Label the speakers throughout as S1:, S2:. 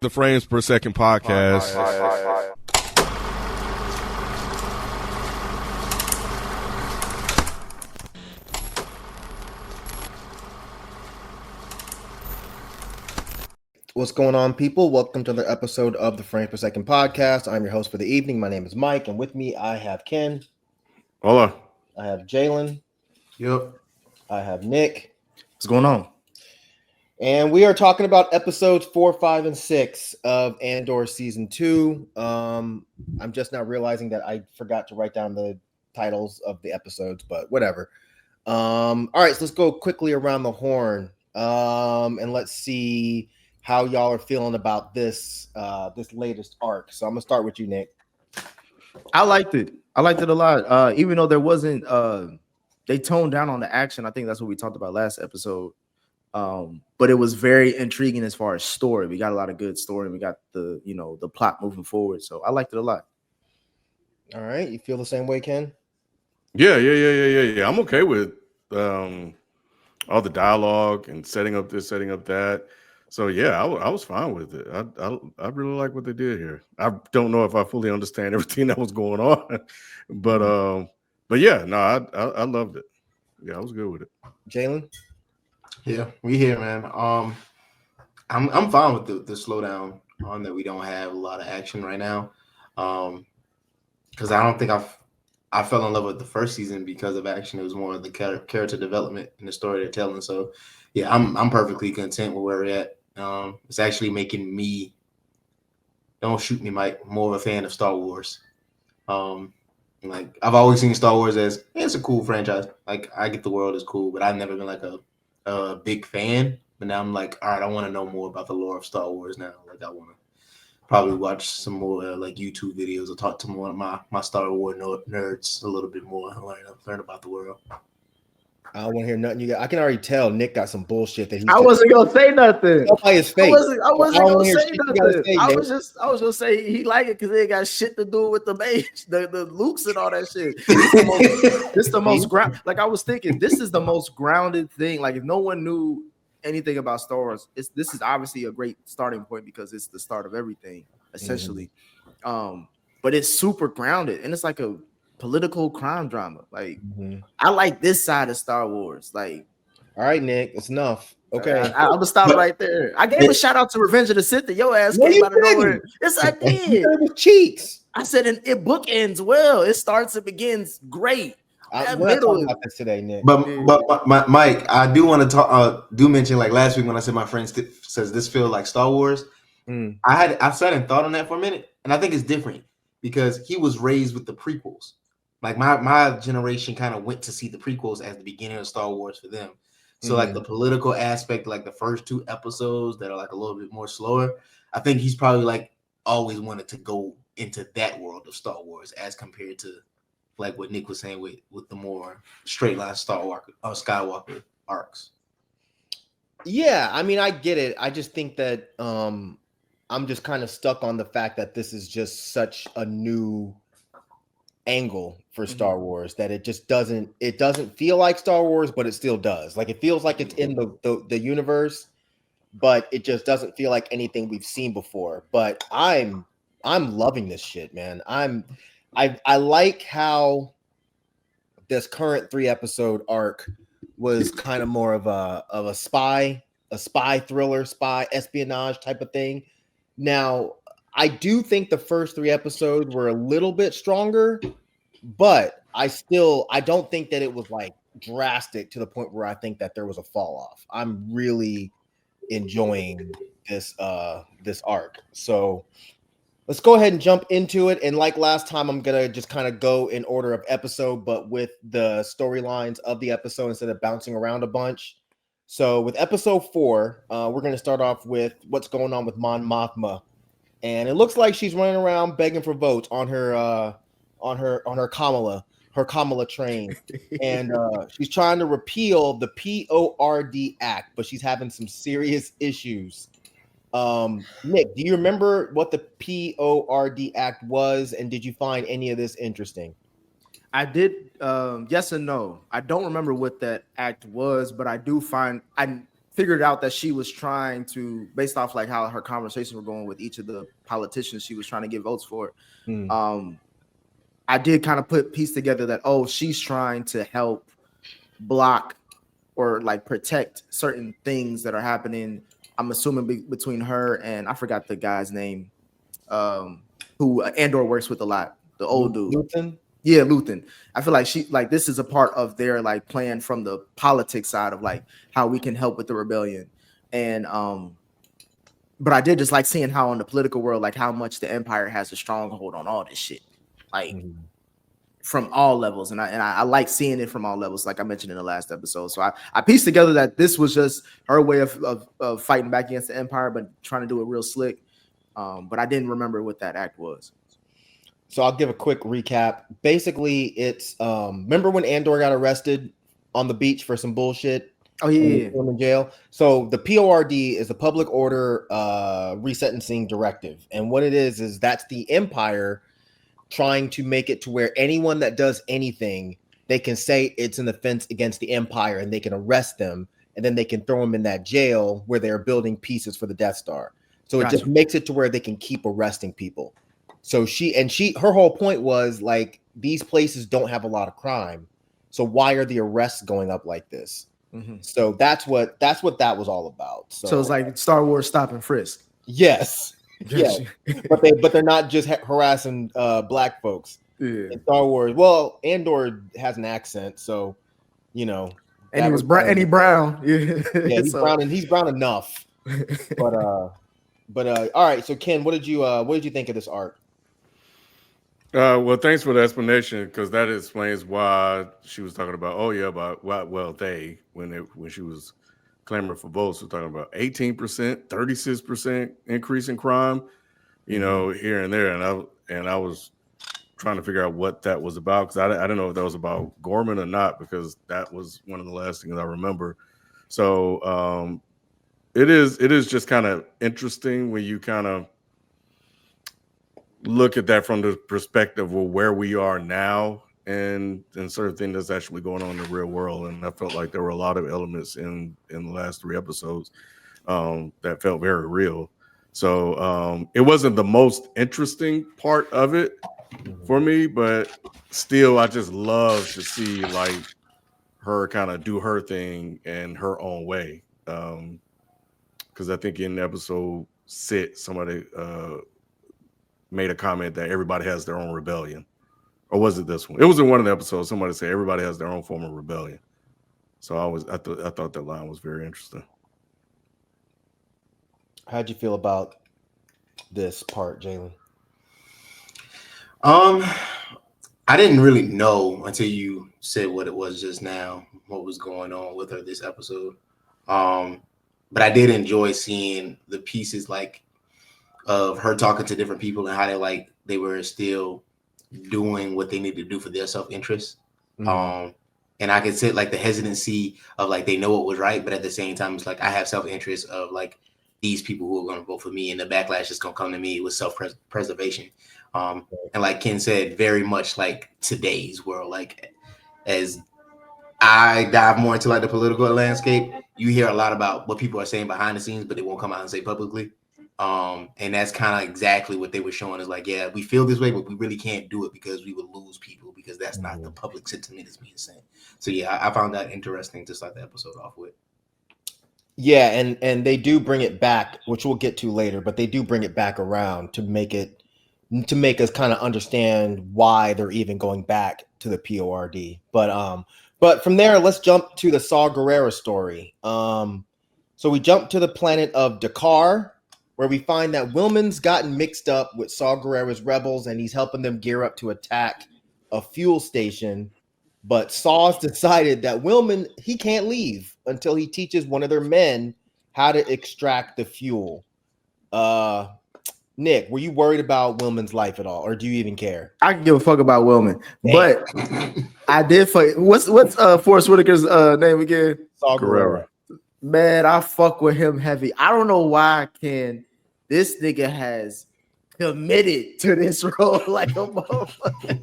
S1: the Frames Per Second podcast.
S2: What's going on, people? Welcome to another episode of the Frames Per Second podcast. I'm your host for the evening. My name is Mike, and with me I have Ken.
S1: Hola.
S2: I have Jalen.
S3: Yep.
S2: I have Nick.
S3: What's going on?
S2: And we are talking about episodes 4, 5, and 6 of Andor Season 2. I'm just now realizing that I forgot to write down the titles of the episodes, but whatever. All right, so let's go quickly around the horn, and let's see how y'all are feeling about this latest arc. So I'm gonna start with you, Nick.
S3: I liked it a lot. Even though there wasn't they toned down on the action. I think that's what we talked about last episode. But it was very intriguing as far as story. We got a lot of good story. We got the plot moving forward. So I liked it a lot.
S2: All right, you feel the same way, Ken?
S1: Yeah. I'm okay with all the dialogue and setting up this, setting up that. So yeah, I was fine with it. I really like what they did here. I don't know if I fully understand everything that was going on, but yeah, no, I loved it. Yeah, I was good with it.
S2: Jalen?
S4: Yeah, we here, man. I'm fine with the slowdown on that. We don't have a lot of action right now, because I don't think I fell in love with the first season because of action. It was more of the character development and the story they're telling. So yeah, I'm perfectly content with where we're at. It's actually making me, don't shoot me, Mike, more of a fan of Star Wars. Like I've always seen Star Wars as it's a cool franchise. Like I get the world is cool, but I've never been like a big fan. But now I'm like, all right, I want to know more about the lore of Star Wars now. Like I want to probably watch some more like YouTube videos or talk to more of my Star Wars nerds a little bit more and learn about the world.
S2: I don't want to hear nothing you got. I can already tell Nick got some bullshit that he.
S3: I wasn't gonna say nothing.
S2: By his face.
S3: I wasn't gonna say nothing.
S2: Say,
S3: I was gonna say he like it because it ain't got shit to do with the mage, the Lukes and all that shit. This the most ground. Like I was thinking, this is the most grounded thing. Like if no one knew anything about Star Wars, this is obviously a great starting point because it's the start of everything essentially. But it's super grounded and it's like a political crime drama. Like I like this side of Star Wars. Like,
S2: all right, Nick, it's enough. Okay,
S3: I'm gonna stop right there. I gave a shout out to Revenge of the Sith. Your ass came out of nowhere. Yes, I did.
S2: With cheeks.
S3: I said it bookends well. It starts and begins great.
S2: We're not talking about this today, Nick.
S4: But Mike, I do want to talk. Do mention like last week when I said my friend says this feels like Star Wars. I sat and thought on that for a minute, and I think it's different because he was raised with the prequels. Like my generation kind of went to see the prequels as the beginning of Star Wars for them. So like the political aspect, like the first 2 episodes that are like a little bit more slower, I think he's probably like always wanted to go into that world of Star Wars as compared to like what Nick was saying with the more straight line Skywalker arcs.
S2: Yeah, I mean, I get it. I just think that I'm just kind of stuck on the fact that this is just such a new angle for Star Wars that it just doesn't feel like Star Wars, but it still does. Like it feels like it's in the universe, but it just doesn't feel like anything we've seen before. But I'm loving this shit, man. I like how this current 3-episode arc was kind of more of a spy thriller, spy espionage type of thing. Now, I do think the first 3 episodes were a little bit stronger, but I don't think that it was like drastic to the point where I think that there was a fall off. I'm really enjoying this arc. So let's go ahead and jump into it. And like last time, I'm gonna just kind of go in order of episode, but with the storylines of the episode instead of bouncing around a bunch. So with episode 4, we're gonna start off with what's going on with Mon Mothma. And it looks like she's running around begging for votes on her Kamala train, and she's trying to repeal the PORD Act, but she's having some serious issues. Nick, do you remember what the PORD Act was, and did you find any of this interesting?
S3: I did. Yes and no. I don't remember what that act was, but I figured out that she was trying to, based off like how her conversations were going with each of the politicians she was trying to get votes for. I did kind of put piece together that, oh, she's trying to help block or like protect certain things that are happening. I'm assuming between her and I forgot the guy's name, who Andor works with a lot, the old dude.
S2: Luthen?
S3: Yeah, Luthen. I feel like this is a part of their like plan from the politics side of like how we can help with the rebellion. And but I did just like seeing how in the political world, like how much the Empire has a stronghold on all this shit. Like from all levels, and I like seeing it from all levels, like I mentioned in the last episode. So I pieced together that this was just her way of fighting back against the Empire, but trying to do it real slick. But I didn't remember what that act was.
S2: So I'll give a quick recap. Basically, it's remember when Andor got arrested on the beach for some bullshit?
S3: Oh yeah,
S2: in jail. So the PORD is the public order resentencing directive, and what it is that's the Empire trying to make it to where anyone that does anything, they can say it's an offense against the Empire, and they can arrest them, and then they can throw them in that jail where they're building pieces for the Death Star. So it just makes it to where they can keep arresting people. So her whole point was like, these places don't have a lot of crime, so why are the arrests going up like this? So that's what that was all about.
S3: So it's like Star Wars stop and frisk.
S2: Yes. Yeah, but they're not just harassing black folks.
S3: Yeah.
S2: In Star Wars, well, Andor has an accent, so and
S3: he was brown. And he brown. Yeah,
S2: he's brown, and he's brown enough. But all right. So Ken, what did you think of this arc?
S1: Well, thanks for the explanation, because that explains why she was talking about. Oh yeah, about when she was clamoring for votes, we're talking about 18%, 36% increase in crime, here and there, and I was trying to figure out what that was about, because I didn't know if that was about Gorman or not, because that was one of the last things I remember. So it is just kind of interesting when you kind of look at that from the perspective of where we are now and certain things that's actually going on in the real world. And I felt like there were a lot of elements in the last 3 episodes that felt very real. So it wasn't the most interesting part of it for me, but still, I just love to see like her kind of do her thing in her own way. Because I think in episode 6, somebody made a comment that everybody has their own rebellion. Or was it this one? It was in one of the episodes. Somebody said everybody has their own form of rebellion. So I thought that line was very interesting.
S2: How'd you feel about this part, Jalen?
S4: I didn't really know until you said what it was just now, what was going on with her this episode. But I did enjoy seeing the pieces like of her talking to different people and how they were still doing what they needed to do for their self-interest. And I could say like the hesitancy of like they know what was right, but at the same time it's like I have self-interest of like these people who are going to vote for me, and the backlash is going to come to me with self-preservation. And like Ken said, very much like today's world, like as I dive more into like the political landscape, you hear a lot about what people are saying behind the scenes, but they won't come out and say publicly. And that's kind of exactly what they were showing is like, yeah, we feel this way, but we really can't do it because we would lose people, because that's not the public sentiment that's being said. So yeah, I found that interesting to start the episode off with.
S2: Yeah, and they do bring it back, which we'll get to later, but they do bring it back around to make us kind of understand why they're even going back to the PORD. But from there, let's jump to the Saw Gerrera story. So we jump to the planet of Dakar, where we find that Willman's gotten mixed up with Saw Gerrera's rebels, and he's helping them gear up to attack a fuel station. But Saw's decided that Willman, he can't leave until he teaches one of their men how to extract the fuel. Nick, were you worried about Willman's life at all, or do you even care?
S3: I can give a fuck about Willman, but I did fuck. What's Forrest Whitaker's name again?
S2: Saw Gerrera.
S3: Man, I fuck with him heavy. I don't know why, Ken. This nigga has committed to this role like a motherfucker.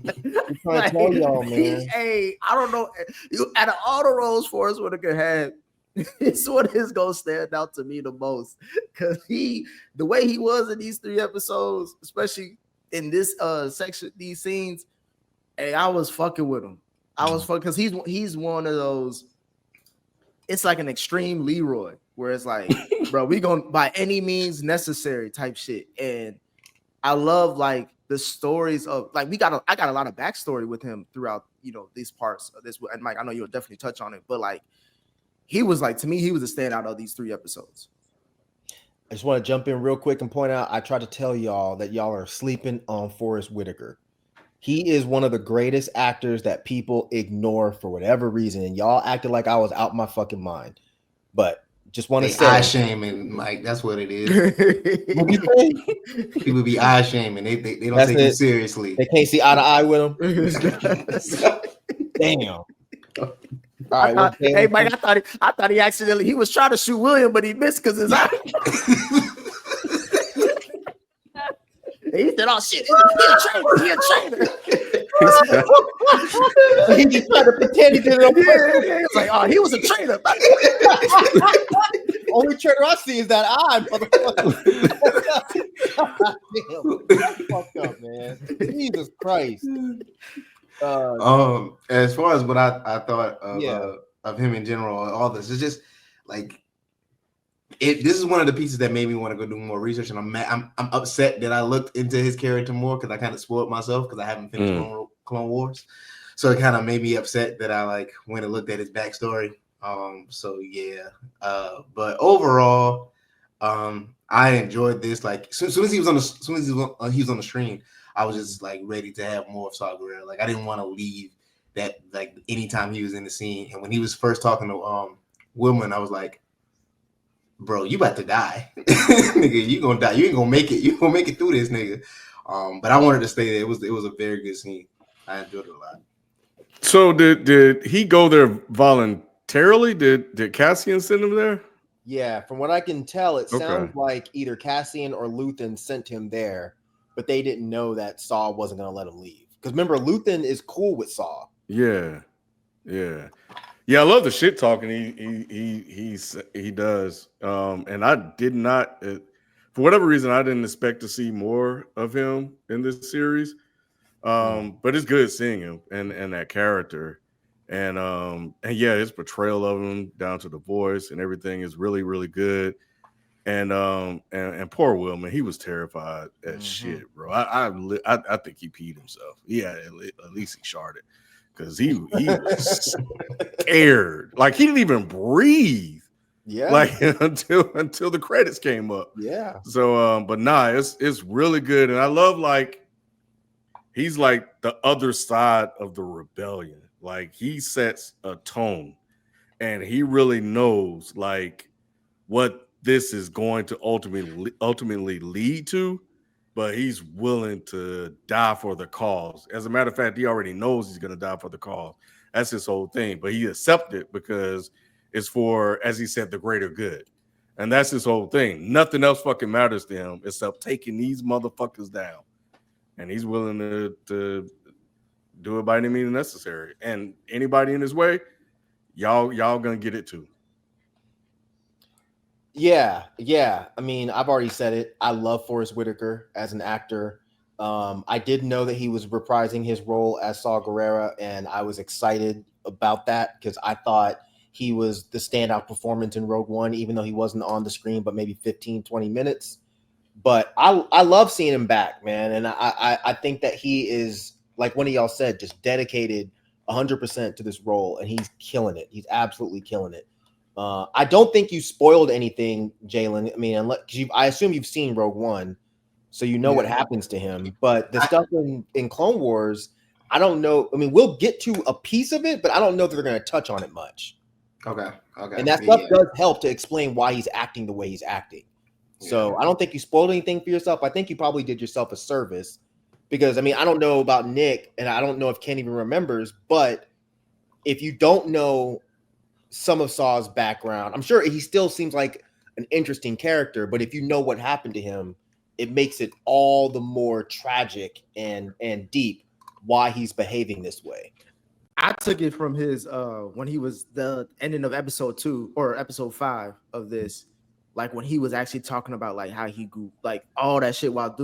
S2: I'm trying to tell y'all, man.
S3: I don't know. Out of all the roles Forrest Whitaker had, It's what is gonna stand out to me the most, because the way he was in these 3 episodes, especially in this section, these scenes, hey, I was fucking with him. I was fucking, because he's one of those. It's like an extreme Leroy, where it's like, bro, we gonna by any means necessary type shit. And I love like the stories of like I got a lot of backstory with him throughout, these parts of this. And Mike, I know you'll definitely touch on it, but like he was like, to me, he was a standout of these 3 episodes.
S2: I just want to jump in real quick and point out, I tried to tell y'all that y'all are sleeping on Forrest Whitaker. He is one of the greatest actors that people ignore for whatever reason. And y'all acted like I was out my fucking mind. But just want to say,
S4: eye shaming, Mike. That's what it is. People be eye shaming. They don't take him seriously.
S2: They can't see eye to eye with him. Damn. All right,
S3: hey, Mike, I thought he was trying to shoot William, but he missed because his eye. He said, "Oh shit, he a traitor."
S2: He just tried to pretend he did it on purpose.
S3: He was like, "Oh, he was a traitor."
S2: Only traitor I see is that eye, motherfucker. Damn, fucked up, man. Jesus Christ.
S4: As far as what I thought of him in general, all this, it's just like this is one of the pieces that made me want to go do more research, and I'm upset that I looked into his character more because I kind of spoiled myself because I haven't finished Clone Wars, so it kind of made me upset that I like went and looked at his backstory. So yeah, but overall, I enjoyed this. Like soon as he was on the screen, I was just like ready to have more of Saw Gerrera. Like I didn't want to leave that like anytime he was in the scene. And when he was first talking to Wilman, I was like, bro, you about to die. Nigga, you gonna die. You ain't gonna make it. You gonna make it through this, nigga. But I wanted to stay there. It was a very good scene. I enjoyed it a lot.
S1: So did he go there voluntarily? Did Cassian send him there?
S2: Yeah, from what I can tell, it sounds like either Cassian or Luthen sent him there, but they didn't know that Saw wasn't gonna let him leave. Because remember, Luthen is cool with Saw.
S1: Yeah. I love the shit talking he does. And I did not, for whatever reason, I didn't expect to see more of him in this series. But it's good seeing him and that character, and yeah, his portrayal of him down to the voice and everything is really, really good. And poor Will, man, he was terrified as shit, bro. I think he peed himself. Yeah, at least he sharded. Because he was scared. Like he didn't even breathe.
S2: Yeah.
S1: Like until the credits came up.
S2: Yeah.
S1: So but nah, it's really good. And I love like he's like the other side of the rebellion. Like he sets a tone and he really knows like what this is going to ultimately lead to. But he's willing to die for the cause. As a matter of fact, he already knows he's going to die for the cause. That's his whole thing. But he accepted it because it's for, as he said, the greater good. And that's his whole thing. Nothing else fucking matters to him except taking these motherfuckers down. And he's willing to do it by any means necessary. And anybody in his way, y'all going to get it too.
S2: Yeah. I mean, I've already said it. I love Forrest Whitaker as an actor. I did know that he was reprising his role as Saw Gerrera, and I was excited about that because I thought he was the standout performance in Rogue One, even though he wasn't on the screen, but maybe 15, 20 minutes. But I love seeing him back, man. And I think that he is, like one of y'all said, just dedicated 100% to this role, and he's killing it. He's absolutely killing it. I don't think you spoiled anything, Jalen. I mean, I assume you've seen Rogue One, so you know what happens to him. But the stuff in Clone Wars, I don't know. I mean, we'll get to a piece of it, but I don't know that they're going to touch on it much.
S4: Okay.
S2: And that stuff does help to explain why he's acting the way he's acting. So I don't think you spoiled anything for yourself. I think you probably did yourself a service because, I mean, I don't know about Nick, and I don't know if Ken even remembers, but if you don't know some of Saw's background, I'm sure he still seems like an interesting character, but if you know what happened to him, it makes it all the more tragic and deep why he's behaving this way.
S3: I took it from his when he was the ending of episode 2 or episode 5 of this, like when he was actually talking about like how he grew, like all that shit while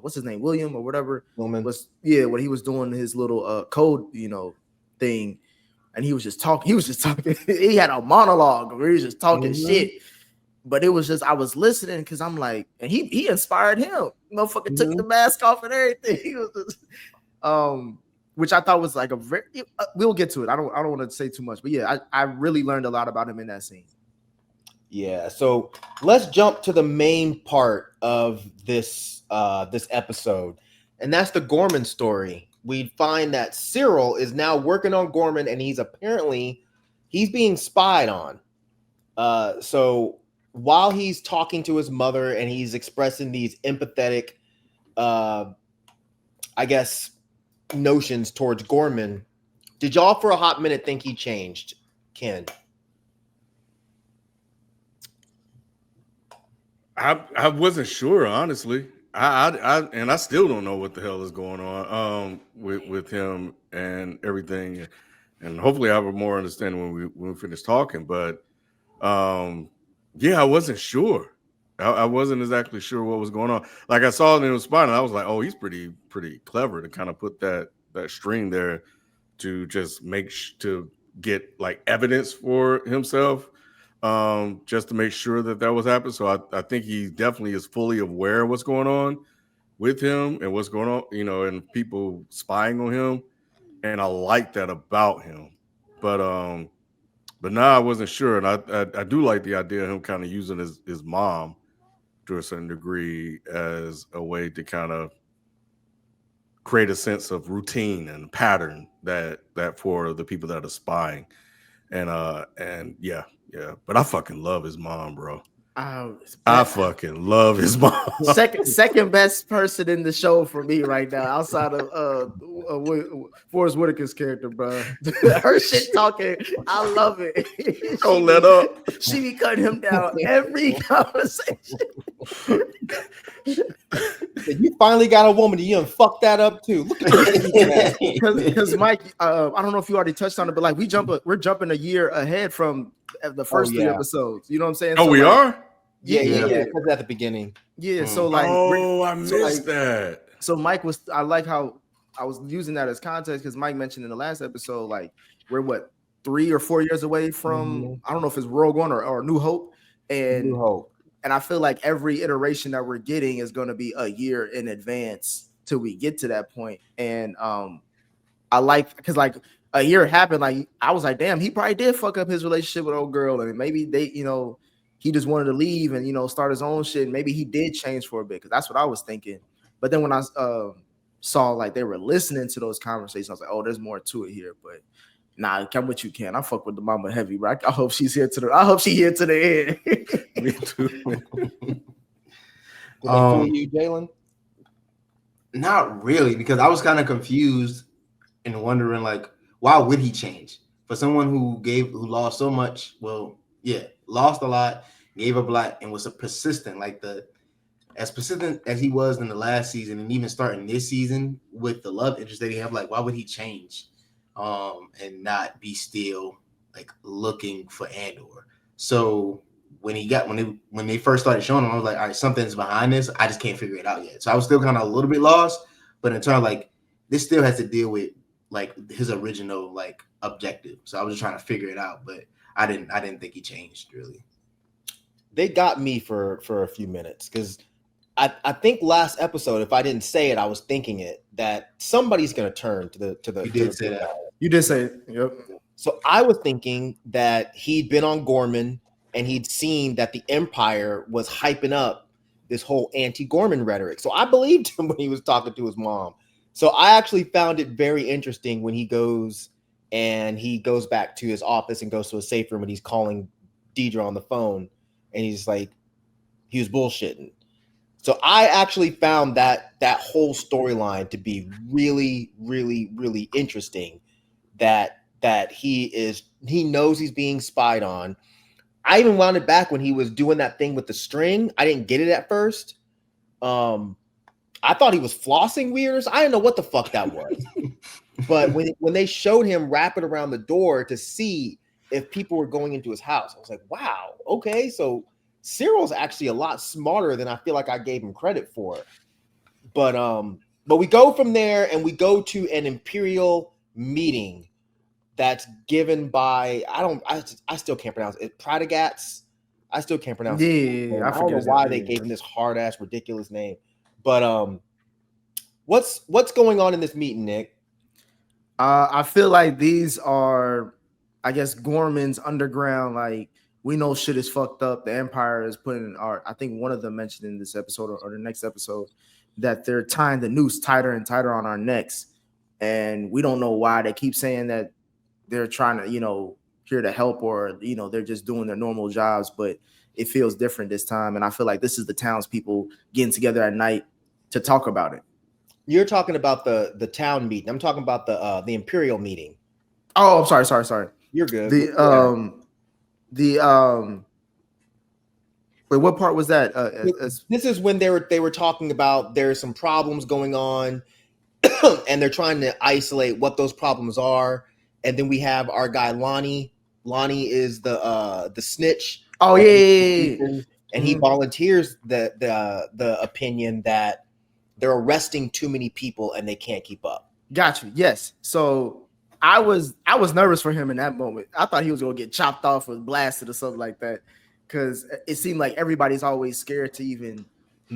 S3: what's his name, William or whatever
S2: Woman.
S3: was, yeah, when he was doing his little code, thing, and he was just talking. He had a monologue where he was just talking shit. But it was just, I was listening because I'm like, and he inspired him. Motherfucker took the mask off and everything. He was just, which I thought was like a very. We'll get to it. I don't want to say too much, but yeah, I really learned a lot about him in that scene.
S2: Yeah. So let's jump to the main part of this this episode, and that's the Gorman story. We find that Cyril is now working on Gorman, and he's being spied on. So while he's talking to his mother and he's expressing these empathetic, I guess, notions towards Gorman, did y'all for a hot minute think he changed, Ken?
S1: I wasn't sure, honestly. I still don't know what the hell is going on with him and everything, and hopefully I have a more understanding when we finish talking. But yeah, I wasn't sure. I wasn't exactly sure what was going on. Like I saw him in the spot, and I was like, oh, he's pretty clever to kind of put that string there to just to get like evidence for himself. Just to make sure that was happening. So I think he definitely is fully aware of what's going on with him and what's going on, and people spying on him. And I like that about him. But now I wasn't sure. And I do like the idea of him kind of using his mom to a certain degree as a way to kind of create a sense of routine and pattern that for the people that are spying. And yeah, but I fucking love his mom, bro. I fucking love his mom.
S3: Second best person in the show for me right now, outside of Forrest Whitaker's character, bro. Her shit talking, I love it.
S1: Don't let up.
S3: She be cutting him down every conversation.
S2: You finally got a woman, you done fucked that up too. Look at
S3: because Mike, I don't know if you already touched on it, but like we're jumping a year ahead from the first 3 episodes. You know what I'm saying?
S1: Oh, so we are.
S2: Yeah. Because at the beginning.
S3: Yeah. So like,
S1: I missed that.
S3: So Mike I like how I was using that as context because Mike mentioned in the last episode, like we're 3 or 4 years away from I don't know if it's Rogue One or New Hope, and I feel like every iteration that we're getting is going to be a year in advance till we get to that point. And I like because like a year happened, like I was like, damn, he probably did fuck up his relationship with old girl, and maybe they, he just wanted to leave and start his own shit. And maybe he did change for a bit because that's what I was thinking. But then when I saw like they were listening to those conversations, I was like, oh, there's more to it here. But nah, come with you, Ken. I fuck with the mama heavy, bro. I hope she's here to the end.
S1: Me too.
S2: You, Jalen?
S4: Not really, because I was kind of confused and wondering like, why would he change for someone who lost so much? Well, yeah, lost a lot, gave up a lot, and was persistent, as persistent as he was in the last season, and even starting this season with the love interest that he had. Like, why would he change and not be still like looking for Andor? So when they first started showing him, I was like, all right, something's behind this. I just can't figure it out yet. So I was still kind of a little bit lost, but in turn, like this still has to deal with like his original like objective. So I was just trying to figure it out, but I didn't think he changed really.
S2: They got me for a few minutes because I think last episode, if I didn't say it, I was thinking it, that somebody's gonna turn to the.
S4: You did say that.
S3: You did say it. Yep.
S2: So I was thinking that he'd been on Gorman and he'd seen that the Empire was hyping up this whole anti-Gorman rhetoric. So I believed him when he was talking to his mom. So I actually found it very interesting when he goes back to his office and goes to a safe room and he's calling Deidre on the phone and he's like, he was bullshitting. So I actually found that whole storyline to be really, really, really interesting. That he knows he's being spied on. I even wound it back when he was doing that thing with the string. I didn't get it at first. I thought he was flossing weird. I didn't know what the fuck that was. But when they showed him wrapping around the door to see if people were going into his house, I was like, wow, okay, so Cyril's actually a lot smarter than I feel like I gave him credit for. But we go from there and we go to an Imperial meeting that's given by I still can't pronounce it. Pradagats. I still can't pronounce it.
S3: Yeah,
S2: I don't know why they gave him this hard ass ridiculous name. But what's going on in this meeting, Nick?
S3: I feel like these are, I guess, Gorman's underground. Like, we know shit is fucked up. The Empire is putting I think one of them mentioned in this episode or the next episode that they're tying the noose tighter and tighter on our necks. And we don't know why. They keep saying that they're trying to, here to help, or, they're just doing their normal jobs, but it feels different this time. And I feel like this is the townspeople getting together at night to talk about it.
S2: You're talking about the town meeting. I'm talking about the Imperial meeting.
S3: Oh, I'm sorry.
S2: You're good.
S3: Wait, what part was that?
S2: This is when they were talking about there's some problems going on, and they're trying to isolate what those problems are. And then we have our guy Lonnie. Lonnie is the snitch.
S3: Oh yeah.
S2: And he volunteers the opinion that they're arresting too many people and they can't keep up.
S3: Gotcha. Yes. So I was nervous for him in that moment. I thought he was gonna get chopped off or blasted or something like that, because it seemed like everybody's always scared to even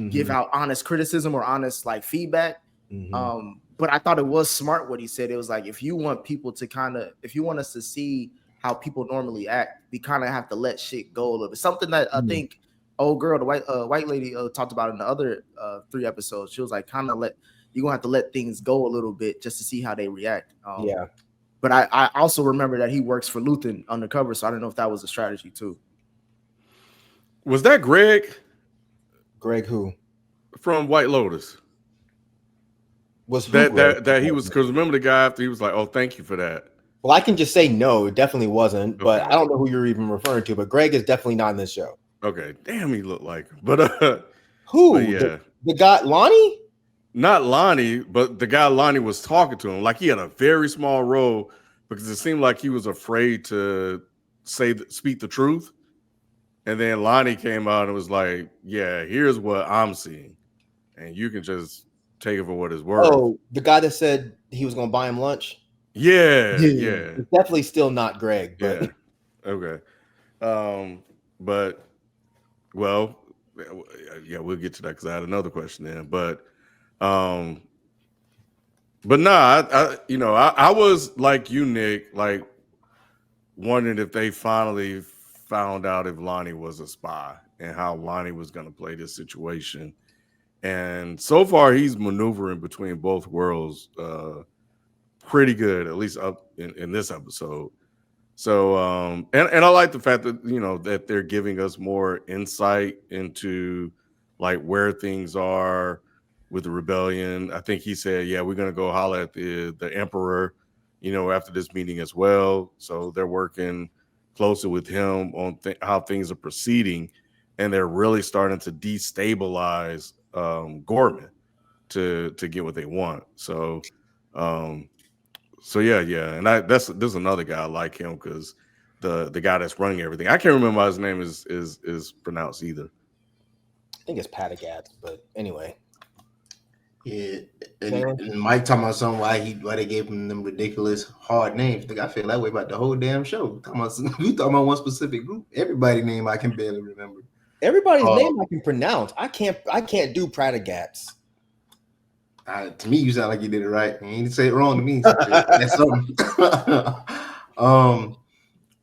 S3: give out honest criticism or honest like feedback. But I thought it was smart what he said. It was like, if you want us to see how people normally act, we kind of have to let shit go a little bit. Something that I think old girl, the white lady talked about in the other 3 episodes. She was like, you're gonna have to let things go a little bit just to see how they react. But I also remember that he works for Luthen undercover, so I don't know if that was a strategy too.
S1: Was that Greg?
S2: Greg who?
S1: From White Lotus.
S2: Was
S1: that he was, because remember the guy after he was like, oh, thank you for that.
S2: Well, I can just say no, it definitely wasn't, but I don't know who you're even referring to, but Greg is definitely not in this show.
S1: Okay, damn, he looked like him. But
S2: who?
S1: But yeah,
S2: the guy Lonnie?
S1: Not Lonnie, but the guy Lonnie was talking to him. Like, he had a very small role because it seemed like he was afraid to speak the truth. And then Lonnie came out and was like, yeah, here's what I'm seeing. And you can just take it for what it's worth.
S2: Oh, the guy that said he was going to buy him lunch?
S1: Yeah.
S2: It's definitely still not Greg. But.
S1: Yeah. Okay. But, well, yeah, we'll get to that because I had another question then. But nah, I was like you, Nick, like wondering if they finally found out if Lonnie was a spy and how Lonnie was going to play this situation. And so far, he's maneuvering between both worlds pretty good, at least up in this episode. So, and I like the fact that, that they're giving us more insight into like where things are with the rebellion. I think he said, yeah, we're going to go holler at the emperor, after this meeting as well. So they're working closer with him on how things are proceeding. And they're really starting to destabilize Gorman to get what they want. So, yeah. And there's another guy like him because the guy that's running everything, I can't remember how his name is pronounced either.
S2: I think it's Patagat, but anyway.
S4: Yeah, and Mike talking about something why they gave him them ridiculous hard names. I feel that way about the whole damn show. We talking about one specific group. Everybody's name I can barely remember.
S2: Everybody's name I can pronounce. I can't do Pratagats.
S4: To me, you sound like you did it right. You ain't say it wrong to me. That's something.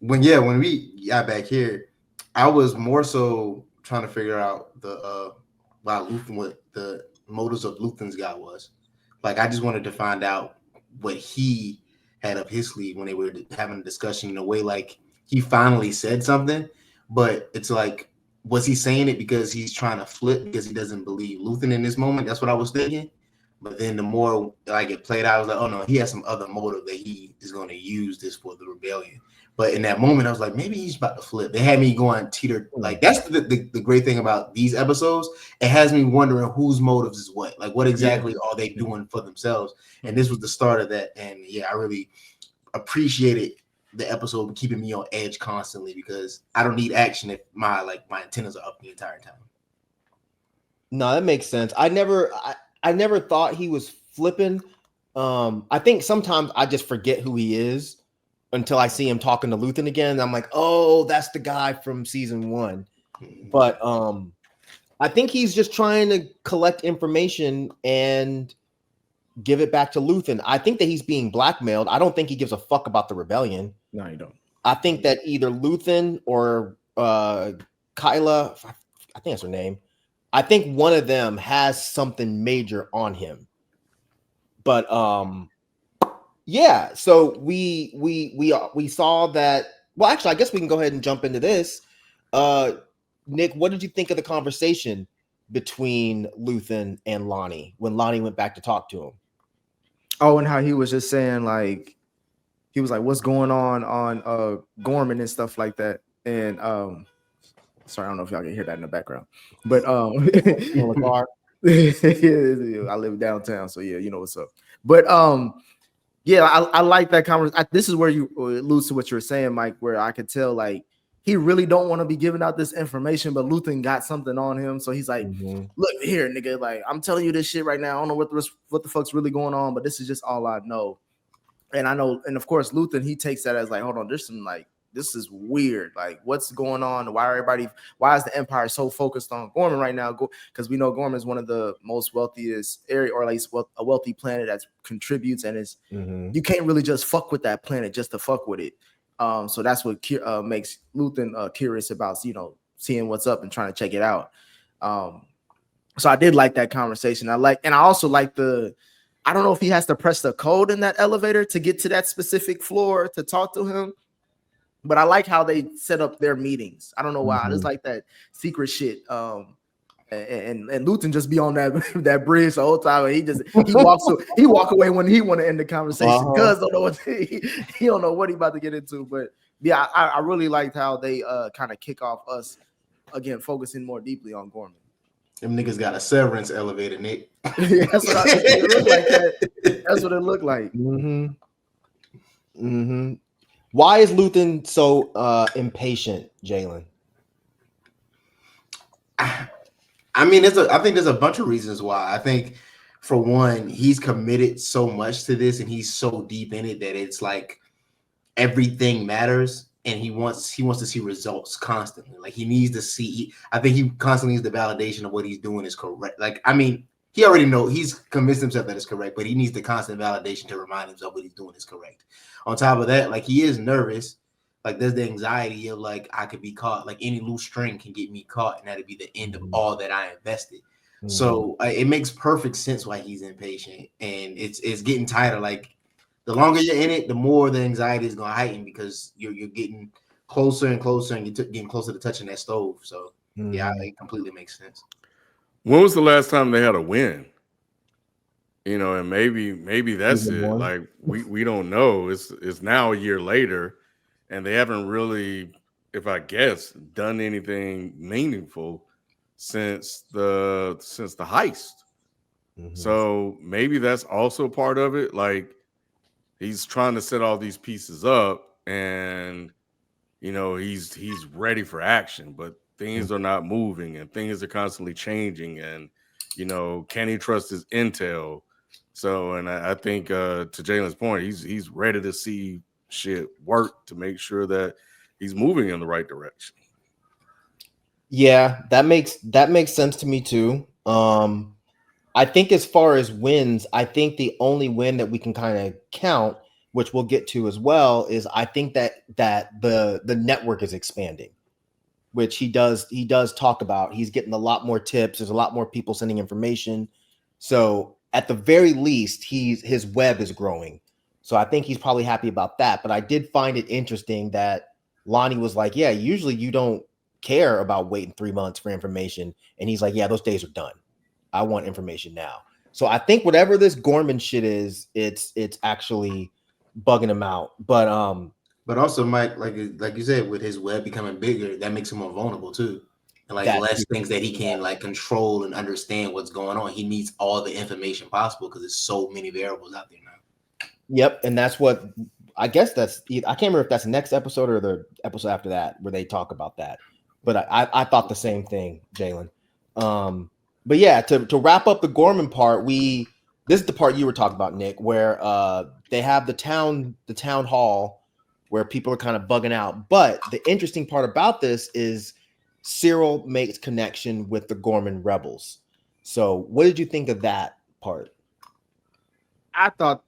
S4: When we got back here, I was more so trying to figure out what the motives of Luthen's guy was. Like, I just wanted to find out what he had up his sleeve when they were having a discussion in a way. Like, he finally said something, but it's like, was he saying it because he's trying to flip because he doesn't believe Luthen in this moment? That's what I was thinking. But then the more like it played out, I was like, oh no, he has some other motive that he is going to use this for the rebellion. But in that moment, I was like, maybe he's about to flip. They had me going teeter. Like that's the great thing about these episodes. It has me wondering whose motives is what. Like what exactly are they doing for themselves? And this was the start of that. And yeah, I really appreciated the episode keeping me on edge constantly because I don't need action if my antennas are up the entire time.
S2: No, that makes sense. I never thought he was flipping. I think sometimes I just forget who he is until I see him talking to Luthen again. And I'm like, oh, that's the guy from season 1. But I think he's just trying to collect information and give it back to Luthen. I think that he's being blackmailed. I don't think he gives a fuck about the rebellion.
S3: No, you don't.
S2: I think that either Luthen or Kyla, I think that's her name. I think one of them has something major on him. But yeah, so we saw that. Well, actually, I guess we can go ahead and jump into this. Nick, what did you think of the conversation between Luthen and Lonnie when Lonnie went back to talk to him?
S3: Oh, and how he was just saying like he was like, "What's going on Gorman and stuff like that?" And sorry, I don't know if y'all can hear that in the background, but
S2: In the car.
S3: I live downtown, so yeah, you know what's up. But yeah, I like that conversation. This is where you allude to what you were saying, Mike, where I could tell like he really don't want to be giving out this information, but Luthen got something on him, so he's like, "Look here, nigga, like I'm telling you this shit right now. I don't know what the fuck's really going on, but this is just all I know." And I know, and of course, Luthen, he takes that as like, hold on, there's some like, this is weird. Like, what's going on? Why is the Empire so focused on Gorman right now? Because we know Gorman is one of the most wealthiest area, or at least a wealthy planet that contributes, and is you can't really just fuck with that planet just to fuck with it. So that's what makes Luthen curious about, seeing what's up and trying to check it out. So I did like that conversation. And I also like I don't know if he has to press the code in that elevator to get to that specific floor to talk to him, but I like how they set up their meetings. I don't know why. I just like that secret shit. And Luthen just be on that bridge the whole time. And he walk away when he want to end the conversation because he don't know what he about to get into. But yeah, I really liked how they kind of kick off us again, focusing more deeply on Gorman.
S4: Them niggas got a severance elevator, Nick.
S3: Yeah, that's what it looked like. That's what it looked like.
S2: Why is Luthen so impatient, Jalen?
S4: I mean, I think there's a bunch of reasons why. I think, for one, he's committed so much to this, and he's so deep in it that it's like everything matters, and he wants to see results constantly. Like he needs to see. I think he constantly needs the validation of what he's doing is correct. Like, I mean, he already knows, he's convinced himself that it's correct, but he needs the constant validation to remind himself what he's doing is correct. On top of that, like he is nervous. Like there's the anxiety of like I could be caught. Like any loose string can get me caught, and that'd be the end of all that I invested. So it makes perfect sense why he's impatient, and it's getting tighter. Like the longer you're in it, the more the anxiety is going to heighten because you're getting closer and closer, and you're getting closer to touching that stove. So yeah, it completely makes sense.
S1: When was the last time they had a win? And maybe that's it. Like we don't know. It's now a year later, and they haven't really, if I guess, done anything meaningful since the heist. So maybe that's also part of it. Like he's trying to set all these pieces up, and he's ready for action, but things are not moving, and things are constantly changing, and can he trust his intel? So, and I think to Jalen's point, he's ready to see shit work to make sure that he's moving in the right direction.
S2: Yeah, that makes sense to me too. I think as far as wins, I think the only win that we can kind of count, which we'll get to as well, is I think that the network is expanding, which he does talk about. He's getting a lot more tips. There's a lot more people sending information. So at the very least, his web is growing. So I think he's probably happy about that. But I did find it interesting that Lonnie was like, yeah, usually you don't care about waiting 3 months for information. And he's like, yeah, those days are done. I want information now. So I think whatever this Gorman shit is, it's actually bugging him out. But
S4: But also, Mike, like you said, with his web becoming bigger, that makes him more vulnerable too, and like
S2: That
S4: less things that he can like control and understand what's going on. He needs all the information possible because there's so many variables out there now.
S2: Yep, and that's what I guess that's. I can't remember if that's the next episode or the episode after that where they talk about that. But I thought the same thing, Jalen. But yeah, to wrap up the Gorman part, this is the part you were talking about, Nick, where they have the town hall where people are kind of bugging out. But the interesting part about this is Cyril makes connection with the Gorman rebels. So what did you think of that part?
S3: I thought,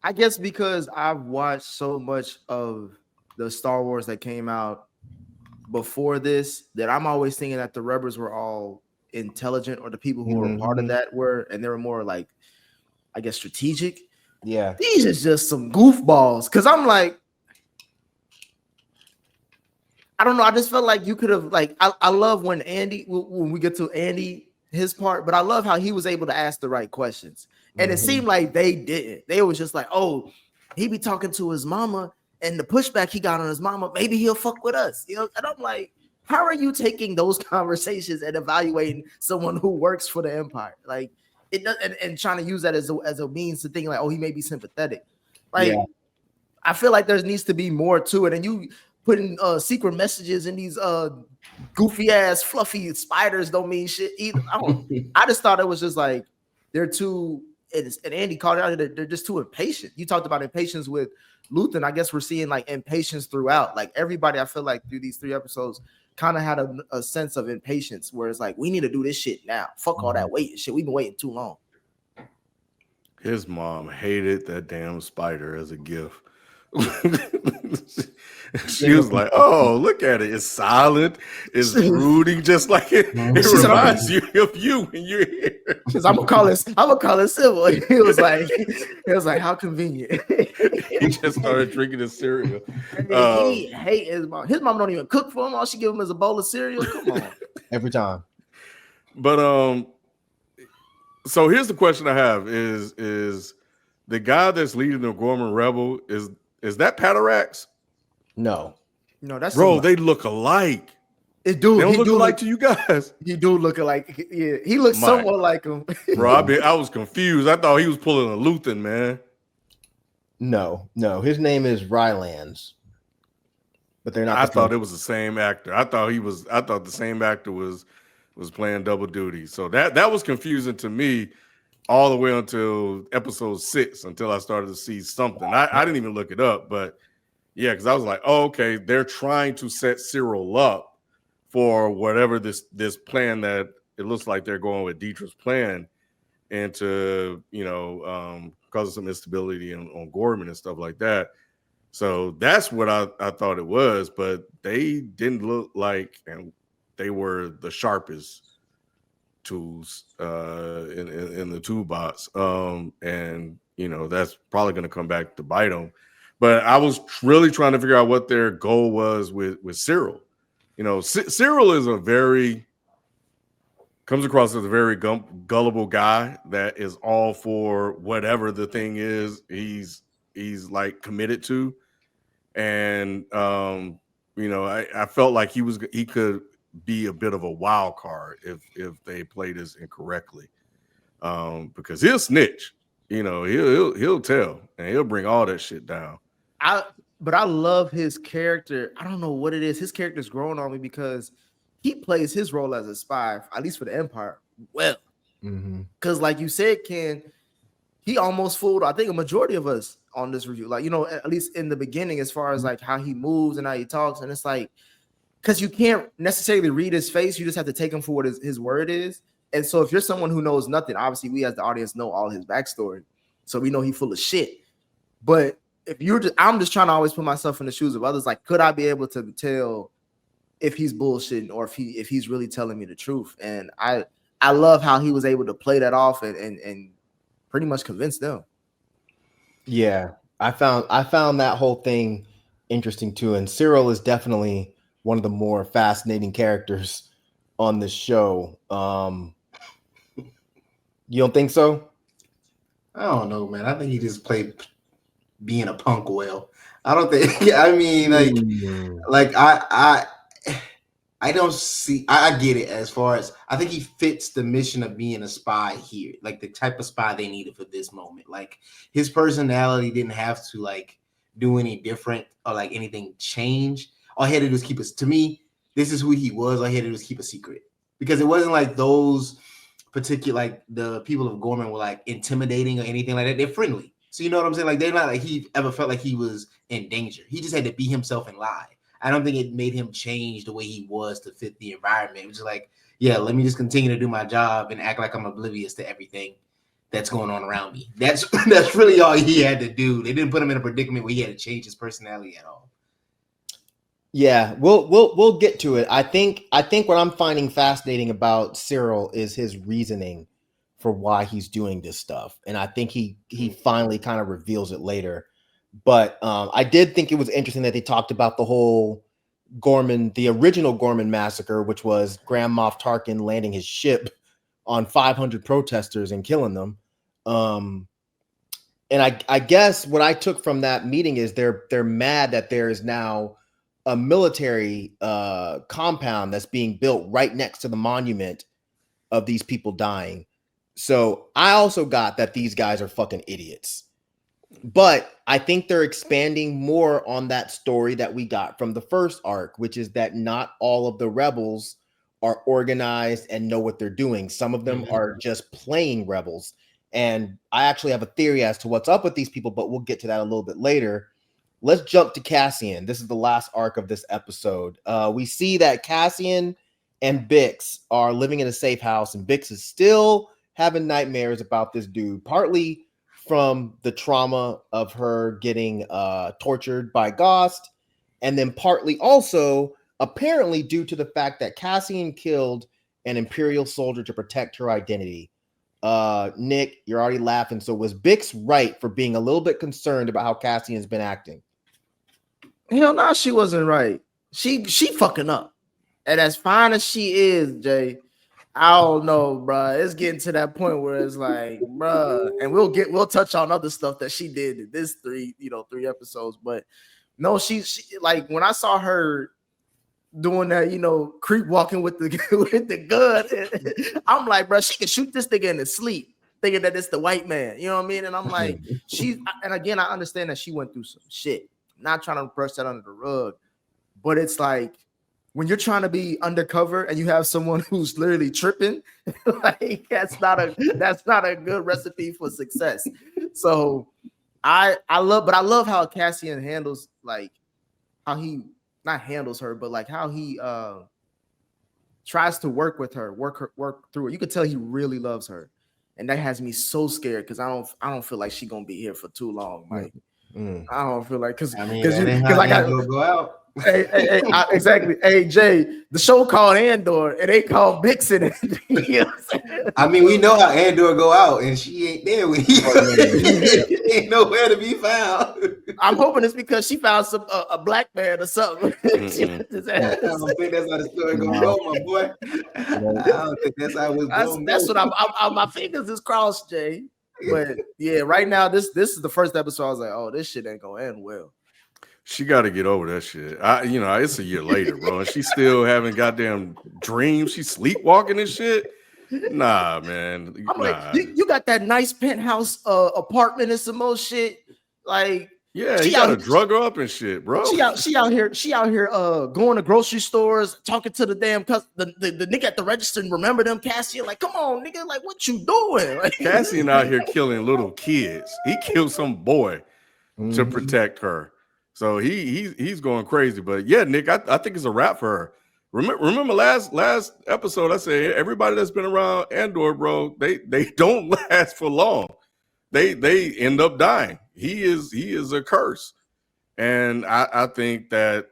S3: I guess because I've watched so much of the Star Wars that came out before this, that I'm always thinking that the rebels were all intelligent, or the people who were part of that were, and they were more like, I guess, strategic.
S2: Yeah,
S3: These is just some goofballs. Because I'm like, I don't know. I just felt like you could have, like, I love when we get to Andy, his part, but I love how he was able to ask the right questions. And it seemed like they didn't. They was just like, oh, he be talking to his mama, and the pushback he got on his mama, maybe he'll fuck with us. You know, and I'm like, how are you taking those conversations and evaluating someone who works for the Empire? Like, it does, and trying to use that as a means to think like, oh, he may be sympathetic. Like, I feel like there needs to be more to it. And you putting secret messages in these goofy ass fluffy spiders don't mean shit either. I just thought it was just like they're too. And Andy called it out. They're just too impatient. You talked about impatience with Luthen. I guess we're seeing like impatience throughout. Like everybody, I feel like through these 3 episodes, kind of had a sense of impatience where it's like, we need to do this shit now. Fuck all that waiting shit. We've been waiting too long.
S1: His mom hated that damn spider as a gift. She was like, "Oh, look at it! It's silent. It's brooding, just like it. It reminds you of you when you're here."
S3: Because I'm gonna call it civil. He was like, how convenient.
S1: He just started drinking his cereal.
S3: He hate his mom. His mom don't even cook for him. All she give him is a bowl of cereal. Come on,
S2: every time.
S1: But so here's the question I have: is the guy that's leading the Gorman Rebel is that Patarax?
S3: No, that's
S1: bro. They look alike.
S3: They
S1: don't look alike to you guys.
S3: He do look alike. Yeah, he looks somewhat like him.
S1: Bro, I was confused. I thought he was pulling a Luthen, man.
S2: No. His name is Rylance, but they're not.
S1: I thought it was the same actor. I thought the same actor was playing double duty. So that was confusing to me all the way until episode 6, until I started to see something. I didn't even look it up, but yeah, because I was like, oh, okay, they're trying to set Cyril up for whatever this plan that it looks like they're going with Dietrich's plan, and to cause some instability on Gorman and stuff like that. So that's what I thought it was, but they didn't look like, and they were the sharpest tools in the toolbox. And that's probably going to come back to bite them. But I was really trying to figure out what their goal was with Cyril. Cyril is comes across as a very gullible guy that is all for whatever the thing is he's like committed to. And I felt like he could be a bit of a wild card if they play this incorrectly, because he'll snitch. He'll tell, and he'll bring all that shit down.
S3: But I love his character. I don't know what it is. His character's growing on me because he plays his role as a spy, at least for the Empire, well. Because like you said, Ken, he almost fooled, I think, a majority of us on this review. Like, at least in the beginning, as far as like how he moves and how he talks. And it's like, because you can't necessarily read his face. You just have to take him for what his word is. And so if you're someone who knows nothing, obviously we as the audience know all his backstory. So we know he's full of shit. But I'm just trying to always put myself in the shoes of others. Like, could I be able to tell if he's bullshitting or if he's really telling me the truth? And I love how he was able to play that off and pretty much convince them.
S2: Yeah, I found that whole thing interesting too. And Cyril is definitely one of the more fascinating characters on the show. You don't think so?
S4: I don't know, man. I think he just played being a punk well. I don't think. I mean, like I don't see. I get it as far as I think he fits the mission of being a spy here, like the type of spy they needed for this moment. Like his personality didn't have to like do any different or like anything change. All he had to do was keep us. To me, this is who he was. All he had to do was keep a secret because it wasn't like those particular like the people of Gorman were like intimidating or anything like that. They're friendly. So you know what I'm saying? Like they're not like he ever felt like he was in danger. He just had to be himself and lie. I don't think it made him change the way he was to fit the environment. It was just like, yeah, let me just continue to do my job and act like I'm oblivious to everything that's going on around me. That's really all he had to do. They didn't put him in a predicament where he had to change his personality at all.
S2: Yeah, we'll get to it. I think what I'm finding fascinating about Cyril is his reasoning for why he's doing this stuff, and I think he finally kind of reveals it later. But I did think it was interesting that they talked about the whole Gorman, the original Gorman massacre, which was Grand Moff Tarkin landing his ship on 500 protesters and killing them. And I guess what I took from that meeting is they're mad that there is now a military compound that's being built right next to the monument of these people dying. So I also got that these guys are fucking idiots. But I think they're expanding more on that story that we got from the first arc, which is that not all of the rebels are organized and know what they're doing. Some of them are just playing rebels. And I actually have a theory as to what's up with these people, but we'll get to that a little bit later. Let's jump to Cassian. This is the last arc of this episode. We see that Cassian and Bix are living in a safe house, and Bix is still having nightmares about this dude, partly from the trauma of her getting tortured by Gost, and then partly also apparently due to the fact that Cassian killed an Imperial soldier to protect her identity. Nick, you're already laughing. So was Bix right for being a little bit concerned about how Cassian's been acting?
S3: Hell no, she wasn't right. She fucking up. And as fine as she is, Jay, I don't know, bro. It's getting to that point where it's like, bro, and we'll touch on other stuff that she did in this three episodes. But no, she like when I saw her doing that, creep walking with the with the gun, I'm like, bro, she can shoot this nigga in his sleep, thinking that it's the white man. You know what I mean? And I'm like, and again, I understand that she went through some shit. Not trying to brush that under the rug, but it's like when you're trying to be undercover and you have someone who's literally tripping, like that's not a good recipe for success. So I love how Cassian handles, like how he not handles her, but like how he tries to work with her, work through it. You could tell he really loves her, and that has me so scared because I don't feel like she's gonna be here for too long. Like I don't feel like because I got to go out. Hey, exactly. Hey, Jay, the show called Andor, and they called Vixen. You know
S4: I mean, we know how Andor go out, and she ain't there when he ain't nowhere to be found.
S3: I'm hoping it's because she found a black man or something. I don't
S4: think that's how the story gonna go, my boy. I don't think that's how it's going.
S3: That's what I'm my fingers is crossed, Jay. But yeah, right now this is the first episode. I was like, oh, this shit ain't gonna end well.
S1: She got to get over that shit. It's a year later, bro, and she's still having goddamn dreams. She's sleepwalking and shit. Nah, man.
S3: Like, you got that nice penthouse apartment and some more shit. Like,
S1: yeah, he got to drug her up and shit, bro.
S3: She out here going to grocery stores, talking to the damn the nigga at the register and remember them, Cassian. Like, come on, nigga, like what you doing? Like,
S1: Cassian out here killing little kids. He killed some boy to protect her. So he's going crazy. But yeah, Nick, I think it's a wrap for her. Remember last episode I said everybody that's been around Andor, bro, they don't last for long. They end up dying. He is a curse. And I think that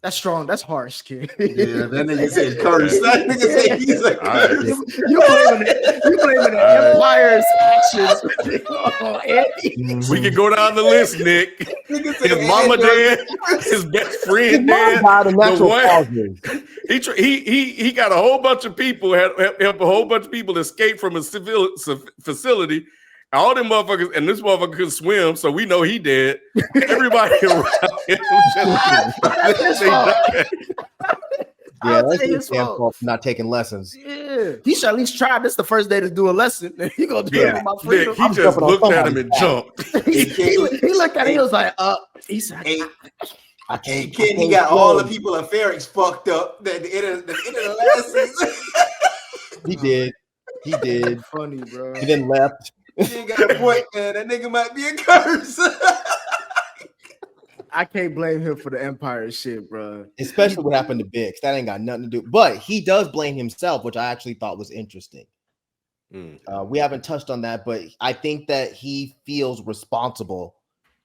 S3: that's strong. That's harsh, kid.
S4: Yeah, that nigga said curse. That nigga said he's a curse.
S3: You blaming the Empire's actions.
S1: We can go down the list, Nick. His mama dead, his best friend dead. He got a whole bunch of people, helped a whole bunch of people escape from a civil facility, All them motherfuckers, and this motherfucker could swim, so we know he dead. Everybody around him just they died.
S2: Yeah, that's his fault for not taking lessons.
S3: Yeah, he should at least try. This is the first day to do a lesson. He gonna do it for my freedom.
S1: He just looked at him and jumped.
S3: he looked at him. He was like, he said,
S4: I can't. He got all the people at Ferrex fucked up. At the end of the last season.
S2: He did.
S3: Funny, bro.
S2: He then left.
S4: He ain't got a point, man. That nigga might be a curse.
S3: I can't blame him for the Empire shit, bro.
S2: Especially what happened to Bix. That ain't got nothing to do. But he does blame himself, which I actually thought was interesting. We haven't touched on that, but I think that he feels responsible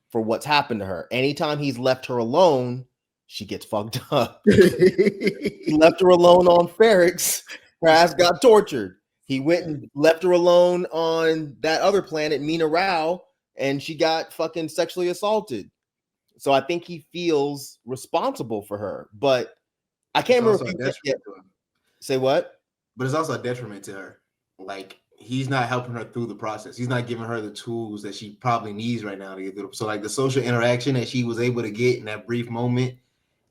S2: for what's happened to her. Anytime he's left her alone, she gets fucked up. He left her alone on Ferrex. Her ass got tortured. He went and left her alone on that other planet, Mina Rao, and she got fucking sexually assaulted. So I think he feels responsible for her, but I can't remember. Say what?
S4: But it's also a detriment to her. Like, he's not helping her through the process. He's not giving her the tools that she probably needs right now to get through. So, like, the social interaction that she was able to get in that brief moment,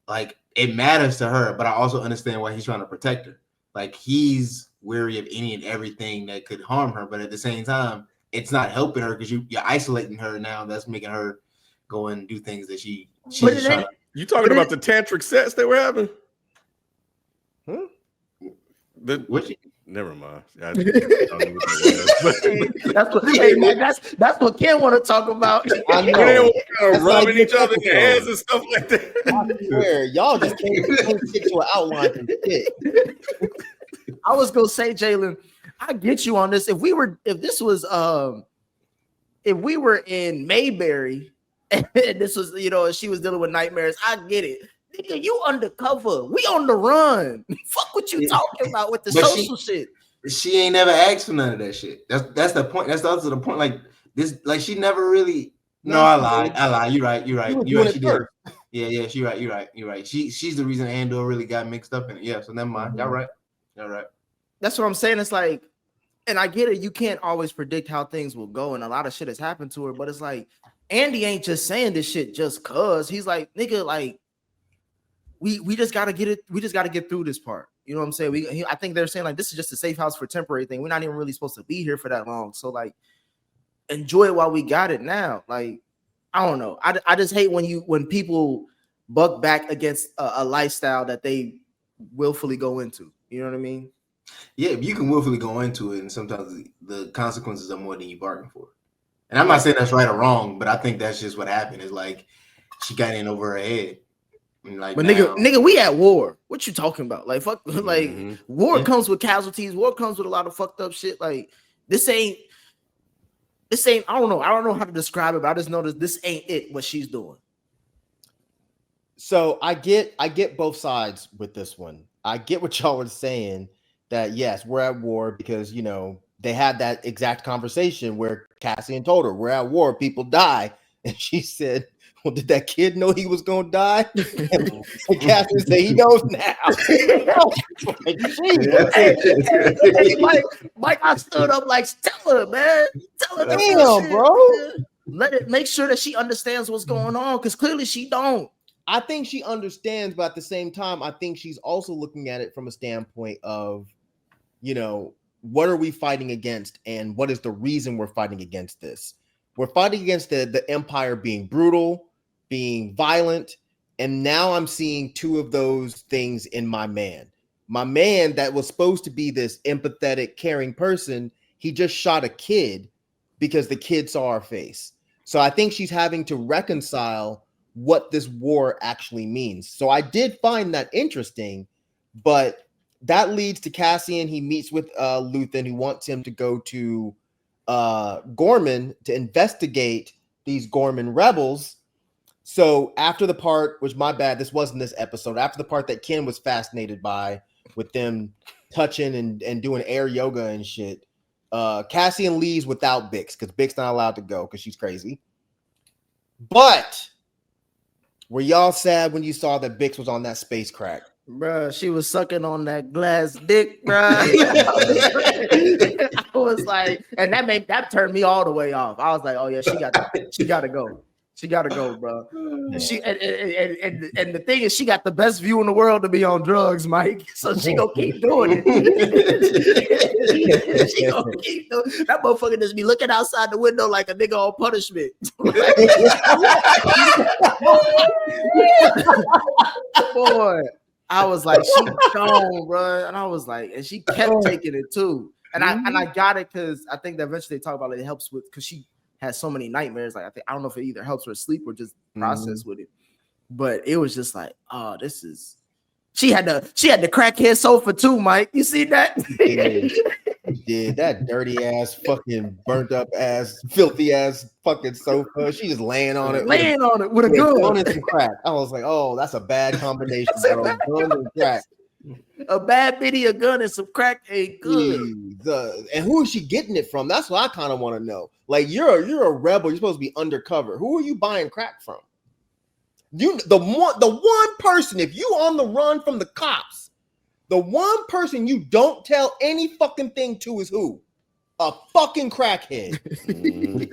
S4: like, it matters to her. But I also understand why he's trying to protect her. Like, he's wary of any and everything that could harm her. But at the same time, it's not helping her because you're isolating her now. That's making her go and do things that she's trying to.
S1: You talking about the tantric sets that we're having? Never mind. That's
S3: what Ken want to talk about.
S2: I know.
S1: Rubbing each other in the hands and stuff like that.
S2: I swear, y'all just can't stick to an outline and shit.
S3: I was gonna say, Jalen, I get you on this. If we were in Mayberry and this was, she was dealing with nightmares, I get it. Nigga, you undercover. We on the run. Fuck what you talking about with the social shit.
S4: She ain't never asked for none of that shit. That's the point. That's the point. Like this, like she never really. No, I lied. You're right. You're right. She did. Yeah. You're right. She's the reason Andor really got mixed up in it. Yeah. So never mind. Y'all right.
S3: That's what I'm saying. It's like, and I get it. You can't always predict how things will go, and a lot of shit has happened to her. But it's like Andy ain't just saying this shit just cause. He's like, nigga, like. We just gotta get it. We just gotta get through this part. You know what I'm saying? I think they're saying like this is just a safe house for temporary thing. We're not even really supposed to be here for that long. So like, enjoy it while we got it now. Like, I don't know. I just hate when people buck back against a lifestyle that they willfully go into. You know what I mean?
S4: Yeah, you can willfully go into it, and sometimes the consequences are more than you bargained for. And I'm not saying that's right or wrong, but I think that's just what happened. Is like she got in over her head. Like,
S3: but nigga, we at war. What you talking about? Like, fuck, like war comes with casualties. War comes with a lot of fucked up shit. Like, this ain't. I don't know how to describe it, but I just know that this ain't it. What she's doing.
S2: So I get both sides with this one. I get what y'all were saying. That yes, we're at war because they had that exact conversation where Cassian told her we're at war, people die, and she said, well, did that kid know he was gonna die? And Cassian said he knows now.
S3: Mike, I stood up like, tell her, man. Tell her,
S2: damn, bro.
S3: Make sure that she understands what's going on, because clearly she don't.
S2: I think she understands, but at the same time, I think she's also looking at it from a standpoint of, what are we fighting against, and what is the reason we're fighting against this? We're fighting against the Empire being brutal, being violent, and now I'm seeing two of those things in my man. My man that was supposed to be this empathetic, caring person, he just shot a kid because the kid saw our face. So I think she's having to reconcile what this war actually means. So I did find that interesting, but that leads to Cassian. He meets with Luthen, who wants him to go to Gorman to investigate these Gorman rebels. So after the part, which my bad, this wasn't this episode, after the part that Ken was fascinated by with them touching and doing air yoga and shit, Cassian leaves without Bix because Bix not allowed to go because she's crazy. But were y'all sad when you saw that Bix was on that space crack?
S3: Bruh, she was sucking on that glass dick, bruh. I was like, and that turned me all the way off. I was like, oh yeah, she got to go. She got to go, bro. She and the thing is, she got the best view in the world to be on drugs, Mike. So she gonna keep doing it. She gonna keep doing that. Motherfucker just be looking outside the window like a nigga on punishment. Boy, I was like, she gone, bro, and I was like, and she kept taking it too, and I got it because I think that eventually they talk about it helps with because she has so many nightmares. Like I don't know if it either helps her sleep or just process with it. But it was just like, oh, this is. She had the crackhead sofa too, Mike. You see that?
S2: Did that dirty ass, fucking burnt up ass, filthy ass fucking sofa. She just laying on it,
S3: with a gun
S2: and some crack. I was like, oh, that's a bad combination, bro. Gun and crack.
S3: A bad bitty, a gun, and some crack ain't good.
S2: And who is she getting it from? That's what I kind of want to know. Like, you're a rebel. You're supposed to be undercover. Who are you buying crack from? The one person, if you on the run from the cops, the one person you don't tell any fucking thing to is who? A fucking crackhead. And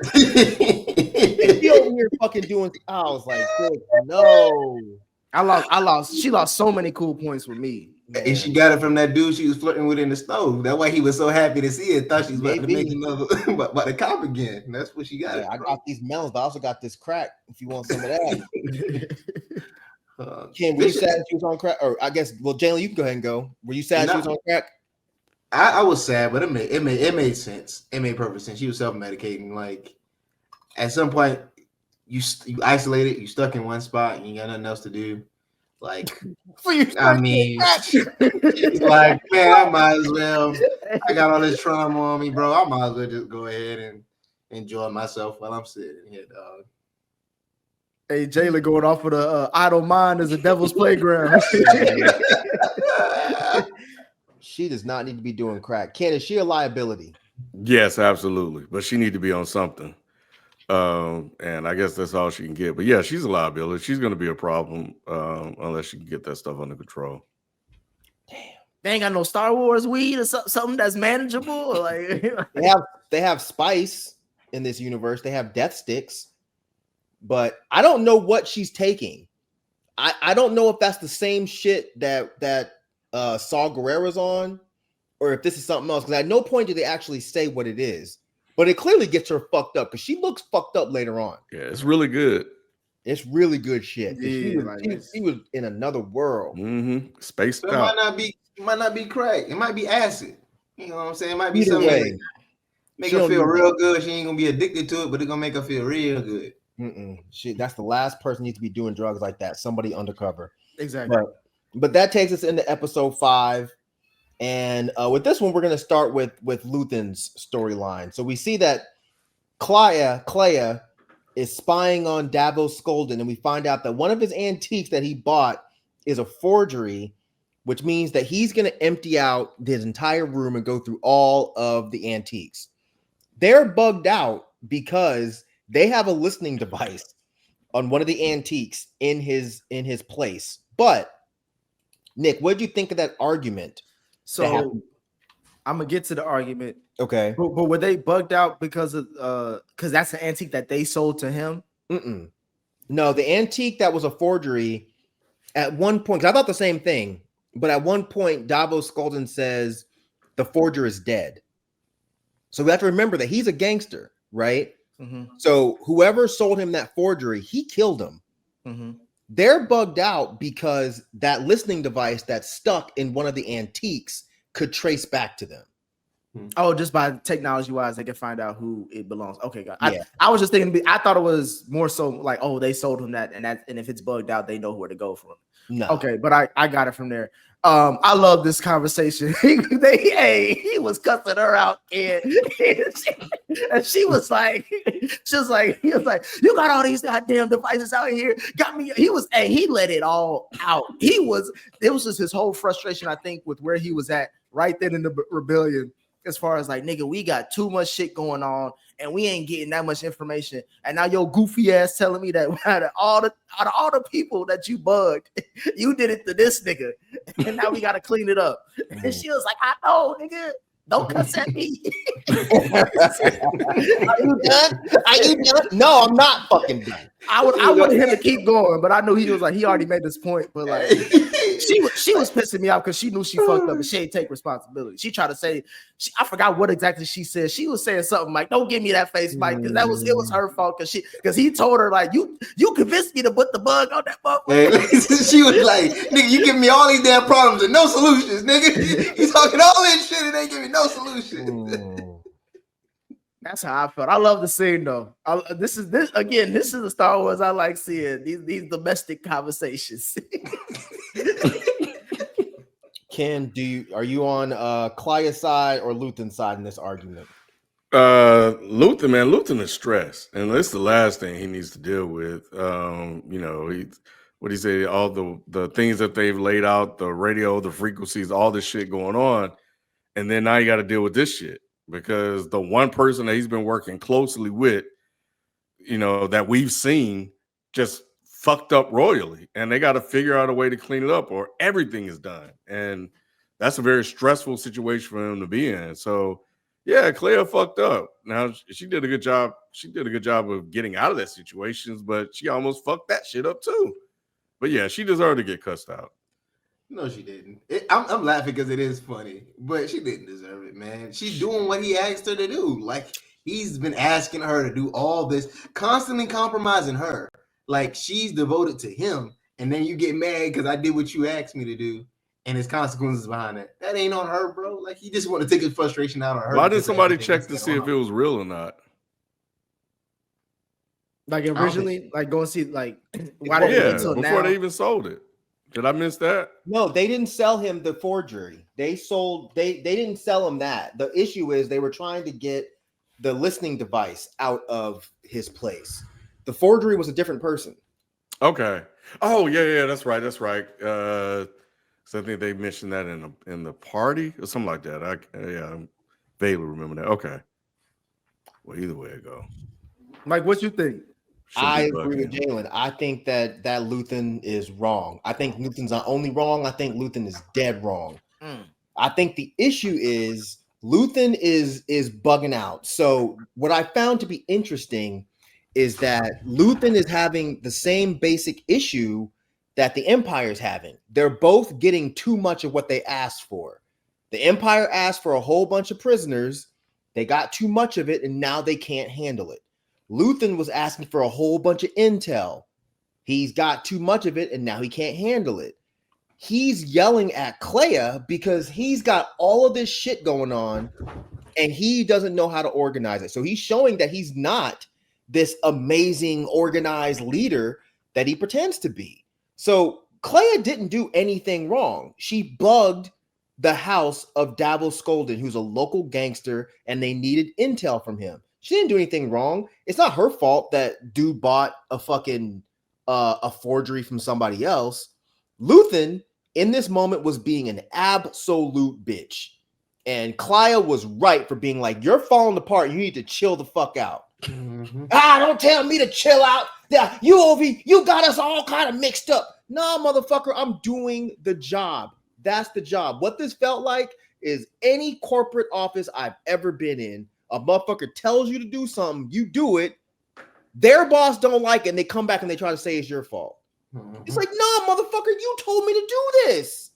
S2: she over here fucking doing. I was like, no.
S3: She lost so many cool points with me.
S4: Man. And she got it from that dude she was flirting with in the stove. That's why he was so happy to see it. Thought she was about to make another about the cop again. That's what she got.
S2: Yeah, I got these melons, but I also got this crack. If you want some of that, Kim, were you sad she was on crack? Or I guess, well, Jalen, you can go ahead and go. Were you sad she was on crack?
S4: I was sad, but it made sense. It made perfect sense. She was self-medicating. Like at some point, you isolated, you stuck in one spot, and you got nothing else to do. Like, I mean, it's like, man, I might as well. I got all this trauma on me, bro. I might as well just go ahead and enjoy myself while I'm sitting here, dog.
S3: Hey, Jayla going off of the idle mind is a devil's playground.
S2: She does not need to be doing crack. Ken, is she a liability?
S1: Yes, absolutely. But she need to be on something. And I guess that's all she can get. But yeah, she's a liability. She's going to be a problem unless she can get that stuff under control.
S3: Damn, they ain't got no Star Wars weed or something that's manageable. Like
S2: they have spice in this universe. They have death sticks, but I don't know what she's taking. I don't know if that's the same shit that Saw Gerrera's on, or if this is something else. Because at no point do they actually say what it is. But it clearly gets her fucked up because she looks fucked up later on.
S1: Yeah, it's really good.
S2: It's really good shit.
S3: Yeah,
S2: she was in another world.
S1: Mm-hmm. Spaced out.
S4: It might not be crack. It might be acid. You know what I'm saying? It might be something that make her feel real good. She ain't gonna be addicted to it, but it's gonna make her feel real good.
S2: That's the last person needs to be doing drugs like that. Somebody undercover.
S3: Exactly.
S2: But that takes us into episode 5. And with this one, we're going to start with Luthen's storyline. So we see that Clea is spying on Davos Skolden, and we find out that one of his antiques that he bought is a forgery, which means that he's going to empty out his entire room and go through all of the antiques. They're bugged out because they have a listening device on one of the antiques in his place. But Nick, what did you think of that argument?
S3: So I'm gonna get to the argument.
S2: Okay.
S3: But were they bugged out because that's an antique that they sold to him?
S2: No, the antique that was a forgery at one point, because I thought the same thing, but at one point, Davos Skolden says the forger is dead. So we have to remember that he's a gangster, right? So whoever sold him that forgery, he killed him. They're bugged out because that listening device that's stuck in one of the antiques could trace back to them.
S3: Oh, just by technology wise, they can find out who it belongs. Okay, God. Yeah. I was just thinking. I thought it was more so like, oh, they sold him that, and if it's bugged out, they know where to go from.
S2: No.
S3: Okay, but I got it from there. I love this conversation. He was cussing her out, and she was like, he was like, you got all these goddamn devices out here, got me. He let it all out. It was just his whole frustration, I think, with where he was at right then in the rebellion. As far as like, nigga, we got too much shit going on and we ain't getting that much information. And now your goofy ass telling me that out of all the people that you bugged, you did it to this nigga. And now we got to clean it up. And she was like, I know, nigga. Don't cuss at me.
S2: Are you done? Are you done? No, I'm not fucking done.
S3: I wanted him to keep going, but I knew he was like, he already made this point. But like, she was pissing me off because she knew she fucked up and she ain't take responsibility. She tried to say, I forgot what exactly she said. She was saying something like, "Don't give me that face, Mike," because it was her fault because he told her like, you convinced me to put the bug on that motherfucker.
S4: She was like, "Nigga, you give me all these damn problems and no solutions, nigga. You talking all this shit and they give me no solutions."
S3: That's how I felt. I love the scene though. This is the Star Wars I like seeing. These domestic conversations.
S2: Ken, are you on Claia's side or Luthen's side in this argument?
S1: Luthen is stressed, and that's the last thing he needs to deal with. What he say, all the things that they've laid out, the radio, the frequencies, all this shit going on, and then now you got to deal with this shit because the one person that he's been working closely with, that we've seen just fucked up royally, and they got to figure out a way to clean it up or everything is done. And that's a very stressful situation for him to be in. So yeah, Claire fucked up. Now she did a good job. She did a good job of getting out of that situation, but she almost fucked that shit up too. But yeah, she deserved to get cussed out.
S4: No, she didn't. I'm laughing because it is funny, but she didn't deserve it, man. She's doing what he asked her to do. Like, he's been asking her to do all this, constantly compromising her. Like, she's devoted to him, and then you get mad because I did what you asked me to do, and there's consequences behind it. That ain't on her, bro. Like, he just want to take his frustration out on her.
S1: Why didn't somebody check to see if it was real or not?
S3: Like originally, like go and see, like why did it until
S1: before
S3: now?
S1: they even sold it? Did I miss that?
S2: No, they didn't sell him the forgery. They didn't sell him that. The issue is they were trying to get the listening device out of his place. The forgery was a different person.
S1: Okay. Oh yeah, that's right. So I think they mentioned that in the party or something like that. I vaguely remember that. Okay. Well, either way it go.
S3: Mike, what you think?
S2: I agree with Jalen. I think that Luthen is wrong. I think Luthen's not only wrong, I think Luthen is dead wrong. I think the issue is Luthen is bugging out. So what I found to be interesting is that Luthen is having the same basic issue that the Empire is having. They're both getting too much of what they asked for. The Empire asked for a whole bunch of prisoners. They got too much of it, and now they can't handle it. Luthen was asking for a whole bunch of intel. He's got too much of it, and now he can't handle it. He's yelling at Claia because he's got all of this shit going on, and he doesn't know how to organize it. So he's showing that he's not this amazing organized leader that he pretends to be. So Claia didn't do anything wrong. She bugged the house of Davos Skolden, who's a local gangster, and they needed intel from him. She didn't do anything wrong. It's not her fault that dude bought a fucking a forgery from somebody else. Luthen, in this moment, was being an absolute bitch. And Claia was right for being like, you're falling apart. You need to chill the fuck out. Don't tell me to chill out. You got us all kind of mixed up. Nah, motherfucker, I'm doing the job. That's the job. What this felt like is any corporate office I've ever been in. A motherfucker tells you to do something, you do it. Their boss don't like it, and they come back and they try to say it's your fault. It's like, no, motherfucker, you told me to do this.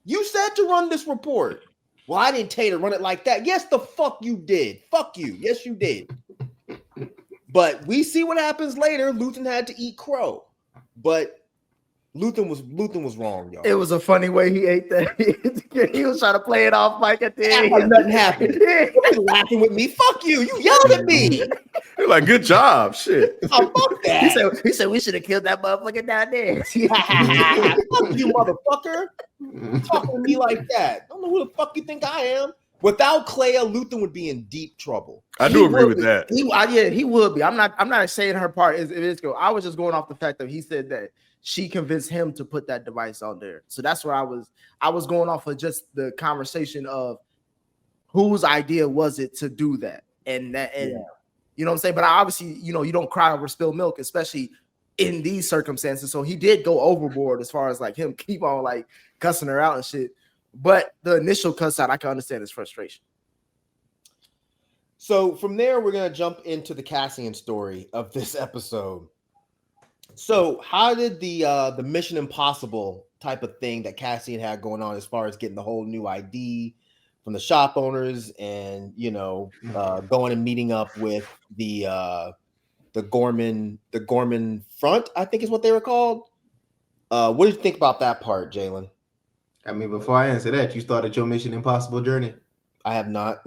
S2: You said to run this report. Well, I didn't tell you to run it like that. Yes, the fuck you did. Fuck you. Yes, you did. But we see what happens later. Luthen had to eat crow. But Luthen was wrong, y'all.
S3: It was a funny way he ate that. He was trying to play it off, Mike, at the end.
S2: Like nothing happened. You're laughing with me. Fuck you. You yelled at me.
S1: You're like, good job. Shit.
S2: Oh, fuck that.
S3: He said we should have killed that motherfucker down there.
S2: Fuck you, motherfucker. Talking to me like that. I don't know who the fuck you think I am. Without Claia, Luthen would be in deep trouble.
S1: I do agree with that.
S3: He would be. I'm not saying her part is good. I was just going off the fact that he said that she convinced him to put that device on there. So that's where I was going off of just the conversation of whose idea was it to do that. And you know what I'm saying? But obviously, you don't cry over spilled milk, especially in these circumstances. So he did go overboard as far as like him keep on like cussing her out and shit. But the initial cuss out, I can understand his frustration.
S2: So from there, we're gonna jump into the Cassian story of this episode. So how did the Mission Impossible type of thing that Cassian had going on, as far as getting the whole new ID from the shop owners, and going and meeting up with the Gorman Front, I think is what they were called. What did you think about that part, Jalen?
S4: I mean, before I answer that, you started your Mission Impossible journey.
S2: I have not.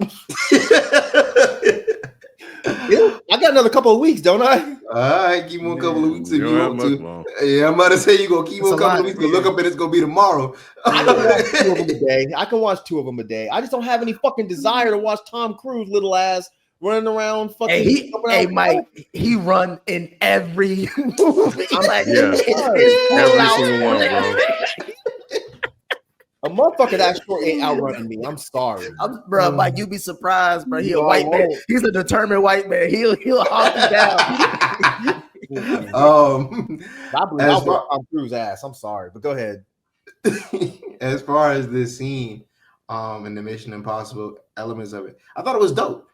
S2: I got another couple of weeks, don't I?
S4: All right, keep on a couple of weeks if you want to.
S1: Long.
S4: Yeah, I'm about to say you're gonna keep on a couple of weeks. Look up and it's gonna be tomorrow.
S2: I can watch 2 of them a day. I can watch 2 of them a day. I just don't have any fucking desire to watch Tom Cruise, little ass, running around fucking.
S3: Hey, Mike, he run in every movie. I'm like,
S1: every single one, bro.
S2: A motherfucker that short ain't outrunning me. I'm sorry,
S3: bro. Mike, you be surprised, bro. He a white man. He's a determined white man. He'll hawk you down.
S2: I believe Tom Cruise ass. I'm sorry, but go ahead.
S4: As far as this scene, and the Mission Impossible elements of it, I thought it was dope.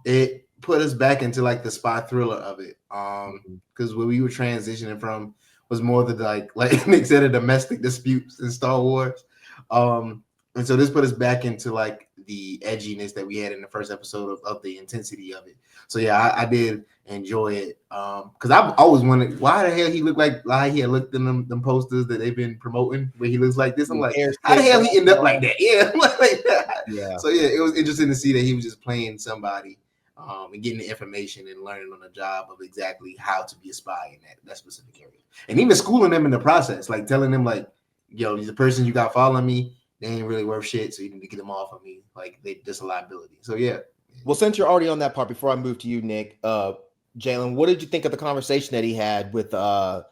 S4: It put us back into like the spy thriller of it. Because what we were transitioning from was more the like Nick said, a domestic disputes in Star Wars. And so this put us back into like the edginess that we had in the first episode of the intensity of it. So yeah, I did enjoy it. Because I've always wondered why the hell he looked like he had looked in them posters that they've been promoting where he looks like this. I'm like, how the hell he end up like that? Yeah, like that. Yeah. So yeah, it was interesting to see that he was just playing somebody, and getting the information and learning on the job of exactly how to be a spy in that specific area. And even schooling them in the process, like telling them like, yo, the person you got following me, they ain't really worth shit, so you need to get them off of me. Like they just a liability. So yeah.
S2: Well, since you're already on that part, before I move to you, Nick, Jalen, what did you think of the conversation that he had with I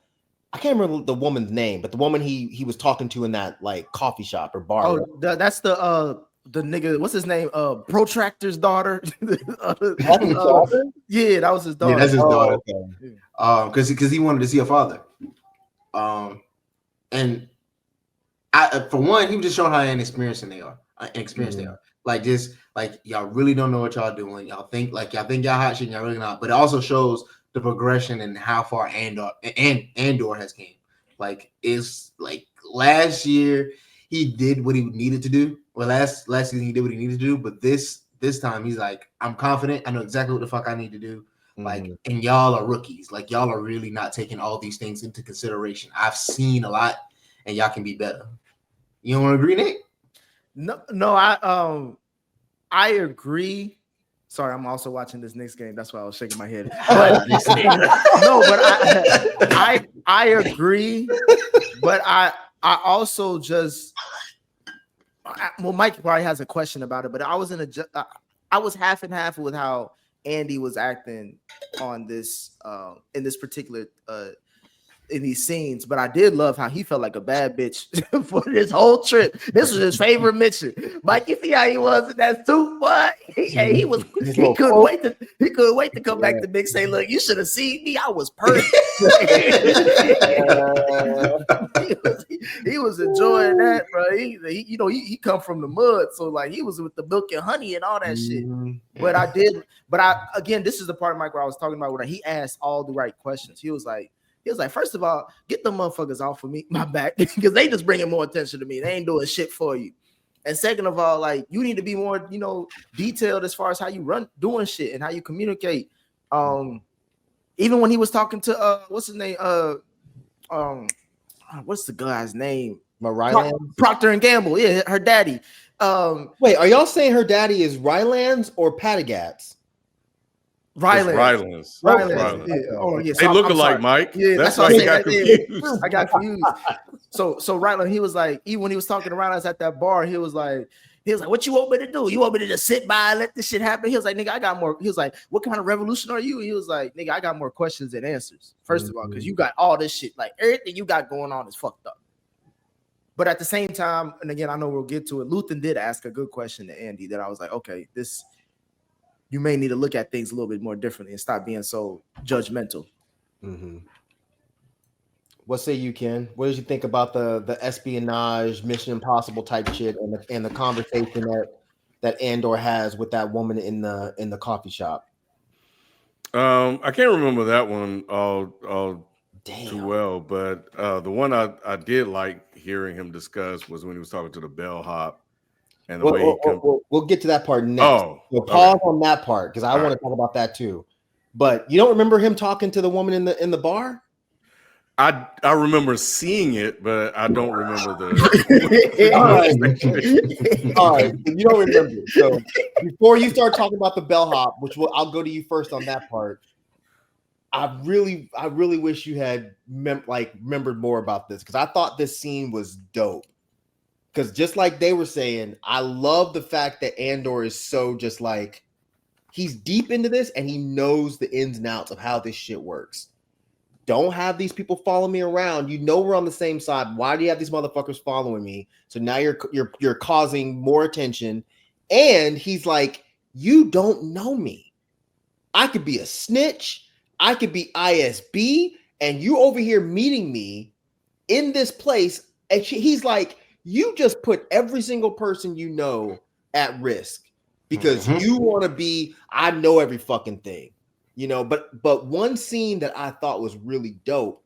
S2: can't remember the woman's name, but the woman he was talking to in that like coffee shop or bar?
S3: Oh, that's the nigga, what's his name? Protractor's daughter. Yeah, that was his daughter.
S4: Yeah, that's his daughter.
S2: Okay.
S4: Because he wanted to see her father. And for one, he was just showing how inexperienced they are. They are. Like just like y'all really don't know what y'all doing. Y'all think y'all hot shit, and y'all really not. But it also shows the progression and how far Andor has came. Like it's like last year he did what he needed to do. Well, last season he did what he needed to do, but this time he's like, I'm confident. I know exactly what the fuck I need to do. Like, and y'all are rookies. Like y'all are really not taking all these things into consideration. I've seen a lot, and y'all can be better. You don't want to agree, Nick?
S3: No, I agree. Sorry, I'm also watching this Knicks game. That's why I was shaking my head. But I agree. But I also just Mike probably has a question about it. But I was half and half with how Andy was acting on this in this particular in these scenes, but I did love how he felt like a bad bitch for this whole trip. This was his favorite mission. Mike, you see how he was in that suit, boy? He couldn't wait to come back to Nick, say, look, you should have seen me. I was perfect. he was enjoying that, bro. He come from the mud, so like he was with the milk and honey and all that shit. But again, this is the part, Mike, where I was talking about when he asked all the right questions. He was like, first of all, get the motherfuckers off of me, my back, because they just bringing more attention to me. They ain't doing shit for you. And second of all, like you need to be more, detailed as far as how you doing shit and how you communicate. Even when he was talking to what's his name? What's the guy's name? Procter and Gamble. Yeah, her daddy.
S2: Wait, are y'all saying her daddy is Rylands or Patagat's?
S3: Rylands.
S1: Yeah.
S3: Oh, yeah.
S1: They look alike, Mike.
S3: Yeah,
S1: that's why he got confused.
S3: I got confused. So Ryland, he was like, even when he was talking to Rylands at that bar, he was like, what you want me to do? You want me to just sit by and let this shit happen? He was like, nigga, I got more. He was like, what kind of revolution are you? He was like, nigga, I got more questions than answers. First of all, because you got all this shit. Like everything you got going on is fucked up. But at the same time, and again, I know we'll get to it. Luthen did ask a good question to Andy that I was like, okay, you may need to look at things a little bit more differently and stop being so judgmental.
S2: What say you, Ken? What did you think about the espionage, Mission Impossible type shit, and the conversation that that Andor has with that woman in the coffee shop?
S1: I can't remember that one all too
S2: Damn.
S1: well, but the one I did like hearing him discuss was when he was talking to the bellhop and the way he
S2: We'll get to that part next.
S1: Oh,
S2: so pause
S1: okay.
S2: on that part because I
S1: All
S2: want to talk about that too. But you don't remember him talking to the woman in the bar?
S1: I remember seeing it, but I don't remember the.
S2: All right. You don't remember. So before you start talking about the bellhop, I'll go to you first on that part. I really wish you had remembered more about this because I thought this scene was dope. Because just like they were saying, I love the fact that Andor is so just like he's deep into this and he knows the ins and outs of how this shit works. Don't have these people follow me around. You know we're on the same side. Why do you have these motherfuckers following me? So now you're causing more attention. And he's like, you don't know me. I could be a snitch. I could be ISB, and you over here meeting me in this place. And he's like, you just put every single person you know at risk because you want to be. I know every fucking thing. You know, but one scene that I thought was really dope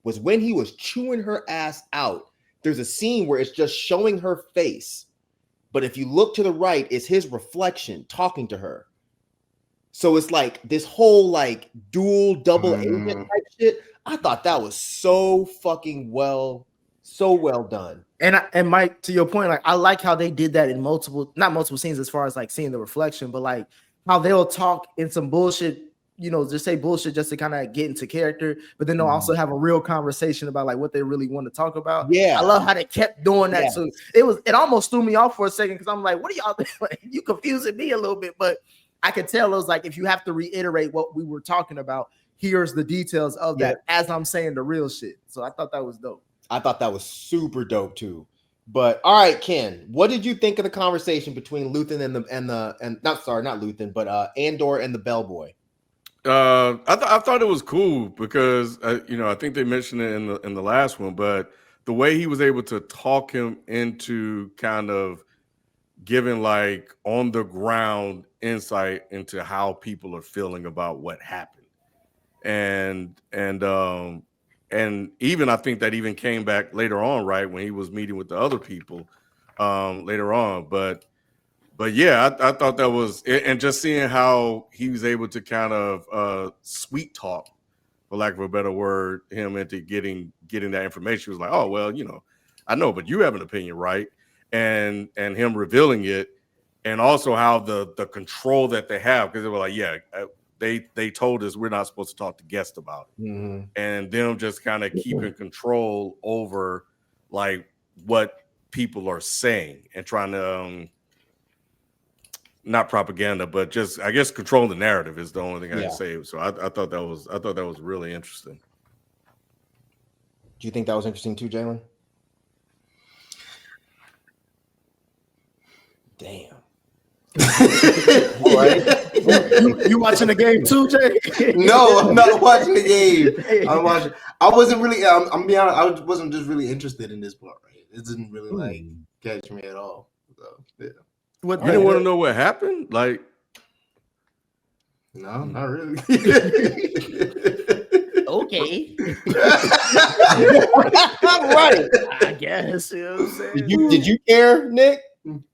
S2: was when he was chewing her ass out. There's a scene where it's just showing her face, but if you look to the right, it's his reflection talking to her. So it's like this whole like dual double agent type shit. I thought that was so fucking so well done.
S3: And Mike, to your point, like I like how they did that in not multiple scenes as far as like seeing the reflection, but like how they'll talk in some bullshit, you know, just say bullshit just to kind of get into character, but then they'll also have a real conversation about like what they really want to talk about.
S2: Yeah,
S3: I love how they kept doing that. So it almost threw me off for a second because I'm like, what are y'all like, you confusing me a little bit, but I could tell it was like if you have to reiterate what we were talking about, here's the details of that as I'm saying the real shit. So I thought that was dope.
S2: I thought that was super dope too. But all right, Ken, what did you think of the conversation between Luthen and not Luthen, but Andor and the bellboy?
S1: I thought it was cool because you know, I think they mentioned it in the last one, but the way he was able to talk him into kind of giving like on the ground insight into how people are feeling about what happened, and even I think that even came back later on, right, when he was meeting with the other people later on, but yeah, I thought that was, and just seeing how he was able to kind of sweet talk, for lack of a better word, him into getting that information. He was like, oh, well, you know, I know, but you have an opinion, right? And him revealing it, and also how the control that they have, because they were like, yeah, they told us we're not supposed to talk to guests about it, and them just kind of keeping control over like what people are saying and trying to not propaganda, but just I guess controlling the narrative is the only thing I can say. So I thought that was really interesting.
S2: Do you think that was interesting too, Jalen? Damn.
S3: All right. You watching the game too, Jay?
S4: No, I'm not watching the game. I'm watching. I wasn't really. I'm being honest. I wasn't just really interested in this part. Right? It didn't really like catch me at all. So, yeah.
S1: You didn't want to know what happened? Like,
S4: no, not really.
S3: Okay.
S2: Right.
S3: I guess. You know what I'm saying?
S2: Did you care, Nick?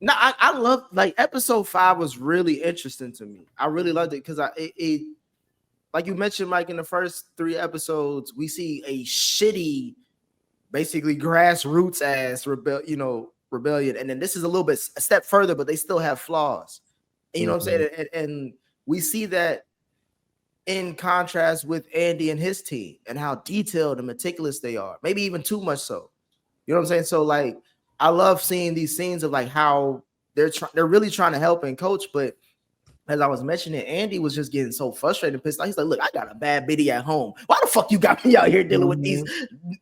S3: No, I love like episode 5 was really interesting to me. I really loved it because it like you mentioned, Mike, in the first 3 episodes, we see a shitty, basically grassroots ass rebellion, and then this is a step further, but they still have flaws. And, you know what I'm saying? And we see that in contrast with Andy and his team and how detailed and meticulous they are, maybe even too much so. You know what I'm saying? So like, I love seeing these scenes of like how they're really trying to help and coach, but as I was mentioning, Andy was just getting so frustrated and pissed off. He's like, look, I got a bad biddy at home. Why the fuck you got me out here dealing with these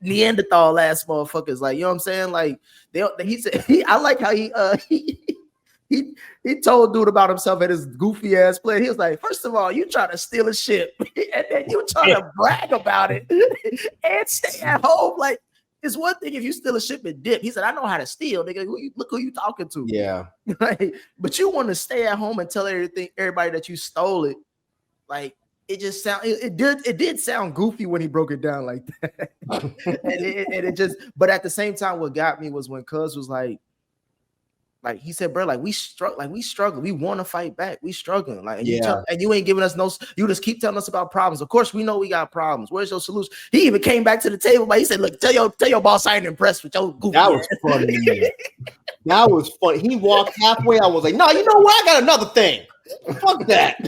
S3: Neanderthal ass motherfuckers? Like, you know what I'm saying? Like, he said, I like how he told dude about himself at his goofy ass play. He was like, first of all, you trying to steal a ship, and then you trying to brag about it and stay at home. Like, It's one thing if you steal a shipment dip. He said, I know how to steal, nigga. Look who you talking to.
S2: Yeah.
S3: Like, but you want to stay at home and tell everybody that you stole it. Like, it just sound it did sound goofy when he broke it down like that. and it just, but at the same time, what got me was when Cuz was like he said, bro, we struggle. We want to fight back. We struggling. Like, and you ain't giving us no, you just keep telling us about problems. Of course, we know we got problems. Where's your solution? He even came back to the table, but he said, look, tell your boss I ain't impressed with your goofy.
S2: That was funny. That was funny. He walked halfway. I was like, no, you know what? I got another thing. Fuck that.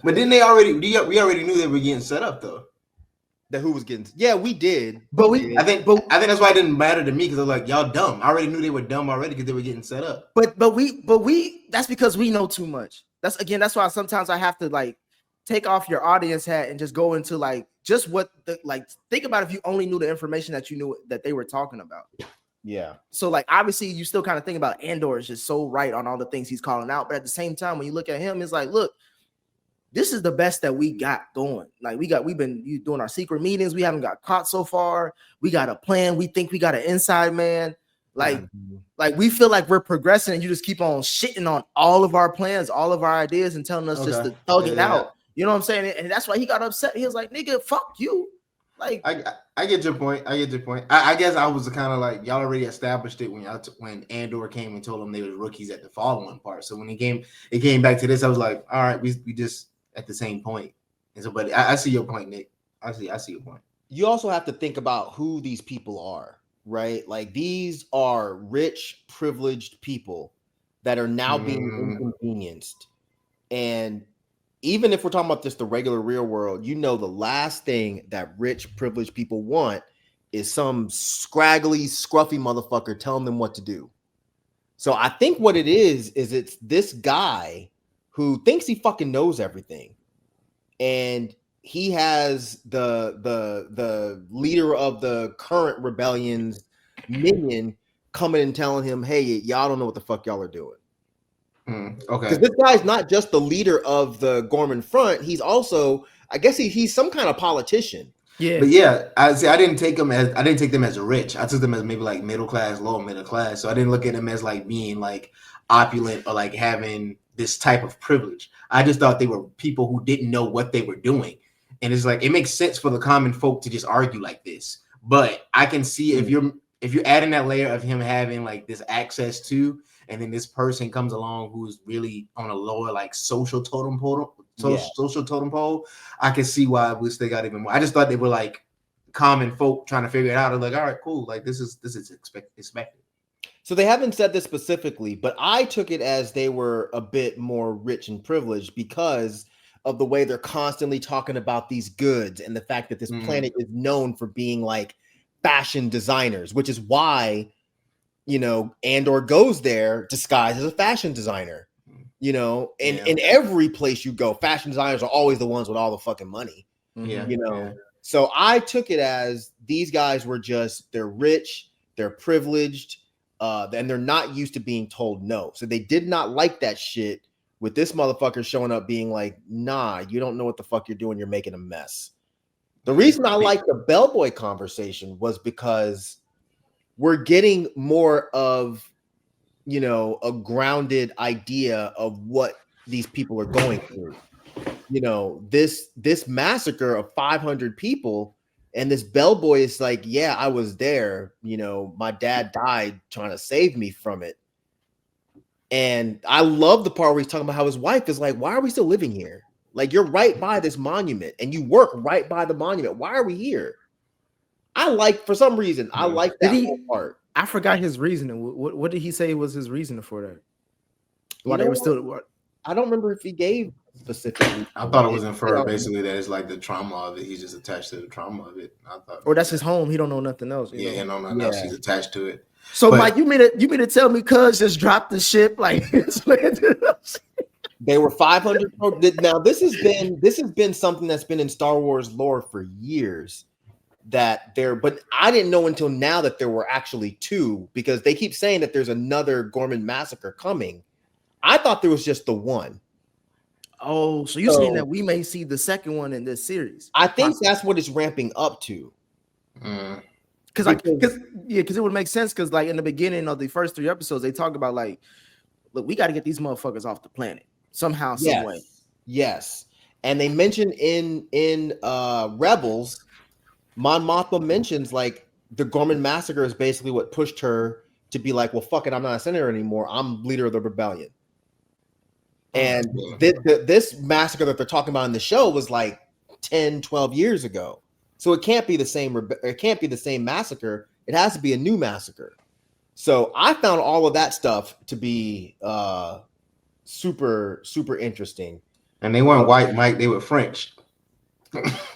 S4: But then we already knew they were getting set up though.
S2: That who was getting? Yeah, we did.
S4: But I think that's why it didn't matter to me because I was like, y'all dumb. I already knew they were dumb already because they were getting set up.
S3: But we that's because we know too much. That's why sometimes I have to take off your audience hat and just go into just what think about if you only knew the information that you knew that they were talking about.
S2: Yeah. So
S3: obviously you still kind of think about Andor is just so right on all the things he's calling out, but at the same time when you look at him, it's like, look, this is the best that we got going. We've been doing our secret meetings. We haven't got caught so far. We got a plan. We think we got an inside man. We feel like we're progressing, and you just keep on shitting on all of our plans, all of our ideas, and telling us just to thug it out. You know what I'm saying? And that's why he got upset. He was like, "Nigga, fuck you."
S4: I get your point. I guess I was kind of like y'all already established it when Andor came and told them they were rookies at the following part. So when it came back to this, I was like, all right, we just at the same point. And so, but I see your point, Nick. I see your point.
S2: You also have to think about who these people are, right? These are rich, privileged people that are now being inconvenienced. And even if we're talking about just the regular real world, the last thing that rich, privileged people want is some scraggly, scruffy motherfucker telling them what to do. So I think what it is it's this guy who thinks he fucking knows everything. And he has the leader of the current rebellion's minion coming and telling him, hey, y'all don't know what the fuck y'all are doing.
S4: Okay.
S2: Because this guy's not just the leader of the Gorman Front. He's also, I guess he's some kind of politician.
S3: Yeah.
S4: But yeah, I didn't take them as rich. I took them as maybe middle class, lower middle class. So I didn't look at them as being opulent or having this type of privilege. I just thought they were people who didn't know what they were doing. And it's it makes sense for the common folk to just argue like this. But I can see if you're adding that layer of him having this access to, and then this person comes along who's really on a lower social totem pole, I can see why I wish they got even more. I just thought they were common folk trying to figure it out. I'm all right, cool. This is expected.
S2: So they haven't said this specifically, but I took it as they were a bit more rich and privileged because of the way they're constantly talking about these goods and the fact that this planet is known for being fashion designers, which is why Andor goes there disguised as a fashion designer. In every place you go, fashion designers are always the ones with all the fucking money. So I took it as these guys were they're rich, they're privileged, and they're not used to being told no. So they did not like that shit with this motherfucker showing up being nah, you don't know what the fuck you're doing. You're making a mess. The reason I like the bellboy conversation was because we're getting more of, a grounded idea of what these people are going through. This massacre of 500 people, and this bellboy is yeah, I was there. My dad died trying to save me from it. And I love the part where he's talking about how his wife is why are we still living here? You're right by this monument and you work right by the monument. Why are we here? For some reason, I like that whole part.
S3: I forgot his reasoning. What did he say was his reasoning for that? Why they were still what?
S2: I don't remember if he gave specifically.
S4: I thought it was inferred basically that it's the trauma of it. He's just attached to the trauma of it. I thought,
S3: or that's his home. He don't know nothing else.
S4: Yeah, no, nothing else. He's attached to it.
S3: So, Mike, you mean to tell me Cuz just dropped the ship
S2: They were 500. Now this has been something that's been in Star Wars lore for years. But I didn't know until now that there were actually two, because they keep saying that there's another Gorman massacre coming. I thought there was just the one.
S3: Oh, so you're saying that we may see the second one in this series?
S2: I think that's what it's ramping up to.
S3: Because it would make sense. Because like in the beginning of the first 3 episodes, they talk about like, look, we got to get these motherfuckers off the planet somehow, some way.
S2: Yes, and they mentioned in Rebels, Mon Mothma mentions like the Gorman massacre is basically what pushed her to be like, well, fuck it, I'm not a senator anymore. I'm leader of the rebellion. And this massacre that they're talking about in the show was like 10, 12 years ago. So it can't be the same. It can't be the same massacre. It has to be a new massacre. So I found all of that stuff to be super, super interesting.
S4: And they weren't white, Mike. They were French.
S2: That's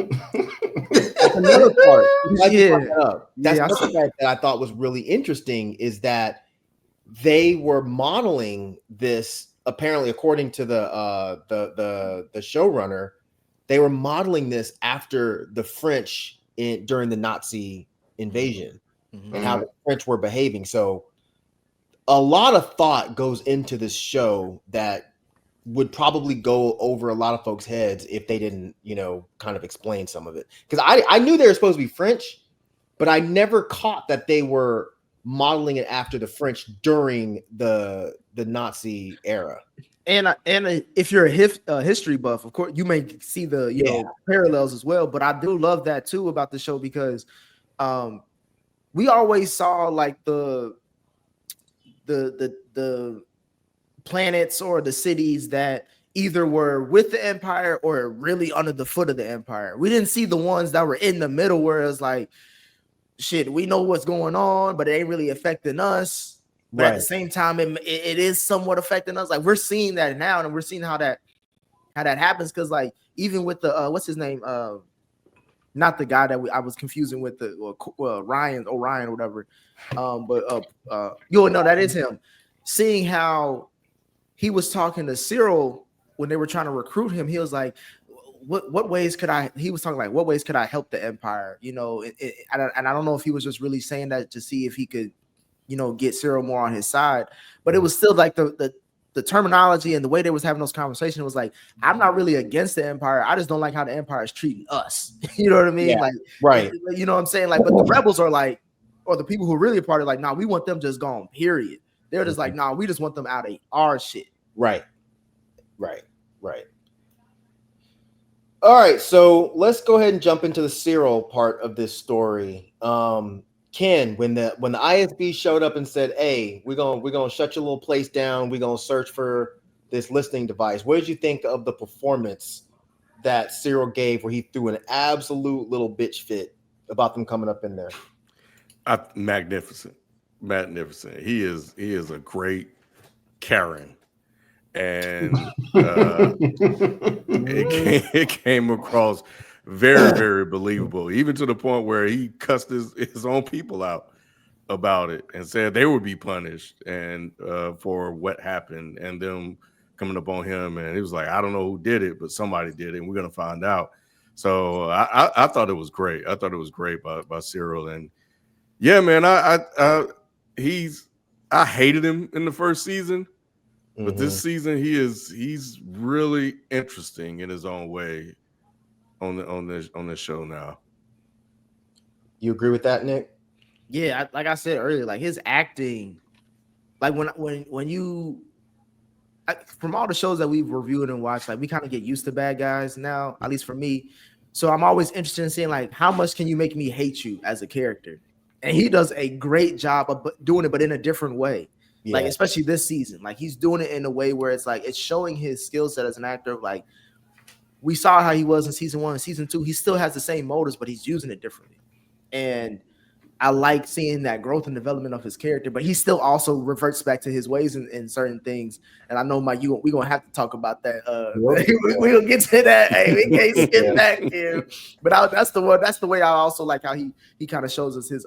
S2: another part. That's another part that I thought was really interesting is that they were modeling this. Apparently, according to the showrunner, they were modeling this after the French during the Nazi invasion and how the French were behaving. So a lot of thought goes into this show that would probably go over a lot of folks' heads if they didn't, kind of explain some of it. Because I knew they were supposed to be French, but I never caught that they were modeling it after the French during the Nazi era.
S3: And if you're a history buff, of course, you may see the parallels as well. But I do love that too about the show because we always saw like the planets or the cities that either were with the Empire or really under the foot of the Empire. We didn't see the ones that were in the middle where it's like, shit, we know what's going on, but it ain't really affecting us. But at the same time, it is somewhat affecting us. Like we're seeing that now, and we're seeing how that happens. Because like even with the what's his name, not the guy that I was confusing with the Orion or whatever. But you'll know that is him. Seeing how he was talking to Cyril when they were trying to recruit him, he was like, what ways could I? He was talking like, what ways could I help the Empire? And I don't know if he was just really saying that to see if he could, get Cyril more on his side. But it was still like the terminology and the way they was having those conversations was like, I'm not really against the Empire. I just don't like how the Empire is treating us. You know what I mean?
S2: Yeah,
S3: like,
S2: right.
S3: You know what I'm saying? Like, but the rebels are like, or the people who are really a part of like, nah, we want them just gone, period. They're just like, nah, we just want them out of our shit.
S2: Right. All right, so let's go ahead and jump into the Cyril part of this story. Ken, when the ISB showed up and said, "Hey, we're gonna shut your little place down. We're gonna search for this listening device." What did you think of the performance that Cyril gave, where he threw an absolute little bitch fit about them coming up in there?
S1: Magnificent. He is a great Karen, and it came across very, very believable, even to the point where he cussed his own people out about it and said they would be punished and for what happened and them coming up on him. And he was like, I don't know who did it, but somebody did it, and we're gonna find out. So I thought it was great. I thought it was great by Cyril. And yeah, man, I hated him in the first season. But this season, he's really interesting in his own way on this show now.
S2: You agree with that, Nick?
S3: Yeah, like I said earlier, like his acting, like when you from all the shows that we've reviewed and watched, like we kind of get used to bad guys now, at least for me. So I'm always interested in seeing like how much can you make me hate you as a character, and he does a great job of doing it, but in a different way. Yeah. Like especially this season, like he's doing it in a way where it's like it's showing his skill set as an actor. Like we saw how he was in season 1 and season 2. He still has the same motives, but he's using it differently. And I like seeing that growth and development of his character, but he still also reverts back to his ways in certain things. And I know, Mike, we're going to have to talk about that. We'll get to that. Hey, we can't skip back here. But that's the way I also like how he kind of shows us his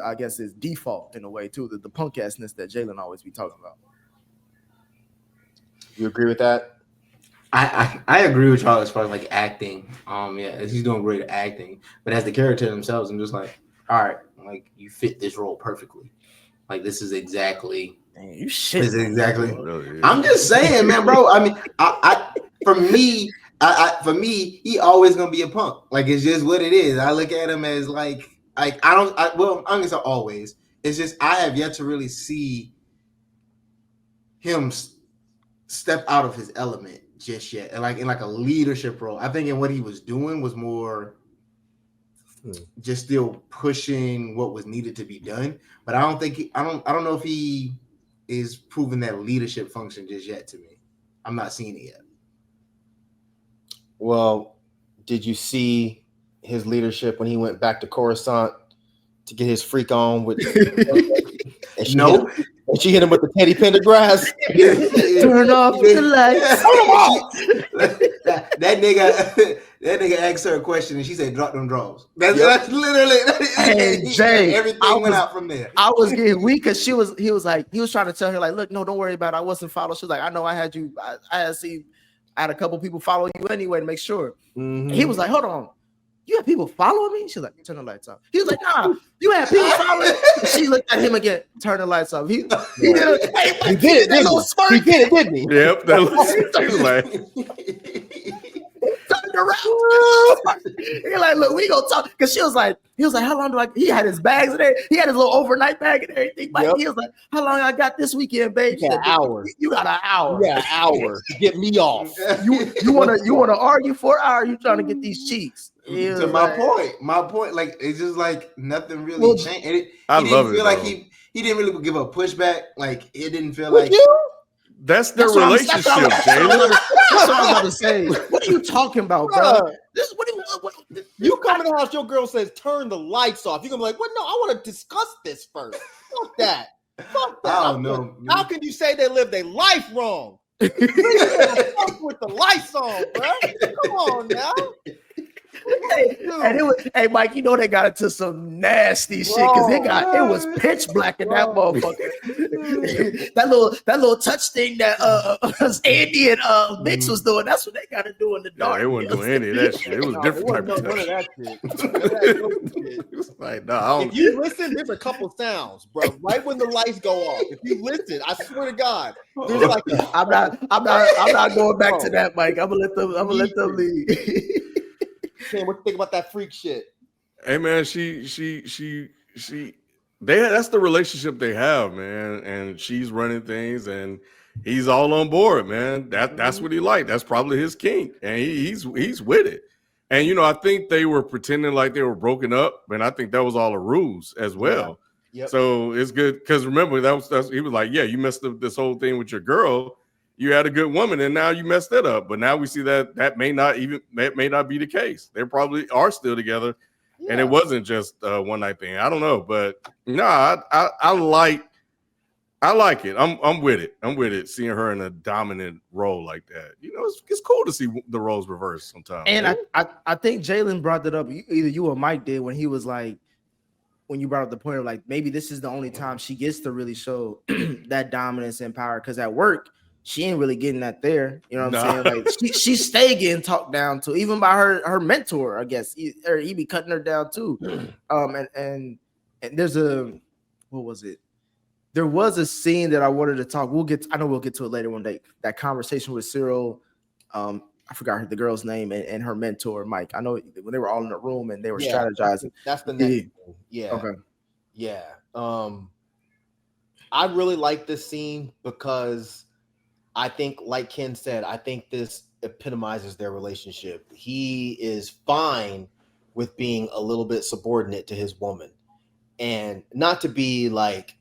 S3: I guess his default in a way too, the punk assness that Jalen always be talking about.
S2: You agree with that?
S4: I agree with y'all as far as like acting. Yeah, he's doing great at acting, but as the character themselves, I'm just like, all right, like you fit this role perfectly. Like this is exactly.
S3: Dang, you shit.
S4: This is exactly. I'm just saying, man, bro. I mean, I for me, For me, he always gonna be a punk. Like it's just what it is. I look at him as like I'm gonna say always. It's just I have yet to really see him step out of his element just yet, and like in like a leadership role. I think in what he was doing was more just still pushing what was needed to be done. But I don't think I don't know if he is proving that leadership function just yet to me. I'm not seeing it yet.
S2: Well, did you see his leadership when he went back to Coruscant to get his freak on with? And she hit him with the Teddy Pendergrass.
S3: Turn off the lights.
S4: That nigga asked her a question and she said, "Drop them draws." That's literally.
S3: Hey, Jay,
S4: everything went out from there.
S3: I was getting weak because he was trying to tell her like, look, no, don't worry about it. I wasn't followed. She was like, I know I had you. I had a couple people follow you anyway to make sure.
S2: Mm-hmm.
S3: He was like, hold on. You have people following me? She's like, turn the lights off. He was like, nah, you have people following me. She looked at him again, turn the lights off. He did it,
S2: He did it, didn't he?
S1: Yep, that was like.
S3: Turned around. He like, look, we gonna talk. Cause he was like, how long do I? He had his bags in there. He had his little overnight bag and everything. Mike, He was like, how long I got this weekend, babe?
S2: You got an hour.
S3: You got an hour.
S2: You got an hour to get me off.
S3: You wanna argue for an hour? You trying to get these cheeks?
S4: To my point, like it's just like nothing really changed. He didn't feel like he didn't really give a pushback. Like it didn't feel like.
S1: That's their relationship, Jalen.
S3: That's what I was about to say. What are you talking about, bro? This what
S2: you come in the house, your girl says, turn the lights off. You're gonna be like, what? No, I want to discuss this first. Fuck that. Fuck that.
S4: I don't know.
S2: How can you say they live their life wrong? Fuck with the lights on, bro. Come on now.
S3: Hey, Mike, you know they got into some nasty shit because it was pitch black in that motherfucker. that little touch thing that Andy and Mix was doing. That's what they got to do in the dark.
S1: Yeah, they wasn't doing any of that shit. It was different type of
S2: none of
S1: touch.
S2: that shit.
S1: It was like, nah,
S2: if you listen, there's a couple sounds, bro. Right when the lights go off, if you listen, I swear to God, there's like
S3: I'm not going back to that, Mike. I'm gonna let them leave.
S2: What you think about that freak shit?
S1: Hey man, that's the relationship they have, man. And she's running things and he's all on board, man. That's what he liked. That's probably his kink. And he's with it. And I think they were pretending like they were broken up, and I think that was all a ruse as well.
S2: Yeah. Yep.
S1: So it's good because remember that's he was like, yeah, you messed up this whole thing with your girl. You had a good woman, and now you messed it up. But now we see that may not be the case. They probably are still together, and it wasn't just a one night thing. I don't know, but no, I like it. I'm with it. I'm with it. Seeing her in a dominant role like that, it's cool to see the roles reversed sometimes.
S3: And I think Jalen brought that up. Either you or Mike did when he was like, when you brought up the point of like maybe this is the only time she gets to really show that dominance and power because at work. She ain't really getting that there. You know what I'm saying? Like she stay getting talked down to, even by her mentor, I guess. He be cutting her down too. And there's what was it? There was a scene that I wanted to talk. I know we'll get to it later one day. That conversation with Cyril. I forgot the girl's name and her mentor, Mike. I know when they were all in the room and they were strategizing.
S2: That's the next thing. Yeah.
S3: Okay.
S2: Yeah. I really like this scene because I think, like Ken said, I think this epitomizes their relationship. He is fine with being a little bit subordinate to his woman, and not to be like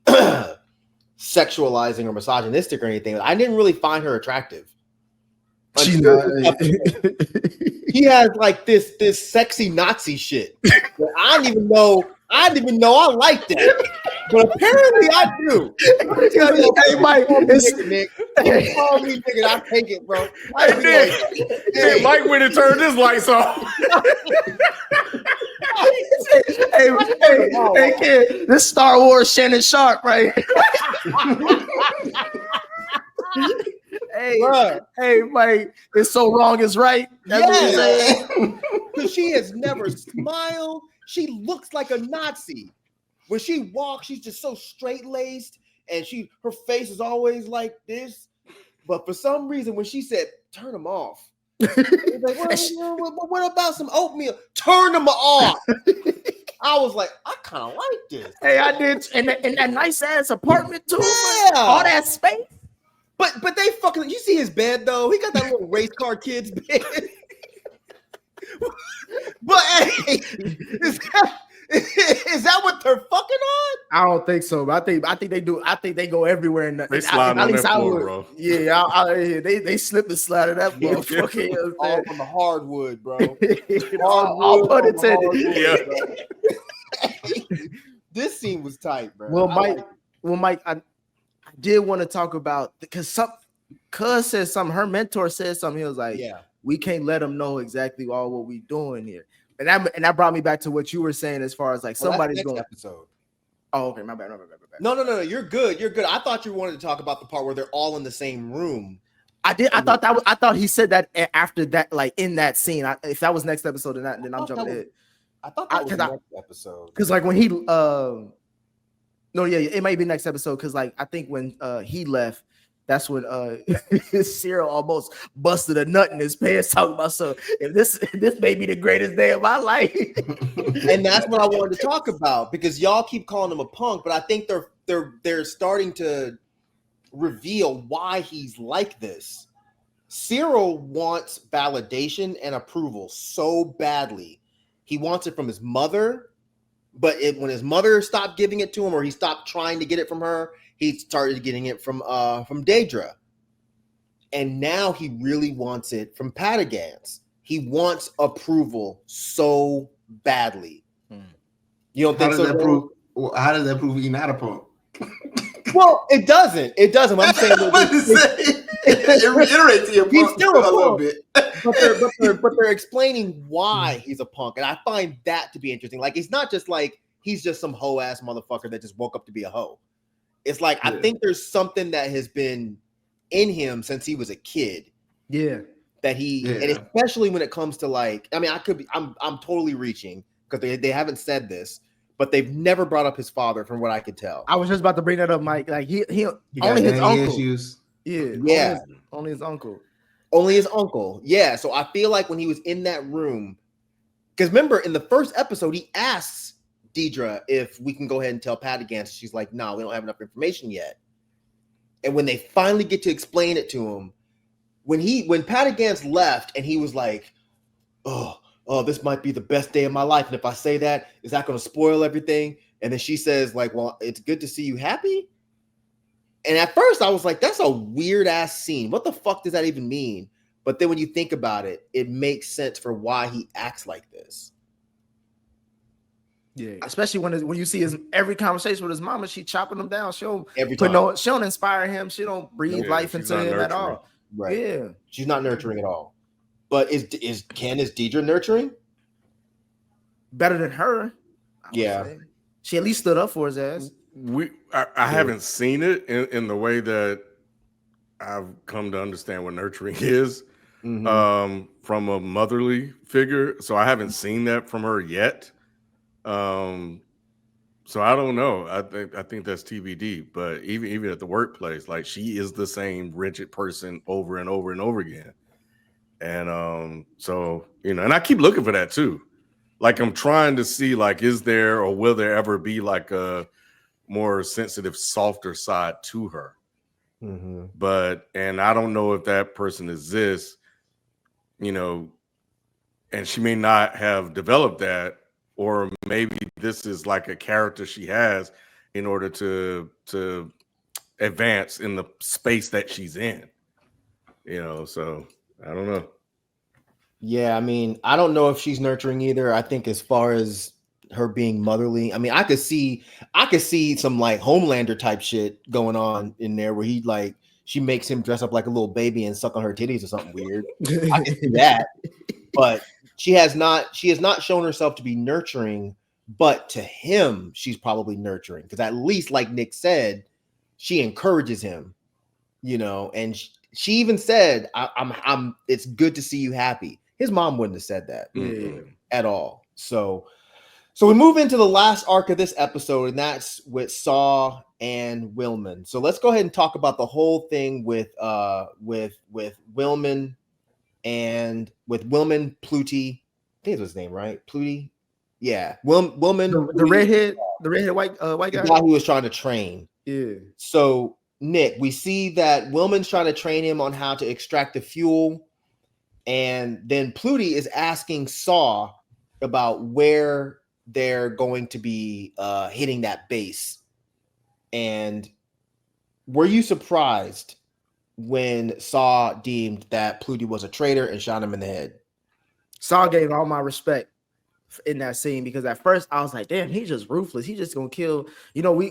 S2: sexualizing or misogynistic or anything. I didn't really find her attractive. He has like this sexy Nazi shit. I didn't even know I liked that. But apparently I do.
S3: Hey, Mike,
S2: Nick. Call me nigga, I take it, bro.
S1: Hey, Mike went and turned his lights off.
S3: hey, kid, this Star Wars Shannon Sharp, right? Hey, Mike, it's so wrong is right.
S2: Because she has never smiled. She looks like a Nazi. When she walks, she's just so straight-laced, and her face is always like this. But for some reason, when she said, turn them off, He's like, what about some oatmeal? Turn them off. I was like, I kind of like this.
S3: Hey, I did, and that nice ass apartment too.
S2: Yeah.
S3: All that space.
S2: But they fucking. You see his bed though? He got that little race car kid's bed. But hey, is that what they're fucking on?
S3: I don't think so. But I think they do. I think they go everywhere.
S1: They slide on that floor, bro.
S3: Yeah, they slip and slide in that motherfucker. You know what I'm
S2: All
S3: saying?
S2: on the hardwood, bro.
S3: all pun intended.
S2: Yeah. This scene was tight, bro.
S3: Well, Mike, I did want to talk about because Cuz said something. Her mentor said something. He was like,
S2: yeah, we
S3: can't let them know exactly all what we doing here. And that brought me back to what you were saying as far as like somebody's going.
S2: Episode.
S3: Oh, okay, my bad.
S2: No, you're good. You're good. I thought you wanted to talk about the part where they're all in the same room.
S3: I did. I thought he said that after that, like in that scene. If that was next episode, then I'm jumping ahead.
S2: I thought that was the next episode.
S3: Because like when he it might be next episode. Because like I think when he left, that's when Cyril almost busted a nut in his pants talking about if this may be the greatest day of my life.
S2: And that's what I wanted to talk about because y'all keep calling him a punk, but I think they're starting to reveal why he's like this. Cyril wants validation and approval so badly. He wants it from his mother, but when his mother stopped giving it to him or he stopped trying to get it from her, he started getting it from Daedra. And now he really wants it from Patagans. He wants approval so badly. You don't think so?
S4: How does that prove he's not a punk?
S2: Well, it doesn't. It doesn't. I'm saying
S4: it reiterates your
S2: he's still a
S4: little bit.
S2: but they're explaining why he's a punk, and I find that to be interesting. Like, it's not just like he's just some hoe ass motherfucker that just woke up to be a hoe. It's like I think there's something that has been in him since he was a kid.
S3: Yeah,
S2: that and especially when it comes to like, I mean, I'm totally reaching because they haven't said this. But they've never brought up his father, from what I could tell.
S3: I was just about to bring that up, Mike. Like he only his uncle.
S4: Issues.
S3: Yeah. Only his uncle.
S2: Only his uncle. Yeah. So I feel like when he was in that room, because remember in the first episode, he asks Daedra if we can go ahead and tell Patagans. She's like, no, we don't have enough information yet. And when they finally get to explain it to him, when Patagans left and he was like, oh, this might be the best day of my life. And if I say that, is that going to spoil everything? And then she says, like, well, it's good to see you happy. And at first I was like, that's a weird ass scene. What the fuck does that even mean? But then when you think about it, it makes sense for why he acts like this.
S3: Yeah, especially when you see his every conversation with his mama, she chopping him down. She don't inspire him. She don't breathe life into him at all.
S2: Right.
S3: Yeah.
S2: She's not nurturing at all. But is Daedra nurturing?
S3: Better than her.
S2: Yeah.
S3: She at least stood up for his ass.
S1: I haven't seen it in the way that I've come to understand what nurturing is from a motherly figure. So I haven't seen that from her yet. So I don't know. I think that's TBD. But even at the workplace, like she is the same rigid person over and over and over again. And so, and I keep looking for that too. Like I'm trying to see, like, is there or will there ever be like a more sensitive, softer side to her? But I don't know if that person exists, and she may not have developed that, or maybe this is like a character she has in order to advance in the space that she's in. So I don't know.
S2: Yeah, I mean, I don't know if she's nurturing either. I think as far as her being motherly, I mean, I could see some like Homelander type shit going on in there where she makes him dress up like a little baby and suck on her titties or something weird. I can see that. But she has not shown herself to be nurturing, but to him, she's probably nurturing because at least, like Nick said, she encourages him, and she even said, I'm it's good to see you happy. His mom wouldn't have said that at all. So we move into the last arc of this episode, and that's with Saw and Willman. So let's go ahead and talk about the whole thing with Willman and with Wilman Pluty, I think it was his name, right? Pluty, yeah. Wilman,
S3: the redhead white
S2: the
S3: guy.
S2: guy who was trying to train.
S3: Yeah.
S2: So Nick, we see that Wilman's trying to train him on how to extract the fuel, and then Pluty is asking Saw about where they're going to be hitting that base. And were you surprised when Saw deemed that Pluty was a traitor and shot him in the head?
S3: Saw gave all my respect in that scene because at first I was like, damn, he's just ruthless. He's just gonna kill. You know,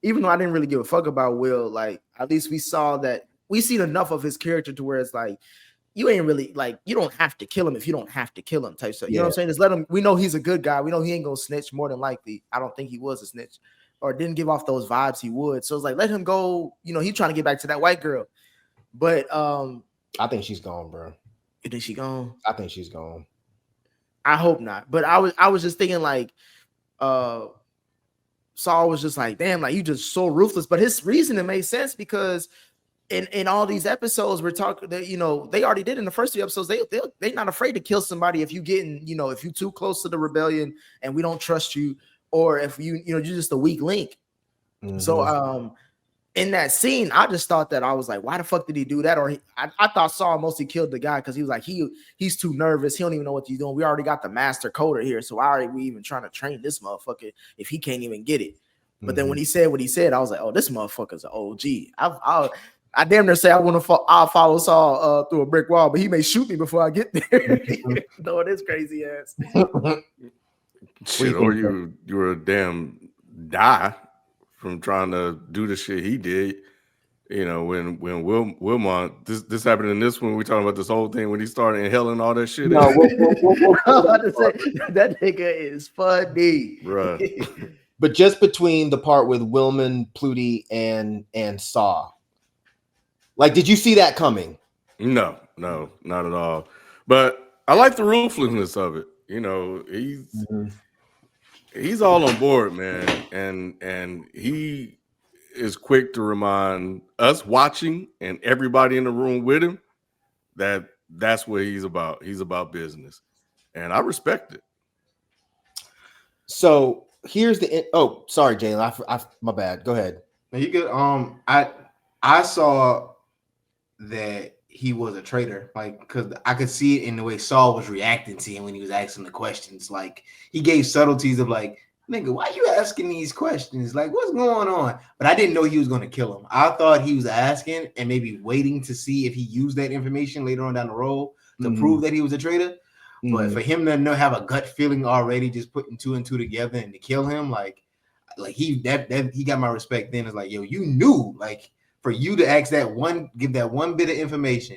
S3: even though I didn't really give a fuck about Will, like at least we saw that we seen enough of his character to where it's like, you ain't really like, you don't have to kill him if you don't have to kill him type stuff. You know what I'm saying? Just let him. We know he's a good guy. We know he ain't gonna snitch more than likely. I don't think he was a snitch or didn't give off those vibes he would. So it's like, let him go. You know, he's trying to get back to that white girl. But
S2: I think she's gone, bro.
S3: You think she gone?
S2: I think she's gone.
S3: I hope not. But I was just thinking like Saul was just like, damn, like you just so ruthless. But his reasoning made sense because in all these episodes we're talking that, you know, they already did in the first 2 episodes. They're not afraid to kill somebody if you getting, you know, if you too close to the rebellion and we don't trust you, or if you know, you're just a weak link. Mm-hmm. So in that scene, I just thought that I was like, why the fuck did he do that? Or I thought Saul mostly killed the guy because he was like, he's too nervous. He don't even know what he's doing. We already got the master coder here. So why are we even trying to train this motherfucker if he can't even get it? But then when he said what he said, I was like, oh, this motherfucker's an OG. I damn near say I'll follow Saul through a brick wall, but he may shoot me before I get there. No, this crazy ass.
S1: Shit, or you were a damn die from trying to do the shit he did. You know, when Wilmont, this happened in this one, we talking about this whole thing when he started inhaling all that shit.
S2: No,
S3: I was about to say, that nigga is funny.
S1: Right.
S2: But just between the part with Wilman, Pluty, and Saw, like, did you see that coming?
S1: No, not at all. But I like the ruthlessness of it. You know, he's all on board, man, and he is quick to remind us watching and everybody in the room with him that that's what he's about. He's about business, and I respect it.
S2: So here's oh, sorry, Jalen. I my bad. Go ahead.
S4: No, you good. I saw that he was a traitor, like, because I could see it in the way Saul was reacting to him when he was asking the questions. Like, he gave subtleties of like, nigga, why you asking these questions? Like, what's going on? But I didn't know he was going to kill him. I thought he was asking and maybe waiting to see if he used that information later on down the road to prove that he was a traitor. But for him to have a gut feeling already, just putting 2 and 2 together and to kill him, like he got my respect. Then it's like, yo, you knew, like, for you to ask that one, give that one bit of information,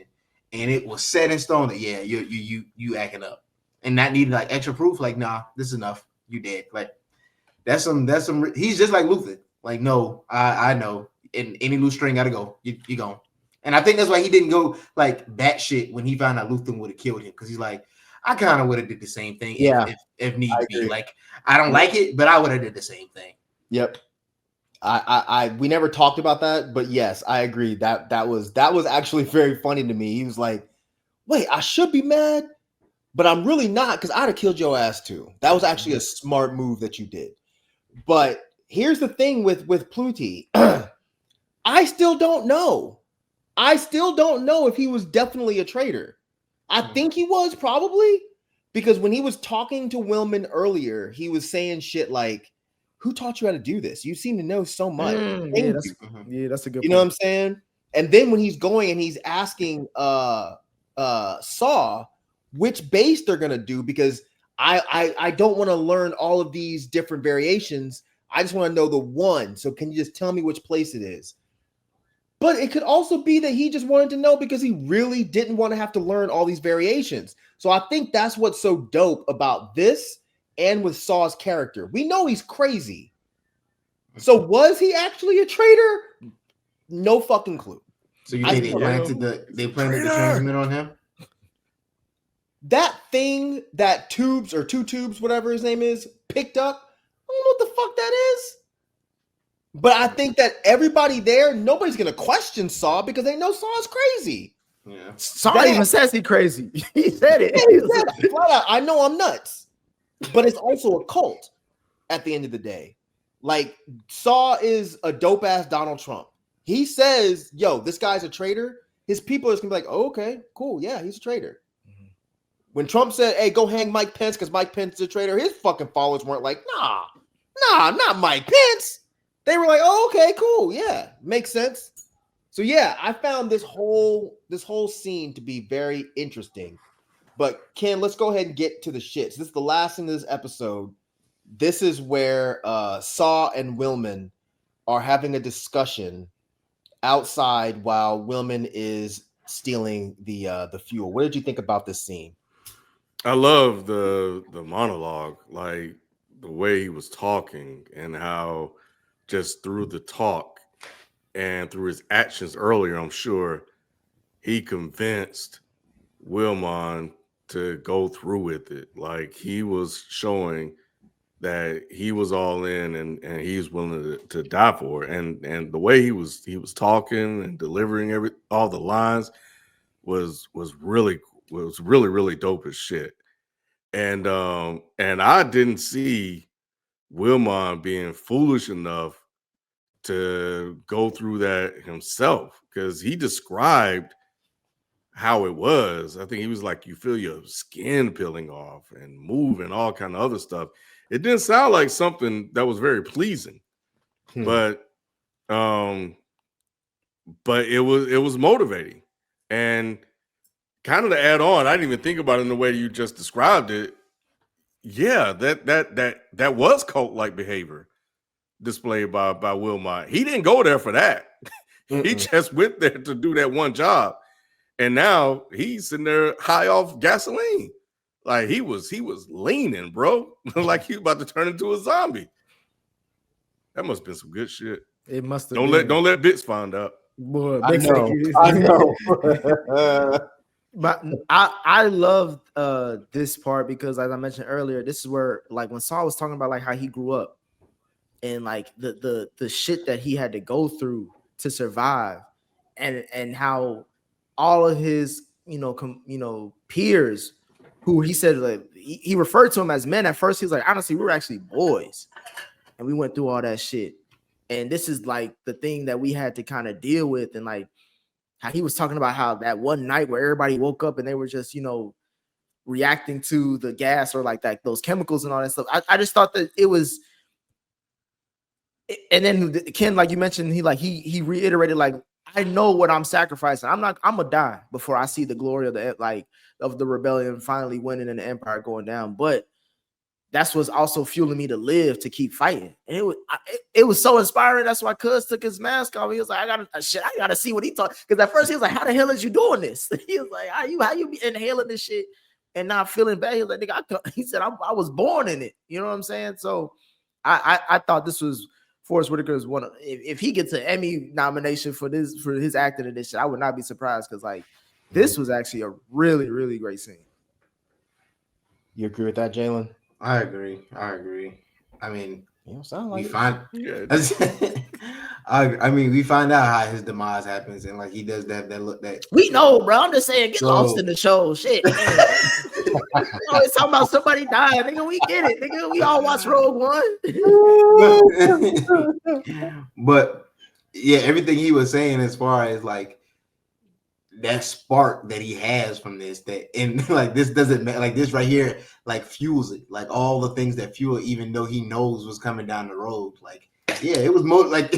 S4: and it was set in stone that you acting up, and not needing like extra proof. Like, nah, this is enough. You dead. Like, that's some. He's just like Luther. Like, no, I know. And any loose string gotta go. You gone. And I think that's why he didn't go like that shit when he found out Luther would have killed him, because he's like, I kind of would have did the same thing. If need be. Like, I don't like it, but I would have did the same thing.
S2: Yep. We never talked about that, but yes, I agree. That was actually very funny to me. He was like, wait, I should be mad, but I'm really not, because I'd have killed your ass too. That was actually a smart move that you did. But here's the thing with Pluty. I still don't know. If he was definitely a traitor. I think he was, probably, because when he was talking to Wilman earlier, he was saying shit like, who taught you how to do this? You seem to know so much.
S3: That's a good point.
S2: You know what I'm saying? And then when he's going and he's asking Saw which base they're gonna do, because I don't want to learn all of these different variations. I just want to know the one. So can you just tell me which place it is? But it could also be that he just wanted to know because he really didn't want to have to learn all these variations. So I think that's what's so dope about this. And with Saw's character, we know he's crazy. So was he actually a traitor? No fucking clue.
S4: So you think they planted the transmitter on him?
S2: That thing, that tubes or 2 tubes, whatever his name is, picked up. I don't know what the fuck that is. But I think that everybody there, nobody's gonna question Saw because they know Saw is crazy.
S4: Yeah.
S3: Saw even says he crazy. He said it.
S2: Yeah, he said it flat out. I know I'm nuts, but it's also a cult at the end of the day. Like, Saw is a dope ass Donald Trump. He says, yo, this guy's a traitor. His people is gonna be like, oh, okay, cool. Yeah, he's a traitor. Mm-hmm. When Trump said, hey, go hang Mike Pence because Mike Pence is a traitor, his fucking followers weren't like, nah, not Mike Pence. They were like, oh, okay, cool. Yeah, makes sense. So yeah, I found this whole scene to be very interesting. But Ken, let's go ahead and get to the shits. This is the last thing of this episode. This is where Saw and Willman are having a discussion outside while Willman is stealing the fuel. What did you think about this scene?
S1: I love the monologue, like the way he was talking and how just through the talk and through his actions earlier, I'm sure he convinced Wilmon to go through with it. Like he was showing that he was all in and he was willing to die for it. And the way he was talking and delivering all the lines was really dope as shit. And I didn't see Wilmon being foolish enough to go through that himself, because he described how it was. I think he was like, you feel your skin peeling off and moving, all kind of other stuff. It didn't sound like something that was very pleasing, but it was motivating. And kind of to add on, I didn't even think about it in the way you just described it. Yeah, that was cult-like behavior displayed by Wilmot. He didn't go there for that. He just went there to do that one job. And now he's sitting there high off gasoline. Like he was leaning, bro. Like he was about to turn into a zombie. That must have been some good shit.
S3: It must have.
S1: Don't let Bits find out.
S3: Boy,
S2: I know.
S3: But I love this part because, as I mentioned earlier, this is where, like, when Saul was talking about like how he grew up and like the shit that he had to go through to survive, and how all of his peers, who he said, like, he referred to them as men at first. He was like, honestly, we were actually boys, and we went through all that shit. And this is like the thing that we had to kind of deal with, and like how he was talking about how that one night where everybody woke up and they were just, reacting to the gas or like that, those chemicals and all that stuff. I just thought that it was. And then Ken, like you mentioned, he reiterated, like, I know what I'm sacrificing. I'm gonna die before I see the glory of the rebellion finally winning and the empire going down. But that's what's also fueling me to live, to keep fighting. And it was so inspiring. That's why Cuz took his mask off. He was like, I gotta see what he talking. Because at first he was like, how the hell is you doing this? He was like, how you be inhaling this shit and not feeling bad? He was like, nigga, he said, I was born in it. You know what I'm saying? So I thought this was Forrest Whitaker's one of, if he gets an Emmy nomination for his acting in this shit, I would not be surprised, because like this was actually a really, really great scene.
S2: You agree with that, Jalen?
S4: I agree. I mean,
S2: sound like
S4: we find. I mean, we find out how his demise happens, and like he does that look that.
S3: We know, bro. I'm just saying, get lost in the show, shit. Always talking about somebody dying, nigga. We get it, nigga. We all watch Rogue
S4: One. But yeah, everything he was saying as far as like that spark that he has from this, and like this doesn't matter, like this right here like fuels it, like all the things that fuel it, even though he knows what's coming down the road. Like, yeah, it was more like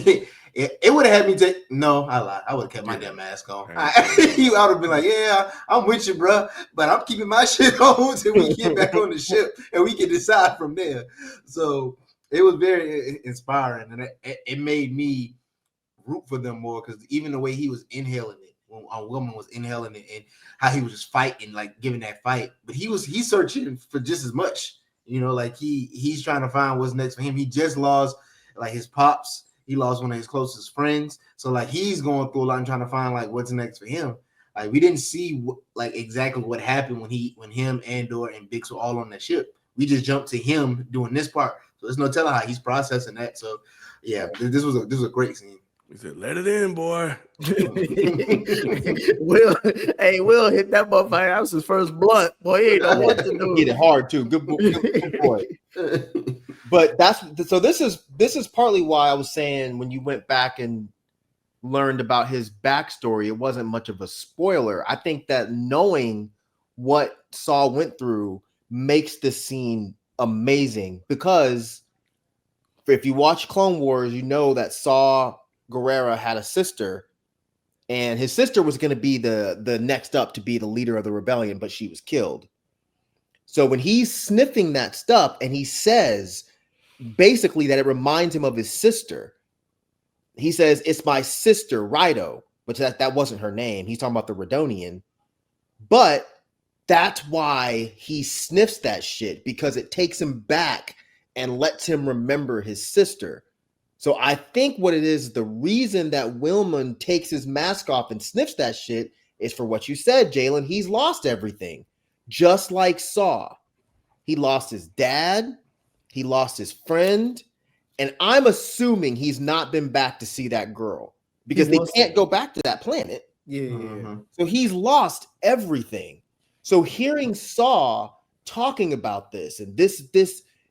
S4: it would have had me take. No, I lied. I would have kept my damn mask on. I would have been like, yeah, I'm with you, bro, but I'm keeping my shit on until we get back on the ship and we can decide from there. So it was very inspiring, and it made me root for them more, because even the way he was inhaling it, when a woman was inhaling it, and how he was just fighting, like giving that fight, but he's searching for just as much, like he's trying to find what's next for him. He just lost like his pops, he lost one of his closest friends, so like he's going through a lot and trying to find like what's next for him. Like we didn't see like exactly what happened when him, Andor, and Bix were all on that ship. We just jumped to him doing this part, so there's no telling how he's processing that. So yeah, this was a great scene.
S1: He said, "Let it in, boy."
S3: Will hit that motherfucker. That was his first blunt. Boy, he ain't know what to do.
S2: Hit it hard too. Good boy. But this is partly why I was saying when you went back and learned about his backstory, it wasn't much of a spoiler. I think that knowing what Saw went through makes this scene amazing, because if you watch Clone Wars, you know that Saw Gerrera had a sister, and his sister was going to be the next up to be the leader of the rebellion, but she was killed. So when he's sniffing that stuff and he says basically that it reminds him of his sister, he says, "It's my sister, Rido," which that wasn't her name. He's talking about the Redonian. But that's why he sniffs that shit, because it takes him back and lets him remember his sister. So I think what it is, the reason that Willman takes his mask off and sniffs that shit is for what you said, Jalen. He's lost everything. Just like Saw. He lost his dad. He lost his friend. And I'm assuming he's not been back to see that girl, because they can't go back to that planet.
S3: Yeah.
S2: So he's lost everything. So hearing Saw talking about this and this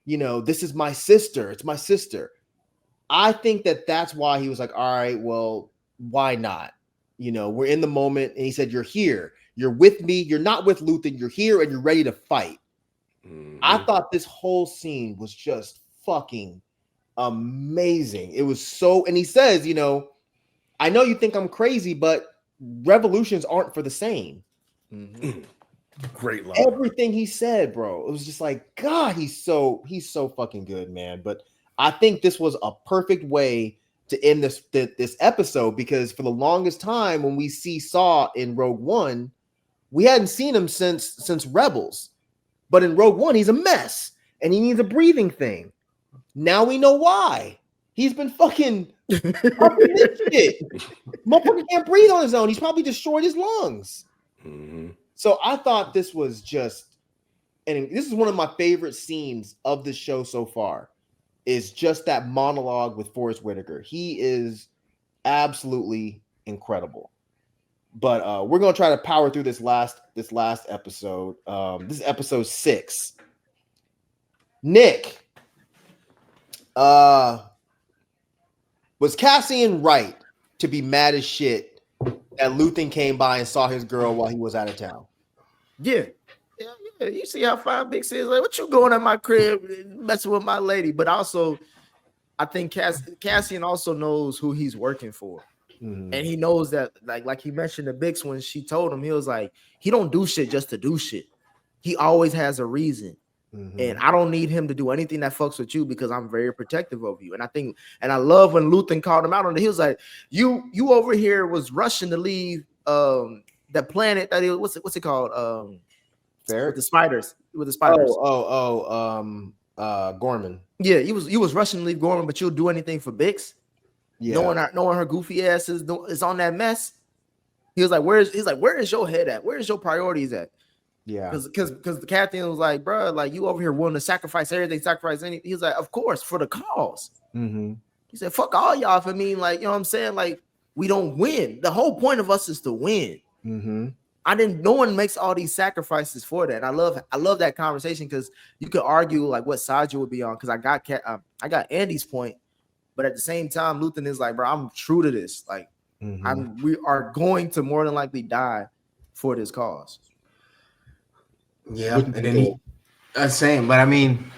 S2: is my sister. It's my sister. I think that's why he was like, all right, well, why not? We're in the moment. And he said, you're here. You're with me. You're not with Luthen. You're here and you're ready to fight. Mm-hmm. I thought this whole scene was just fucking amazing. It was so, and he says, I know you think I'm crazy, but revolutions aren't for the same.
S1: Mm-hmm. Great line.
S2: Everything he said, bro. It was just like, God, he's so fucking good, man. But I think this was a perfect way to end this episode, because for the longest time when we see Saw in Rogue One, we hadn't seen him since Rebels. But in Rogue One, he's a mess and he needs a breathing thing. Now we know why. He's been fucking pumping this shit. Motherfucker can't breathe on his own. He's probably destroyed his lungs. Mm-hmm. So I thought this was just, and this is one of my favorite scenes of the show so far, is just that monologue with Forrest Whitaker. He is absolutely incredible. But we're gonna try to power through this last episode. This is episode 6. Nick. Was Cassian right to be mad as shit that Luthen came by and saw his girl while he was out of town?
S3: Yeah. You see how fine Big C is like, what you going at my crib messing with my lady? But also, I think Cassian also knows who he's working for. Mm-hmm. And he knows that, like he mentioned to Bix when she told him, he was like, he don't do shit just to do shit. He always has a reason. Mm-hmm. And I don't need him to do anything that fucks with you, because I'm very protective of you. And I love when Luthen called him out on it. He was like, you over here was rushing to leave that planet that what's it called? With the spiders.
S2: Gorman.
S3: Yeah, you was rushing to leave Gorman, but you'll do anything for Bix. Yeah. Knowing her goofy ass is on that mess. He was like, where is your head at? Where is your priorities at? Yeah, because the captain was like, bro, like, you over here willing to sacrifice everything, sacrifice anything. He was like, of course, for the cause. Mm-hmm. He said, fuck all y'all for me. Like, you know what I'm saying? Like, we don't win. The whole point of us is to win. Mm-hmm. No one makes all these sacrifices for that. And I love that conversation, because you could argue like what side you would be on. Because I got Andy's point, but at the same time, Luthen is like, bro, I'm true to this. Like, mm-hmm. We are going to more than likely die for this cause.
S4: Yeah, and then same, but I mean,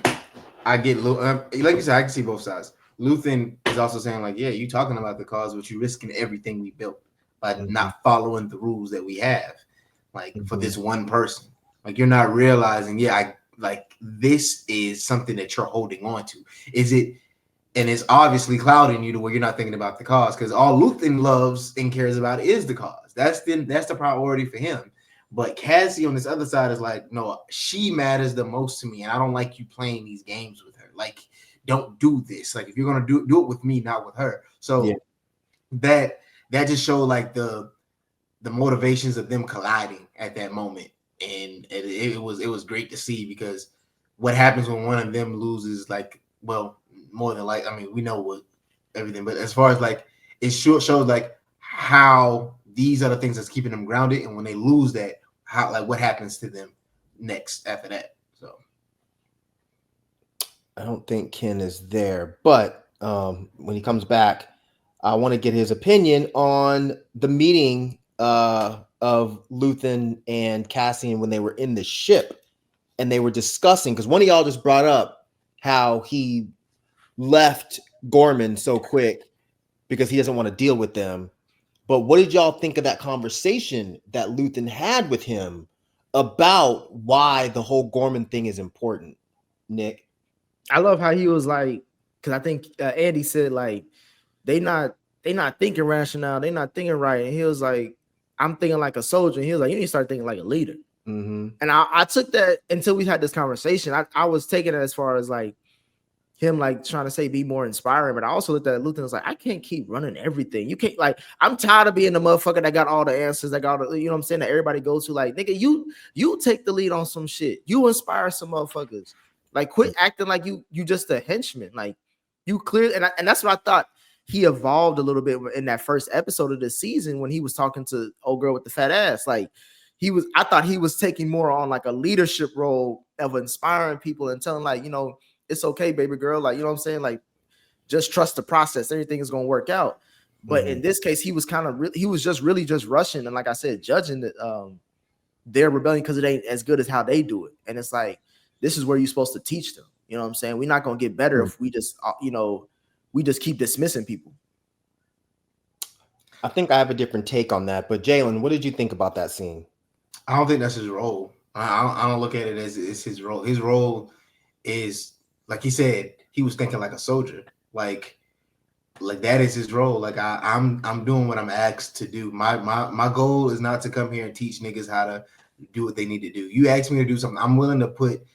S4: I get like you said, I can see both sides. Luthen is also saying like, yeah, you talking about the cause, but you risking everything we built by not following the rules that we have, like for this one person. Like, you're not realizing, this is something that you're holding on to. Is it? And it's obviously clouding you to where you're not thinking about the cause, because all Luthen loves and cares about is the cause. That's the priority for him. But Cassie on this other side is like, no, she matters the most to me, and I don't like you playing these games with her. Like, don't do this. Like, if you're gonna do it with me, not with her. So that just showed like the motivations of them colliding at that moment, and it was great to see, because what happens when one of them loses, like, well, more than like, I mean, we know what everything, but as far as like, it shows like how these are the things that's keeping them grounded, and when they lose that, how like what happens to them next after that. So
S2: I don't think Ken is there, but when he comes back, I want to get his opinion on the meeting of Luthen and Cassian when they were in the ship and they were discussing, because one of y'all just brought up how he left Gorman so quick because he doesn't want to deal with them. But what did y'all think of that conversation that Luthen had with him about why the whole Gorman thing is important, Nick?
S3: I love how he was like, because I think Andy said like they not thinking rational, they not thinking right, and he was like, I'm thinking like a soldier. And he was like, you need to start thinking like a leader.
S2: Mm-hmm.
S3: And I took that until we had this conversation. I was taking it as far as like him like trying to say be more inspiring, but I also looked at Luthen and was like, I can't keep running everything. You can't, like, I'm tired of being the motherfucker that got all the answers, that got all the, you know what I'm saying, that everybody goes to. Like, nigga, you take the lead on some shit. You inspire some motherfuckers. Like, quit acting like you just a henchman. Like, you clear, and that's what I thought. He evolved a little bit in that first episode of the season when he was talking to old girl with the fat ass. Like, I thought he was taking more on like a leadership role of inspiring people and telling, like, you know, it's okay, baby girl. Like, you know what I'm saying? Like, just trust the process. Everything is going to work out. But in this case, he was kind of he was just really just rushing. And like I said, judging their rebellion because it ain't as good as how they do it. And it's like, this is where you're supposed to teach them. You know what I'm saying? We're not going to get better if we just, we just keep dismissing people.
S2: I think I have a different take on that. But Jalen, what did you think about that scene?
S4: I don't think that's his role. I don't look at it as it's his role. His role is, like he said, he was thinking like a soldier. Like that is his role. Like I'm doing what I'm asked to do. My goal is not to come here and teach niggas how to do what they need to do. You ask me to do something, I'm willing to put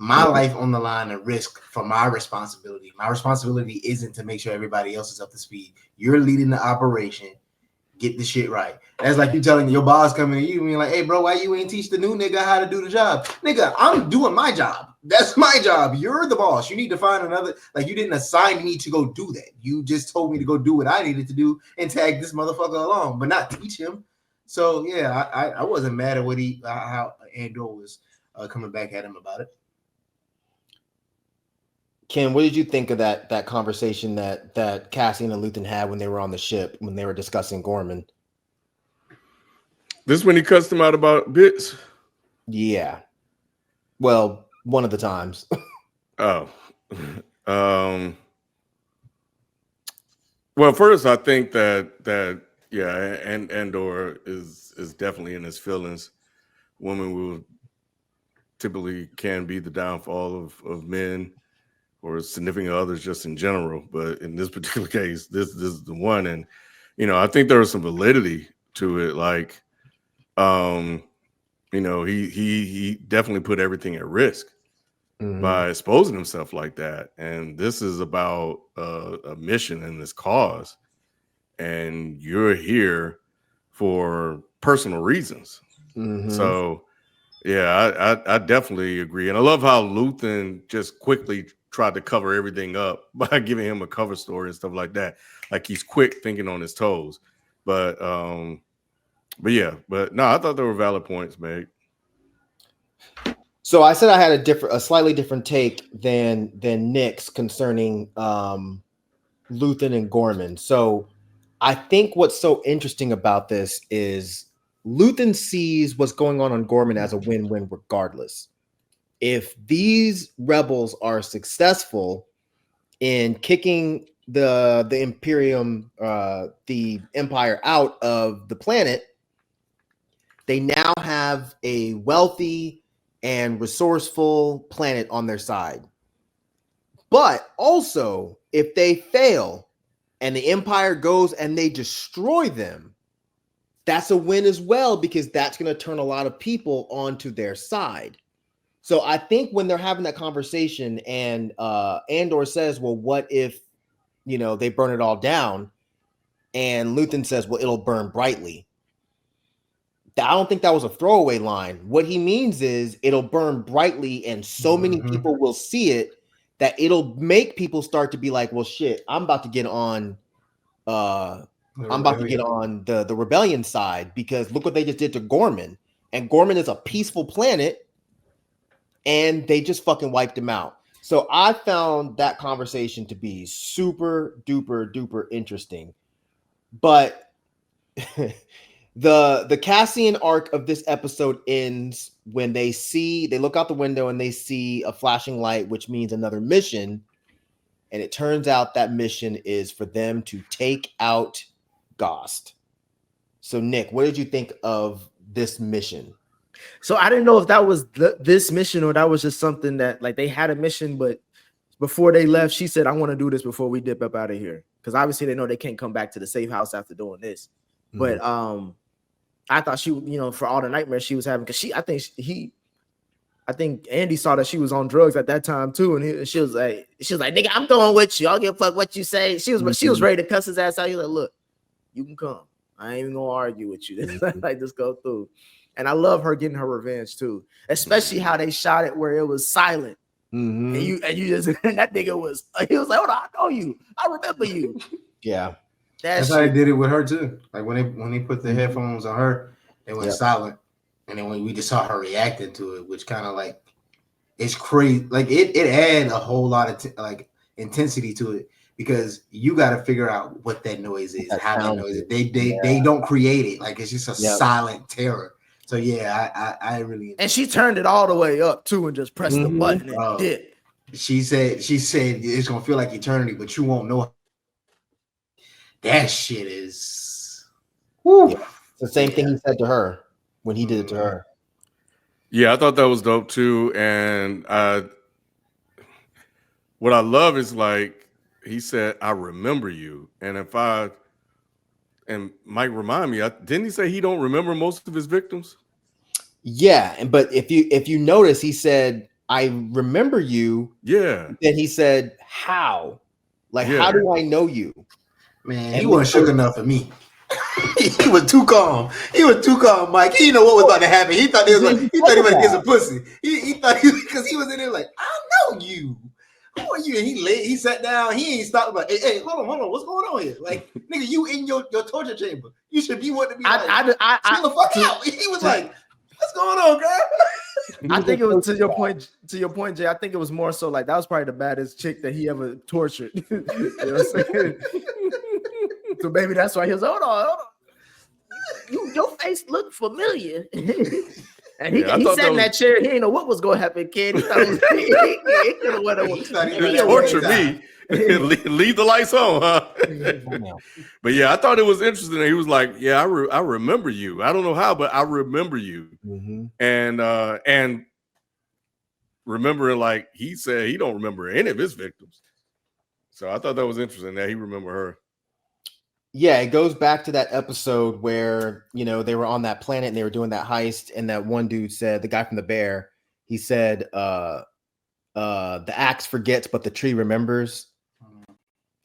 S4: my life on the line and risk for my responsibility. My responsibility isn't to make sure everybody else is up to speed. You're leading the operation. Get the shit right. That's like you telling your boss coming to you and you're like, hey, bro, why you ain't teach the new nigga how to do the job? Nigga, I'm doing my job. That's my job. You're the boss. You need to find another. Like, you didn't assign me to go do that. You just told me to go do what I needed to do and tag this motherfucker along, but not teach him. So, yeah, I wasn't mad at what how Andor was coming back at him about it.
S2: Ken, what did you think of that conversation that Cassian and Luthen had when they were on the ship, when they were discussing Gorman?
S1: This when he cussed him out about bits?
S2: Yeah. Well, one of the times.
S1: Oh. Well, first, I think that yeah, and Andor is definitely in his feelings. Women will typically can be the downfall of men or significant others just in general. But in this particular case, this is the one. And, I think there was some validity to it. Like, he definitely put everything at risk by exposing himself like that. And this is about a mission and this cause. And you're here for personal reasons. So, yeah, I definitely agree. And I love how Luthen just quickly tried to cover everything up by giving him a cover story and stuff like that. Like, he's quick thinking on his toes. But no, I thought there were valid points made.
S2: So I said I had a slightly different take than Nick's concerning Luthen and Gorman. So I think what's so interesting about this is Luthen sees what's going on Gorman as a win-win regardless. If these rebels are successful in kicking the Imperium, the Empire out of the planet, they now have a wealthy and resourceful planet on their side. But also, if they fail and the Empire goes and they destroy them, that's a win as well, because that's going to turn a lot of people onto their side. So I think when they're having that conversation and Andor says, well, what if, they burn it all down? And Luthen says, well, it'll burn brightly. I don't think that was a throwaway line. What he means is it'll burn brightly and so many people will see it that it'll make people start to be like, well, shit, I'm about to get on I'm about to get on the rebellion side because look what they just did to Gorman. And Gorman is a peaceful planet, and they just fucking wiped him out. So I found that conversation to be super duper duper interesting. But the Cassian arc of this episode ends when they look out the window and they see a flashing light, which means another mission. And it turns out that mission is for them to take out Ghost. So Nick, what did you think of this mission?
S3: So I didn't know if that was this mission or that was just something that like they had a mission, but before they left, she said, I want to do this before we dip up out of here. Because obviously they know they can't come back to the safe house after doing this. Mm-hmm. But I thought she, for all the nightmares she was having, because I think Andy saw that she was on drugs at that time too, and she was like, nigga, I'm going with you. I'll give a fuck what you say. She was ready to cuss his ass out. He was like, look, you can come. I ain't even gonna argue with you. Like, just go through. And I love her getting her revenge too, especially how they shot it where it was silent. Mm-hmm. And you just that nigga he was like, hold on, I know you. I remember you.
S2: Yeah.
S4: That's how they did it with her too. Like when they put the headphones on her, they went silent. And then when we just saw her reacting to it, which kind of like it's crazy. Like it had a whole lot of intensity to it because you got to figure out what that noise is, how that noise is. They don't create it. Like it's just a silent terror. So yeah, I really.
S3: And she turned it all the way up too and just pressed the button and did.
S4: She said it's gonna feel like eternity, but you won't know. That shit is.
S2: Woo. Yeah. It's the same thing he said to her when he did it to her.
S1: Yeah, I thought that was dope too. And what I love is like he said, I remember you. And Mike remind me, didn't he say he don't remember most of his victims?
S2: Yeah, but if you notice, he said, I remember you.
S1: Yeah.
S2: Then he said, how? Like, how do I know you?
S4: Man, he wasn't shook enough for me. He was too calm. Mike. He didn't know what was about to happen. He thought he was about to get some pussy. He thought because he was in there like, I know you. Who are you? And he sat down. He ain't stopped. Like, hey, hold on. What's going on here? Like, nigga, you in your torture chamber. You should be wanting to be like, chill the fuck out. He was like, what's going on, girl?
S3: I think it was to your point, Jay. I think it was more so like that was probably the baddest chick that he ever tortured. You know what I'm saying? So maybe that's why he was, hold on. Your face looked familiar. And he sat in that chair. He didn't know what was going to happen, kid. He thought he could have went away.
S1: Torture me. Leave the lights on, huh? But yeah, I thought it was interesting. He was like, yeah, I remember you. I don't know how, but I remember you. Mm-hmm. And remembering, like he said, he don't remember any of his victims. So I thought that was interesting that he remembered her.
S2: Yeah, it goes back to that episode where, they were on that planet and they were doing that heist. And that one dude said, the guy from the bear, he said, the axe forgets, but the tree remembers.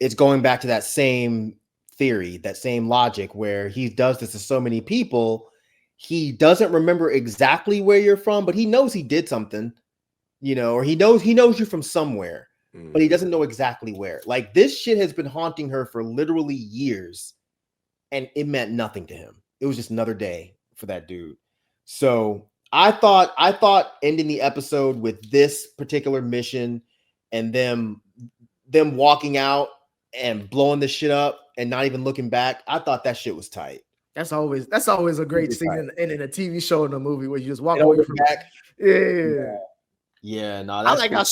S2: It's going back to that same theory, that same logic where he does this to so many people. He doesn't remember exactly where you're from, but he knows he did something, or he knows you from somewhere. But he doesn't know exactly where. Like this shit has been haunting her for literally years, and it meant nothing to him. It was just another day for that dude. So I thought ending the episode with this particular mission and them walking out and blowing the shit up and not even looking back, I thought that shit was tight.
S3: That's always a great scene in a TV show in a movie where you just walk away from
S2: back.
S3: Yeah. No, I like how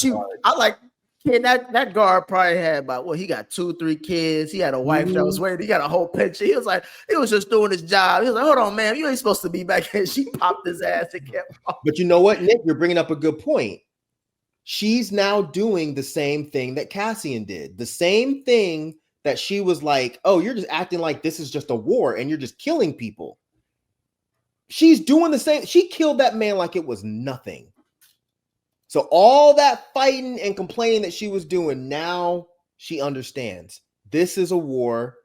S3: kid, that guard probably had about he got 2-3 kids. He had a wife that was waiting. He got a whole picture. He was just doing his job. He was like, hold on, man, you ain't supposed to be back here. She popped his ass and kept off.
S2: But you know what, Nick, you're bringing up a good point. She's now doing the same thing that Cassian did. The same thing that she was like, oh, you're just acting like this is just a war and you're just killing people. She's doing the same. She killed that man like it was nothing. So all that fighting and complaining that she was doing, now she understands this is a war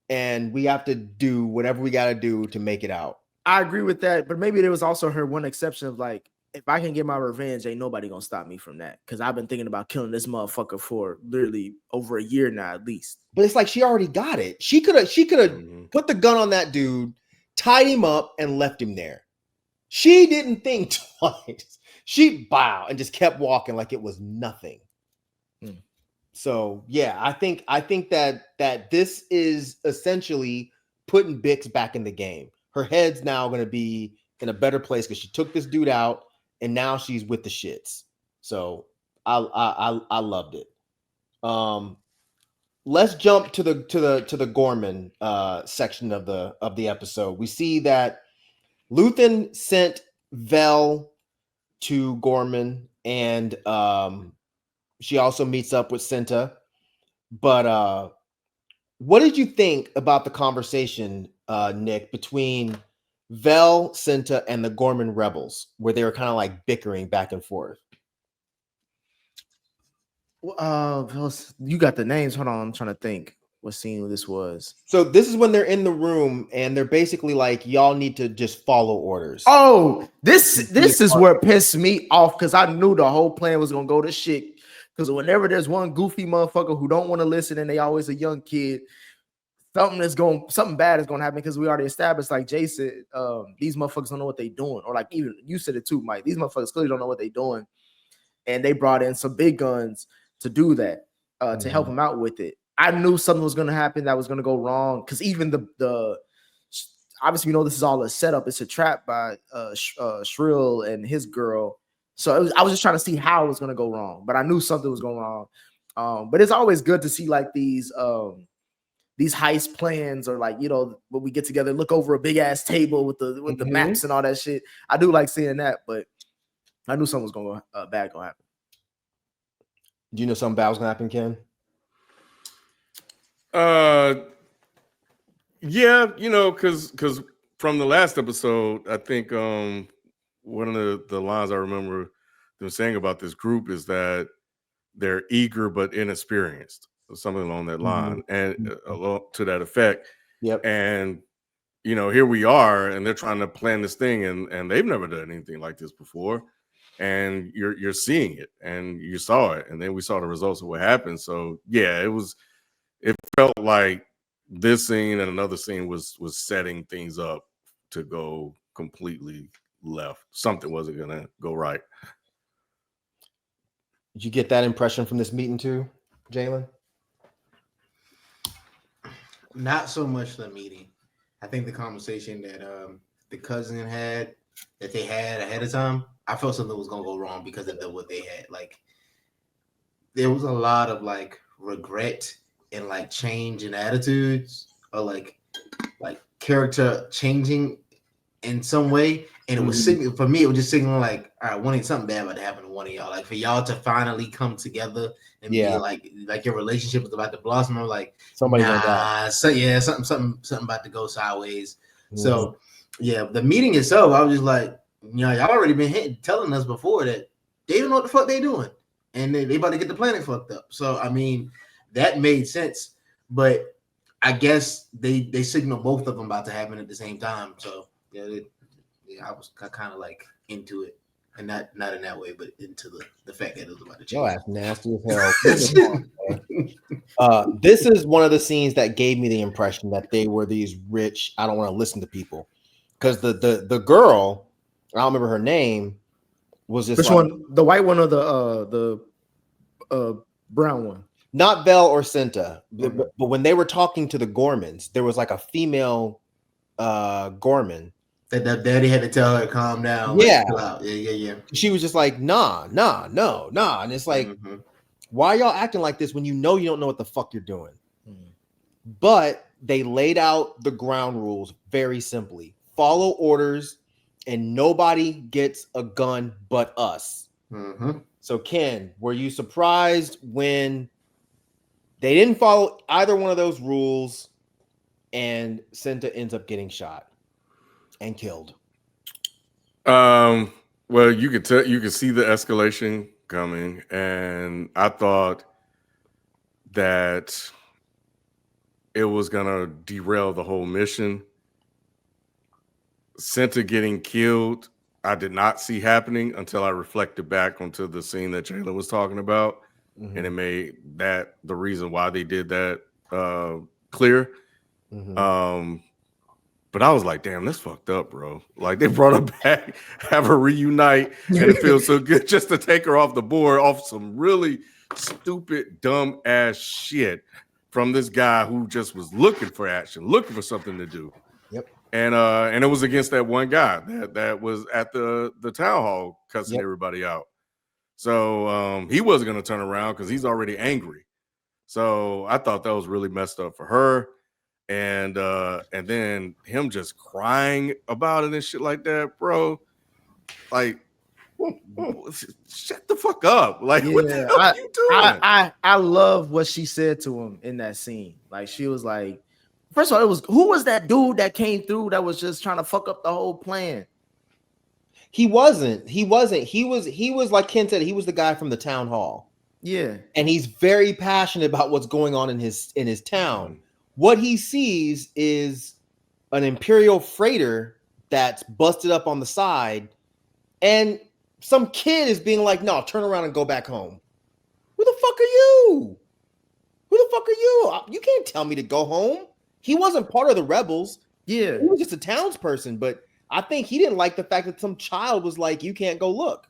S2: and we have to do whatever we got to do to make it out.
S3: I agree with that. But maybe there was also her one exception of like, if I can get my revenge, ain't nobody gonna stop me from that. Because I've been thinking about killing this motherfucker for literally over a year now, at least.
S2: But it's like she already got it. She could have put the gun on that dude, tied him up, and left him there. She didn't think twice. She bowed and just kept walking like it was nothing. So yeah, I think that this is essentially putting Bix back in the game. Her head's now going to be in a better place because she took this dude out, and now she's with the shits. So I loved it. Let's jump to the Gorman section of the episode. We see that Luthen sent Vel to Gorman, and she also meets up with Cinta. But what did you think about the conversation, Nick, between Vel, Cinta, and the Gorman rebels, where they were kind of like bickering back and forth?
S3: You got the names. Hold on, I'm trying to think what scene this was.
S2: So this is when they're in the room and they're basically like, y'all need to just follow orders.
S3: Oh, this is what pissed me off, because I knew the whole plan was gonna go to shit. Because whenever there's one goofy motherfucker who don't want to listen and they always a young kid, something bad is gonna happen, because we already established, like Jay said, these motherfuckers don't know what they're doing. Or like even you said it too, Mike. These motherfuckers clearly don't know what they're doing. And they brought in some big guns to do that, to help them out with it. I knew something was gonna happen that was gonna go wrong, because even the obviously, this is all a setup. It's a trap by Shrill and his girl. So I was just trying to see how it was gonna go wrong, but I knew something was going wrong. But it's always good to see like these heist plans, or like, when we get together, look over a big ass table with the maps and all that shit. I do like seeing that, but I knew something was gonna go bad gonna happen.
S2: Do you know something bad was gonna happen, Ken?
S1: Yeah, because from the last episode, I think one of the lines I remember them saying about this group is that they're eager but inexperienced, or something along that line, and to that effect.
S2: Yep.
S1: And here we are, and they're trying to plan this thing, and they've never done anything like this before. And you're seeing it, and you saw it, and then we saw the results of what happened. So yeah, it felt like this scene and another scene was setting things up to go completely left. Something wasn't gonna go right.
S2: Did you get that impression from this meeting too, Jalen?
S4: Not so much the meeting. I think the conversation that the cousin had ahead of time, I felt something was gonna go wrong because of what they had. Like, there was a lot of like regret and like change in attitudes, or like character changing in some way. And it was for me, it was just signaling like, all right, wanting something bad about to happen to one of y'all. Like, for y'all to finally come together and be like your relationship is about to blossom. I'm like,
S2: somebody
S4: something about to go sideways. So yeah, the meeting itself, I was just like, y'all already been telling us before that they don't know what the fuck they doing, and they about to get the planet fucked up. So I mean, that made sense, but I guess they signal both of them about to happen at the same time. So yeah, I was kind of like into it, and not in that way, but into the fact that it was about to change.
S2: Yo, that's nasty as hell. This is one of the scenes that gave me the impression that they were these rich, I don't want to listen to people, because the girl, I don't remember her name, was just
S3: which one, the white one or the brown one?
S2: Not Vel or Cinta, but when they were talking to the Gormans, there was like a female Gorman.
S4: That daddy had to tell her to calm down.
S2: Yeah.
S4: Yeah.
S2: She was just like, nah. And it's like, why y'all acting like this when you don't know what the fuck you're doing? But they laid out the ground rules very simply. Follow orders, and nobody gets a gun but us. So Ken, were you surprised when they didn't follow either one of those rules and Cinta ends up getting shot and killed?
S1: Well, you could see the escalation coming, and I thought that it was gonna derail the whole mission. Cinta getting killed I did not see happening until I reflected back onto the scene that Jalen was talking about, and it made that the reason why they did that clear. But I was like, damn, that's fucked up, bro. Like they brought her back, have her reunite, and it feels so good just to take her off the board off some really stupid, dumb ass shit from this guy who just was looking for action, looking for something to do.
S2: Yep.
S1: And it was against that one guy that was at the town hall cussing everybody out. So he wasn't gonna turn around because he's already angry. So I thought that was really messed up for her. And then him just crying about it and shit like that, bro. Like, shut the fuck up. Like, what the hell are you doing?
S3: I love what she said to him in that scene. Like, she was like, first of all, who was that dude that came through that was just trying to fuck up the whole plan?
S2: He wasn't. He was like Ken said, he was the guy from the town hall.
S3: Yeah.
S2: And he's very passionate about what's going on in his town. What he sees is an Imperial freighter that's busted up on the side, and some kid is being like, no, turn around and go back home. Who the fuck are you? Who the fuck are you? You can't tell me to go home. He wasn't part of the rebels.
S3: Yeah.
S2: He was just a townsperson, but I think he didn't like the fact that some child was like, you can't go look.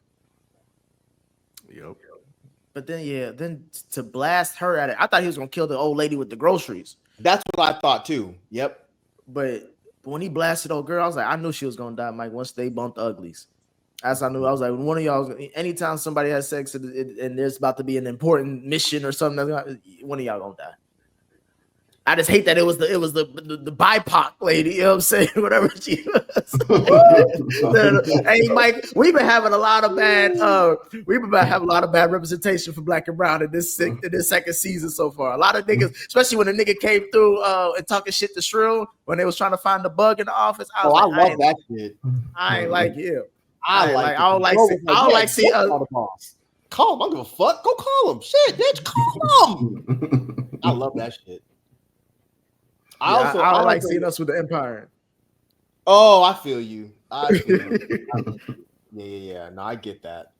S1: Yep.
S3: But then to blast her at it, I thought he was going to kill the old lady with the groceries.
S2: That's what I thought too. Yep.
S3: But when he blasted old girl, I was like, I knew she was gonna die, Mike. Once they bumped uglies, as I knew, I was like, one of y'all. Anytime somebody has sex and there's about to be an important mission or something, one of y'all gonna die. I just hate that it was the BIPOC lady. You know what I'm saying? Whatever she was. Hey, Mike, we've been having a lot of bad representation for Black and Brown in this second season so far. A lot of niggas, especially when a nigga came through and talking shit to Shrill when they was trying to find the bug in the office. I love
S2: that shit.
S3: I ain't like him.
S2: I don't like seeing the boss. Call him. I don't give a fuck. Go call him. Shit, bitch, call him. I love that shit.
S3: I don't like seeing us with the Empire.
S2: Oh, I feel you. Yeah. No, I get that.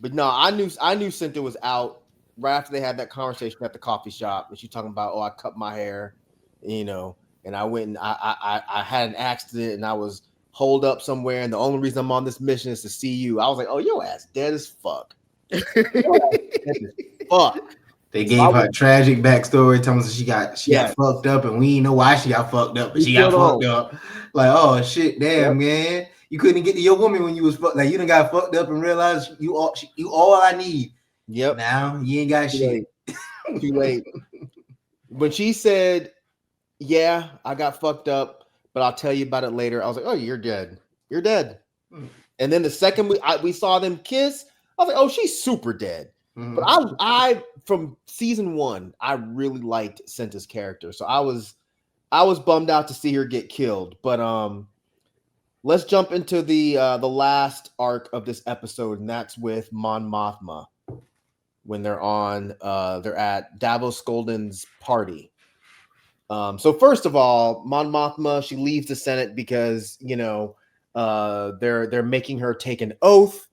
S2: But no, I knew Cynthia was out right after they had that conversation at the coffee shop. And she talking about, I cut my hair, and I went and I had an accident and I was holed up somewhere. And the only reason I'm on this mission is to see you. I was like, oh, your ass dead as fuck. Fuck.
S4: They gave her a tragic backstory, telling us she got fucked up, and we didn't know why she got fucked up, but she got fucked up. Like, oh shit, damn man, you couldn't get to your woman when you was fucked. Like, you done got fucked up and realized you all I need.
S2: Yep.
S4: Now you ain't got shit.
S2: Too late. When she said, "Yeah, I got fucked up, but I'll tell you about it later," I was like, "Oh, you're dead. You're dead." And then the second we saw them kiss, I was like, "Oh, she's super dead." But I from season 1, I really liked Cinta's character, so I was bummed out to see her get killed. But let's jump into the last arc of this episode, and that's with Mon Mothma when they're at Davos Golden's party. So first of all, Mon Mothma, she leaves the Senate because they're making her take an oath.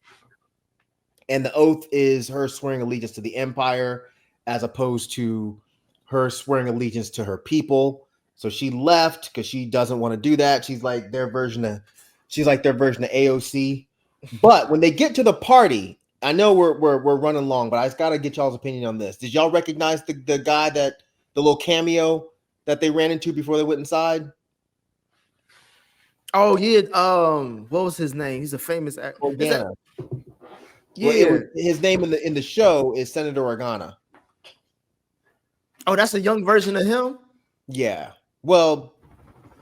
S2: And the oath is her swearing allegiance to the Empire as opposed to her swearing allegiance to her people. So she left because she doesn't want to do that. She's like their version of AOC. But when they get to the party, I know we're running long, but I just gotta get y'all's opinion on this. Did y'all recognize the guy the little cameo that they ran into before they went inside?
S3: Oh yeah. What was his name? He's a famous actor.
S2: Yeah, his name in the show is Senator Organa.
S3: Oh, that's a young version of him.
S2: Yeah. Well,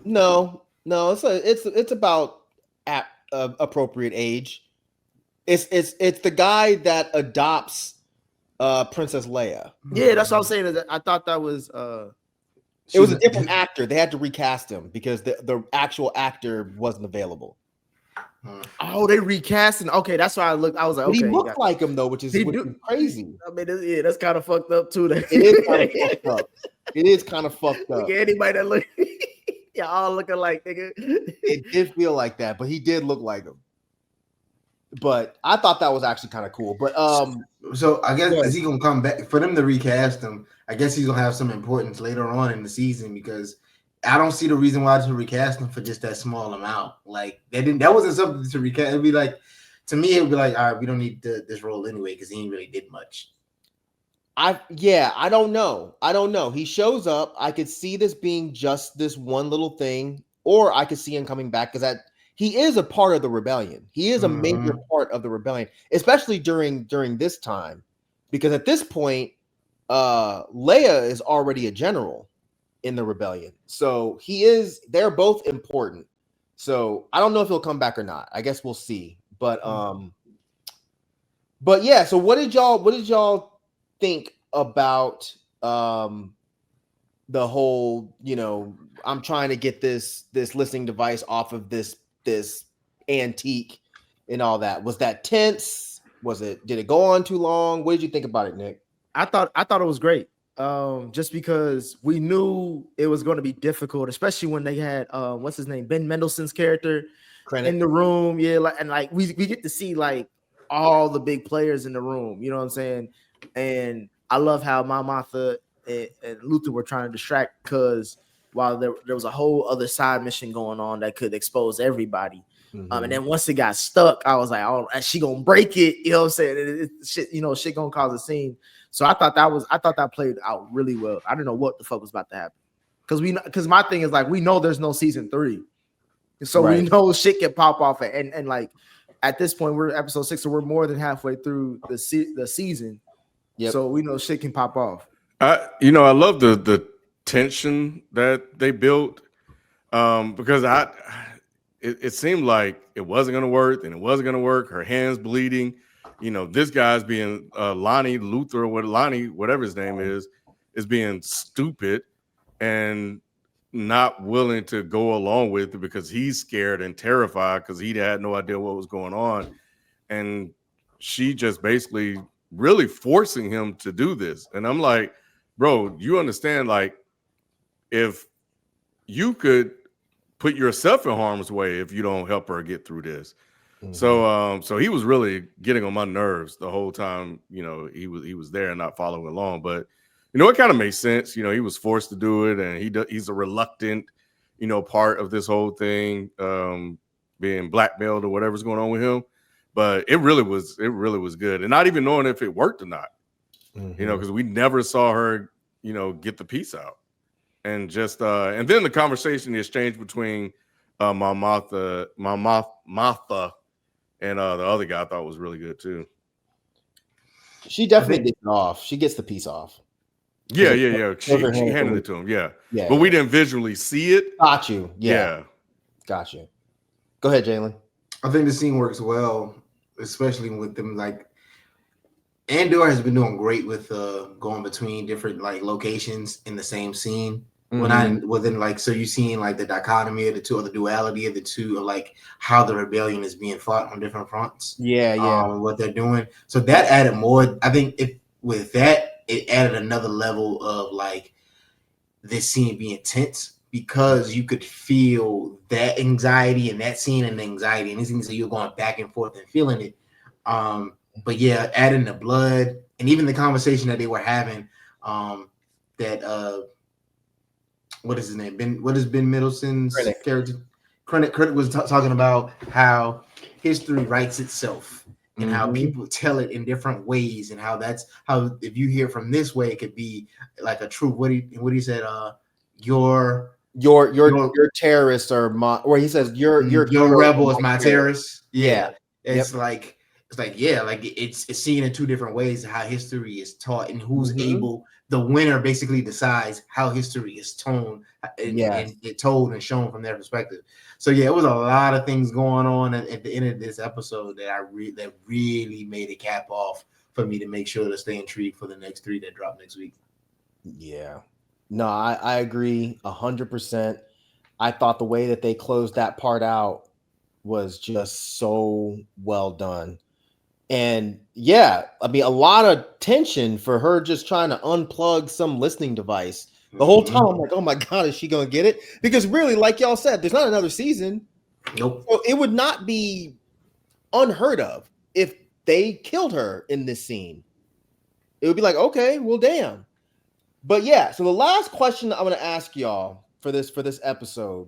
S2: no, it's about at appropriate age. It's the guy that adopts Princess Leia.
S3: Yeah, that's what I was saying. I thought that was
S2: it was a different actor. They had to recast him because the actual actor wasn't available.
S3: Oh, they recasting. Okay, that's why I looked. I was like,
S2: but
S3: okay,
S2: he looked like him though, which is crazy.
S3: I mean, that's kind of fucked up too.
S2: It is kind of fucked up. It is kind of fucked up.
S3: Anybody that look, y'all all looking like nigga.
S2: It did feel like that, but he did look like him. But I thought that was actually kind of cool. But
S4: so I guess
S2: yeah.
S4: is he gonna come back for them to recast him? I guess he's gonna have some importance later on in the season because I don't see the reason why to recast him for just that small amount. Like that wasn't something to recast. It'd be like to me, it'd be like, all right, we don't need this role anyway because he ain't really did much.
S2: I don't know. He shows up. I could see this being just this one little thing, or I could see him coming back because he is a part of the rebellion. He is a major part of the rebellion, especially during this time, because at this point, Leia is already a general in the rebellion, so they're both important. So I don't know if he'll come back or not. I guess we'll see. But yeah. So what did y'all think about the whole, I'm trying to get this listening device off of this antique and all that? Was that tense? Did it go on too long? What did you think about it, Nick?
S3: I thought it was great. Just because we knew it was going to be difficult, especially when they had what's his name, Ben Mendelsohn's character in the room. Yeah, like we get to see like all the big players in the room. You know what I'm saying? And I love how Mom Martha and Luther were trying to distract because while there was a whole other side mission going on that could expose everybody. And then once it got stuck, I was like, oh, she gonna break it. You know what I'm saying? Shit gonna cause a scene. So I thought that played out really well. I didn't know what the fuck was about to happen. Because my thing is like, we know there's no season 3. So we know shit can pop off. And like at this point, we're episode 6, so we're more than halfway through the season. Yep. So we know shit can pop off.
S1: I love the tension that they built because it seemed like it wasn't going to work and it wasn't going to work. Her hands bleeding. This guy's being Lonnie Luther or whatever his name is being stupid and not willing to go along with it because he's scared and terrified because he had no idea what was going on. And she just basically really forcing him to do this. And I'm like, bro, you understand, like, if you could put yourself in harm's way if you don't help her get through this. So he was really getting on my nerves the whole time, he was there and not following along. But it kind of makes sense. He was forced to do it, and he's a reluctant, part of this whole thing, being blackmailed or whatever's going on with him. But it really was good, and not even knowing if it worked or not, because we never saw her, get the piece out, and just and then the conversation, the exchange between Martha, and the other guy I thought was really good too.
S2: She definitely gets it off. She gets the piece off.
S1: Yeah. She handed it to him. Yeah. But we didn't visually see it.
S2: Got you. Yeah. Got you. Go ahead, Jalen.
S4: I think the scene works well, especially with them. Like Andor has been doing great with going between different like locations in the same scene. So you're seeing like the dichotomy of the two, or the duality of the two, of like how the rebellion is being fought on different fronts. What they're doing. So that added more. I think with that, it added another level of like this scene being tense because you could feel that anxiety in that scene and the anxiety and these things that you're going back and forth and feeling it. But yeah, adding the blood and even the conversation that they were having, what is his name? What is Ben Middleton's character? Krennic was talking about how history writes itself and how people tell it in different ways, and how that's how if you hear from this way, it could be like a truth. What he said, your
S2: terrorists are my, or he says your
S4: rebel is my terrorist. Yeah.
S2: It's
S4: it's seen in two different ways how history is taught and who's able. The winner basically decides how history is told and told and shown from their perspective. So yeah, it was a lot of things going on at the end of this episode that that really made it cap off for me to make sure to stay intrigued for the next 3 that drop next week.
S2: Yeah, no, I agree 100%. I thought the way that they closed that part out was just so well done. And yeah, I mean, a lot of tension for her just trying to unplug some listening device. The whole time, I'm like, oh my God, is she going to get it? Because really, like y'all said, there's not another season.
S4: Nope.
S2: So it would not be unheard of if they killed her in this scene. It would be like, okay, well, damn. But yeah, so the last question I'm going to ask y'all for this episode,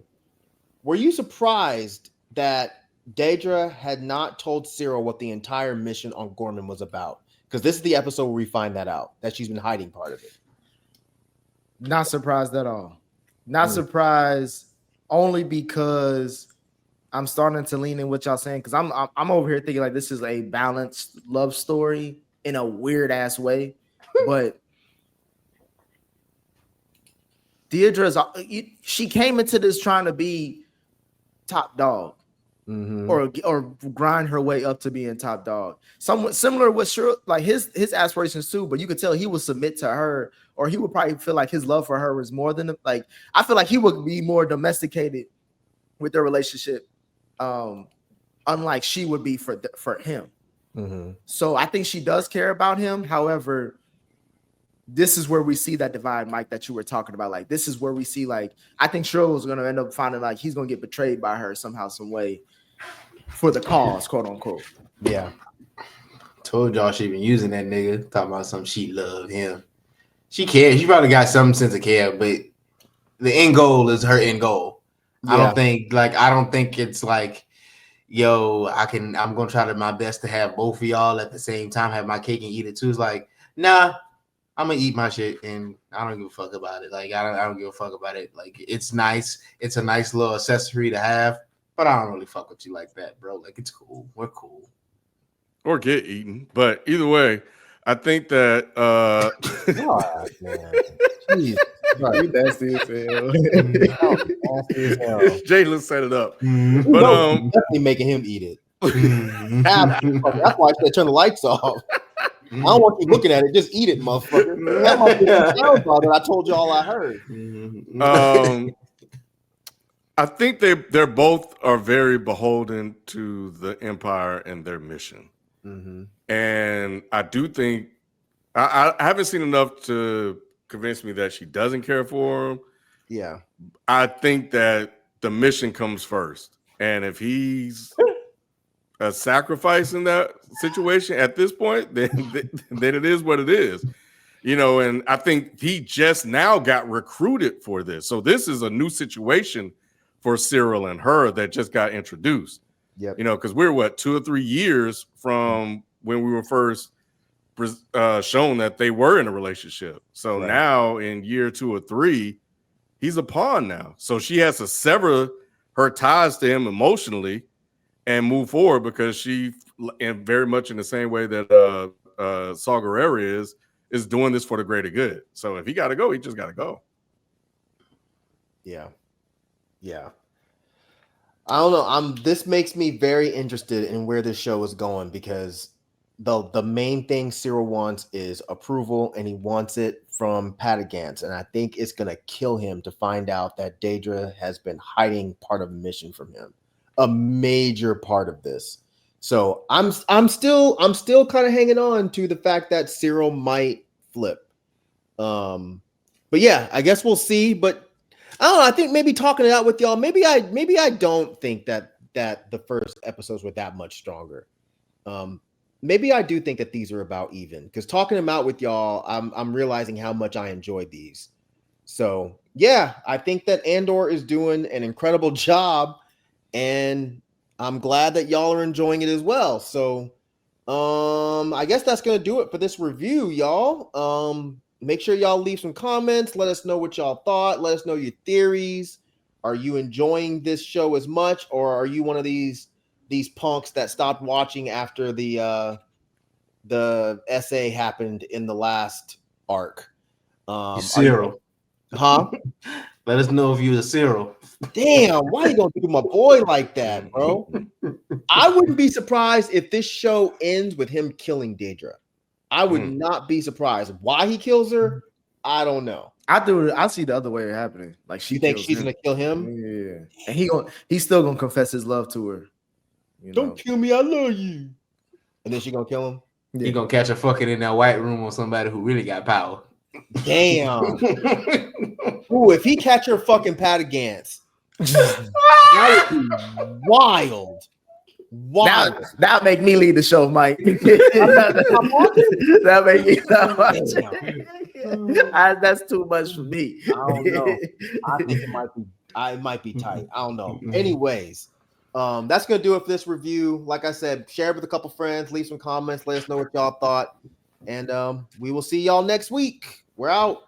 S2: were you surprised that Daedra had not told Cyril what the entire mission on Gorman was about? Because this is the episode where we find that out, that she's been hiding part of it.
S3: Not surprised at all. Not surprised only because I'm starting to lean in what y'all saying, because I'm over here thinking like this is a balanced love story in a weird ass way, but Deidre's she came into this trying to be top dog, or grind her way up to being top dog. Somewhat similar with sure like his aspirations too, but you could tell he would submit to her, or he would probably feel like his love for her was more than like I feel like he would be more domesticated with their relationship, unlike she would be for him. So I think she does care about him. However, this is where we see that divide, Mike, that you were talking about. Like, this is where we see, like, I think Cheryl is going to end up finding like he's going to get betrayed by her somehow, some way for the cause, quote unquote.
S2: Yeah.
S4: Told y'all she been using that nigga, talking about something she love him. She cares. She probably got some sense of care, but the end goal is her end goal. Yeah. I don't think it's like, yo, I'm gonna try my best to have both of y'all at the same time, have my cake and eat it too. It's like, nah, I'm gonna eat my shit and I don't give a fuck about it. Like, I don't give a fuck about it. Like, it's nice. It's a nice little accessory to have, but I don't really fuck with you like that, bro. Like, it's cool. We're cool.
S1: Or get eaten. But either way, I think that
S2: God, man. Jeez.
S3: You nasty as hell.
S1: Jalen set it up.
S2: But definitely making him eat it. That's why I said turn the lights off. I don't want you looking at it. Just eat it, motherfucker. That must be the that I told you all I heard.
S1: I think they're both are very beholden to the Empire and their mission. And I do think I haven't seen enough to convince me that she doesn't care for him.
S2: Yeah.
S1: I think that the mission comes first. And if he's a sacrifice in that situation at this point, then it is what it is. You know, and I think he just now got recruited for this. So this is a new situation for Cyril and her that just got introduced.
S2: Yep.
S1: You know, because we're 2 or 3 years from when we were first shown that they were in a relationship. So now in year 2 or 3, he's a pawn now. So she has to sever her ties to him emotionally and move forward, because she, and very much in the same way that Saw Gerrera is doing this for the greater good. So if he got to go, he just got to go.
S2: Yeah. I don't know. This makes me very interested in where this show is going, because the main thing Cyril wants is approval, and he wants it from Patagans. And I think it's gonna kill him to find out that Daedra has been hiding part of the mission from him, a major part of this. So I'm still kind of hanging on to the fact that Cyril might flip. But yeah, I guess we'll see. But I don't know. I think maybe talking it out with y'all, maybe I don't think that the first episodes were that much stronger. Maybe I do think that these are about even, because talking them out with y'all, I'm realizing how much I enjoyed these. So yeah, I think that Andor is doing an incredible job, and I'm glad that y'all are enjoying it as well. So I guess that's gonna do it for this review, y'all. Make sure y'all leave some comments. Let us know what y'all thought. Let us know your theories. Are you enjoying this show as much, or are you one of these punks that stopped watching after the essay happened in the last arc?
S4: Cyril.
S2: Huh?
S4: Let us know if you're a Cyril.
S2: Damn, why you gonna do my boy like that, bro? I wouldn't be surprised if this show ends with him killing Daedra. I would not be surprised. Why he kills her, I don't know.
S3: I see the other way happening. Like,
S2: you think she's gonna kill him?
S3: Yeah, and he's still gonna confess his love to her.
S2: Don't kill me, I love you. And then she gonna kill him.
S4: He gonna catch her fucking in that white room on somebody who really got power.
S2: Damn. Ooh, if he catch her fucking Patagans, that would be wild. Wild.
S3: That make me lead the show, Mike. that make me. That's too much for me.
S2: I don't know. I think it might be tight. I don't know. Anyways, that's gonna do it for this review. Like I said, share it with a couple friends, leave some comments, let us know what y'all thought, and we will see y'all next week. We're out.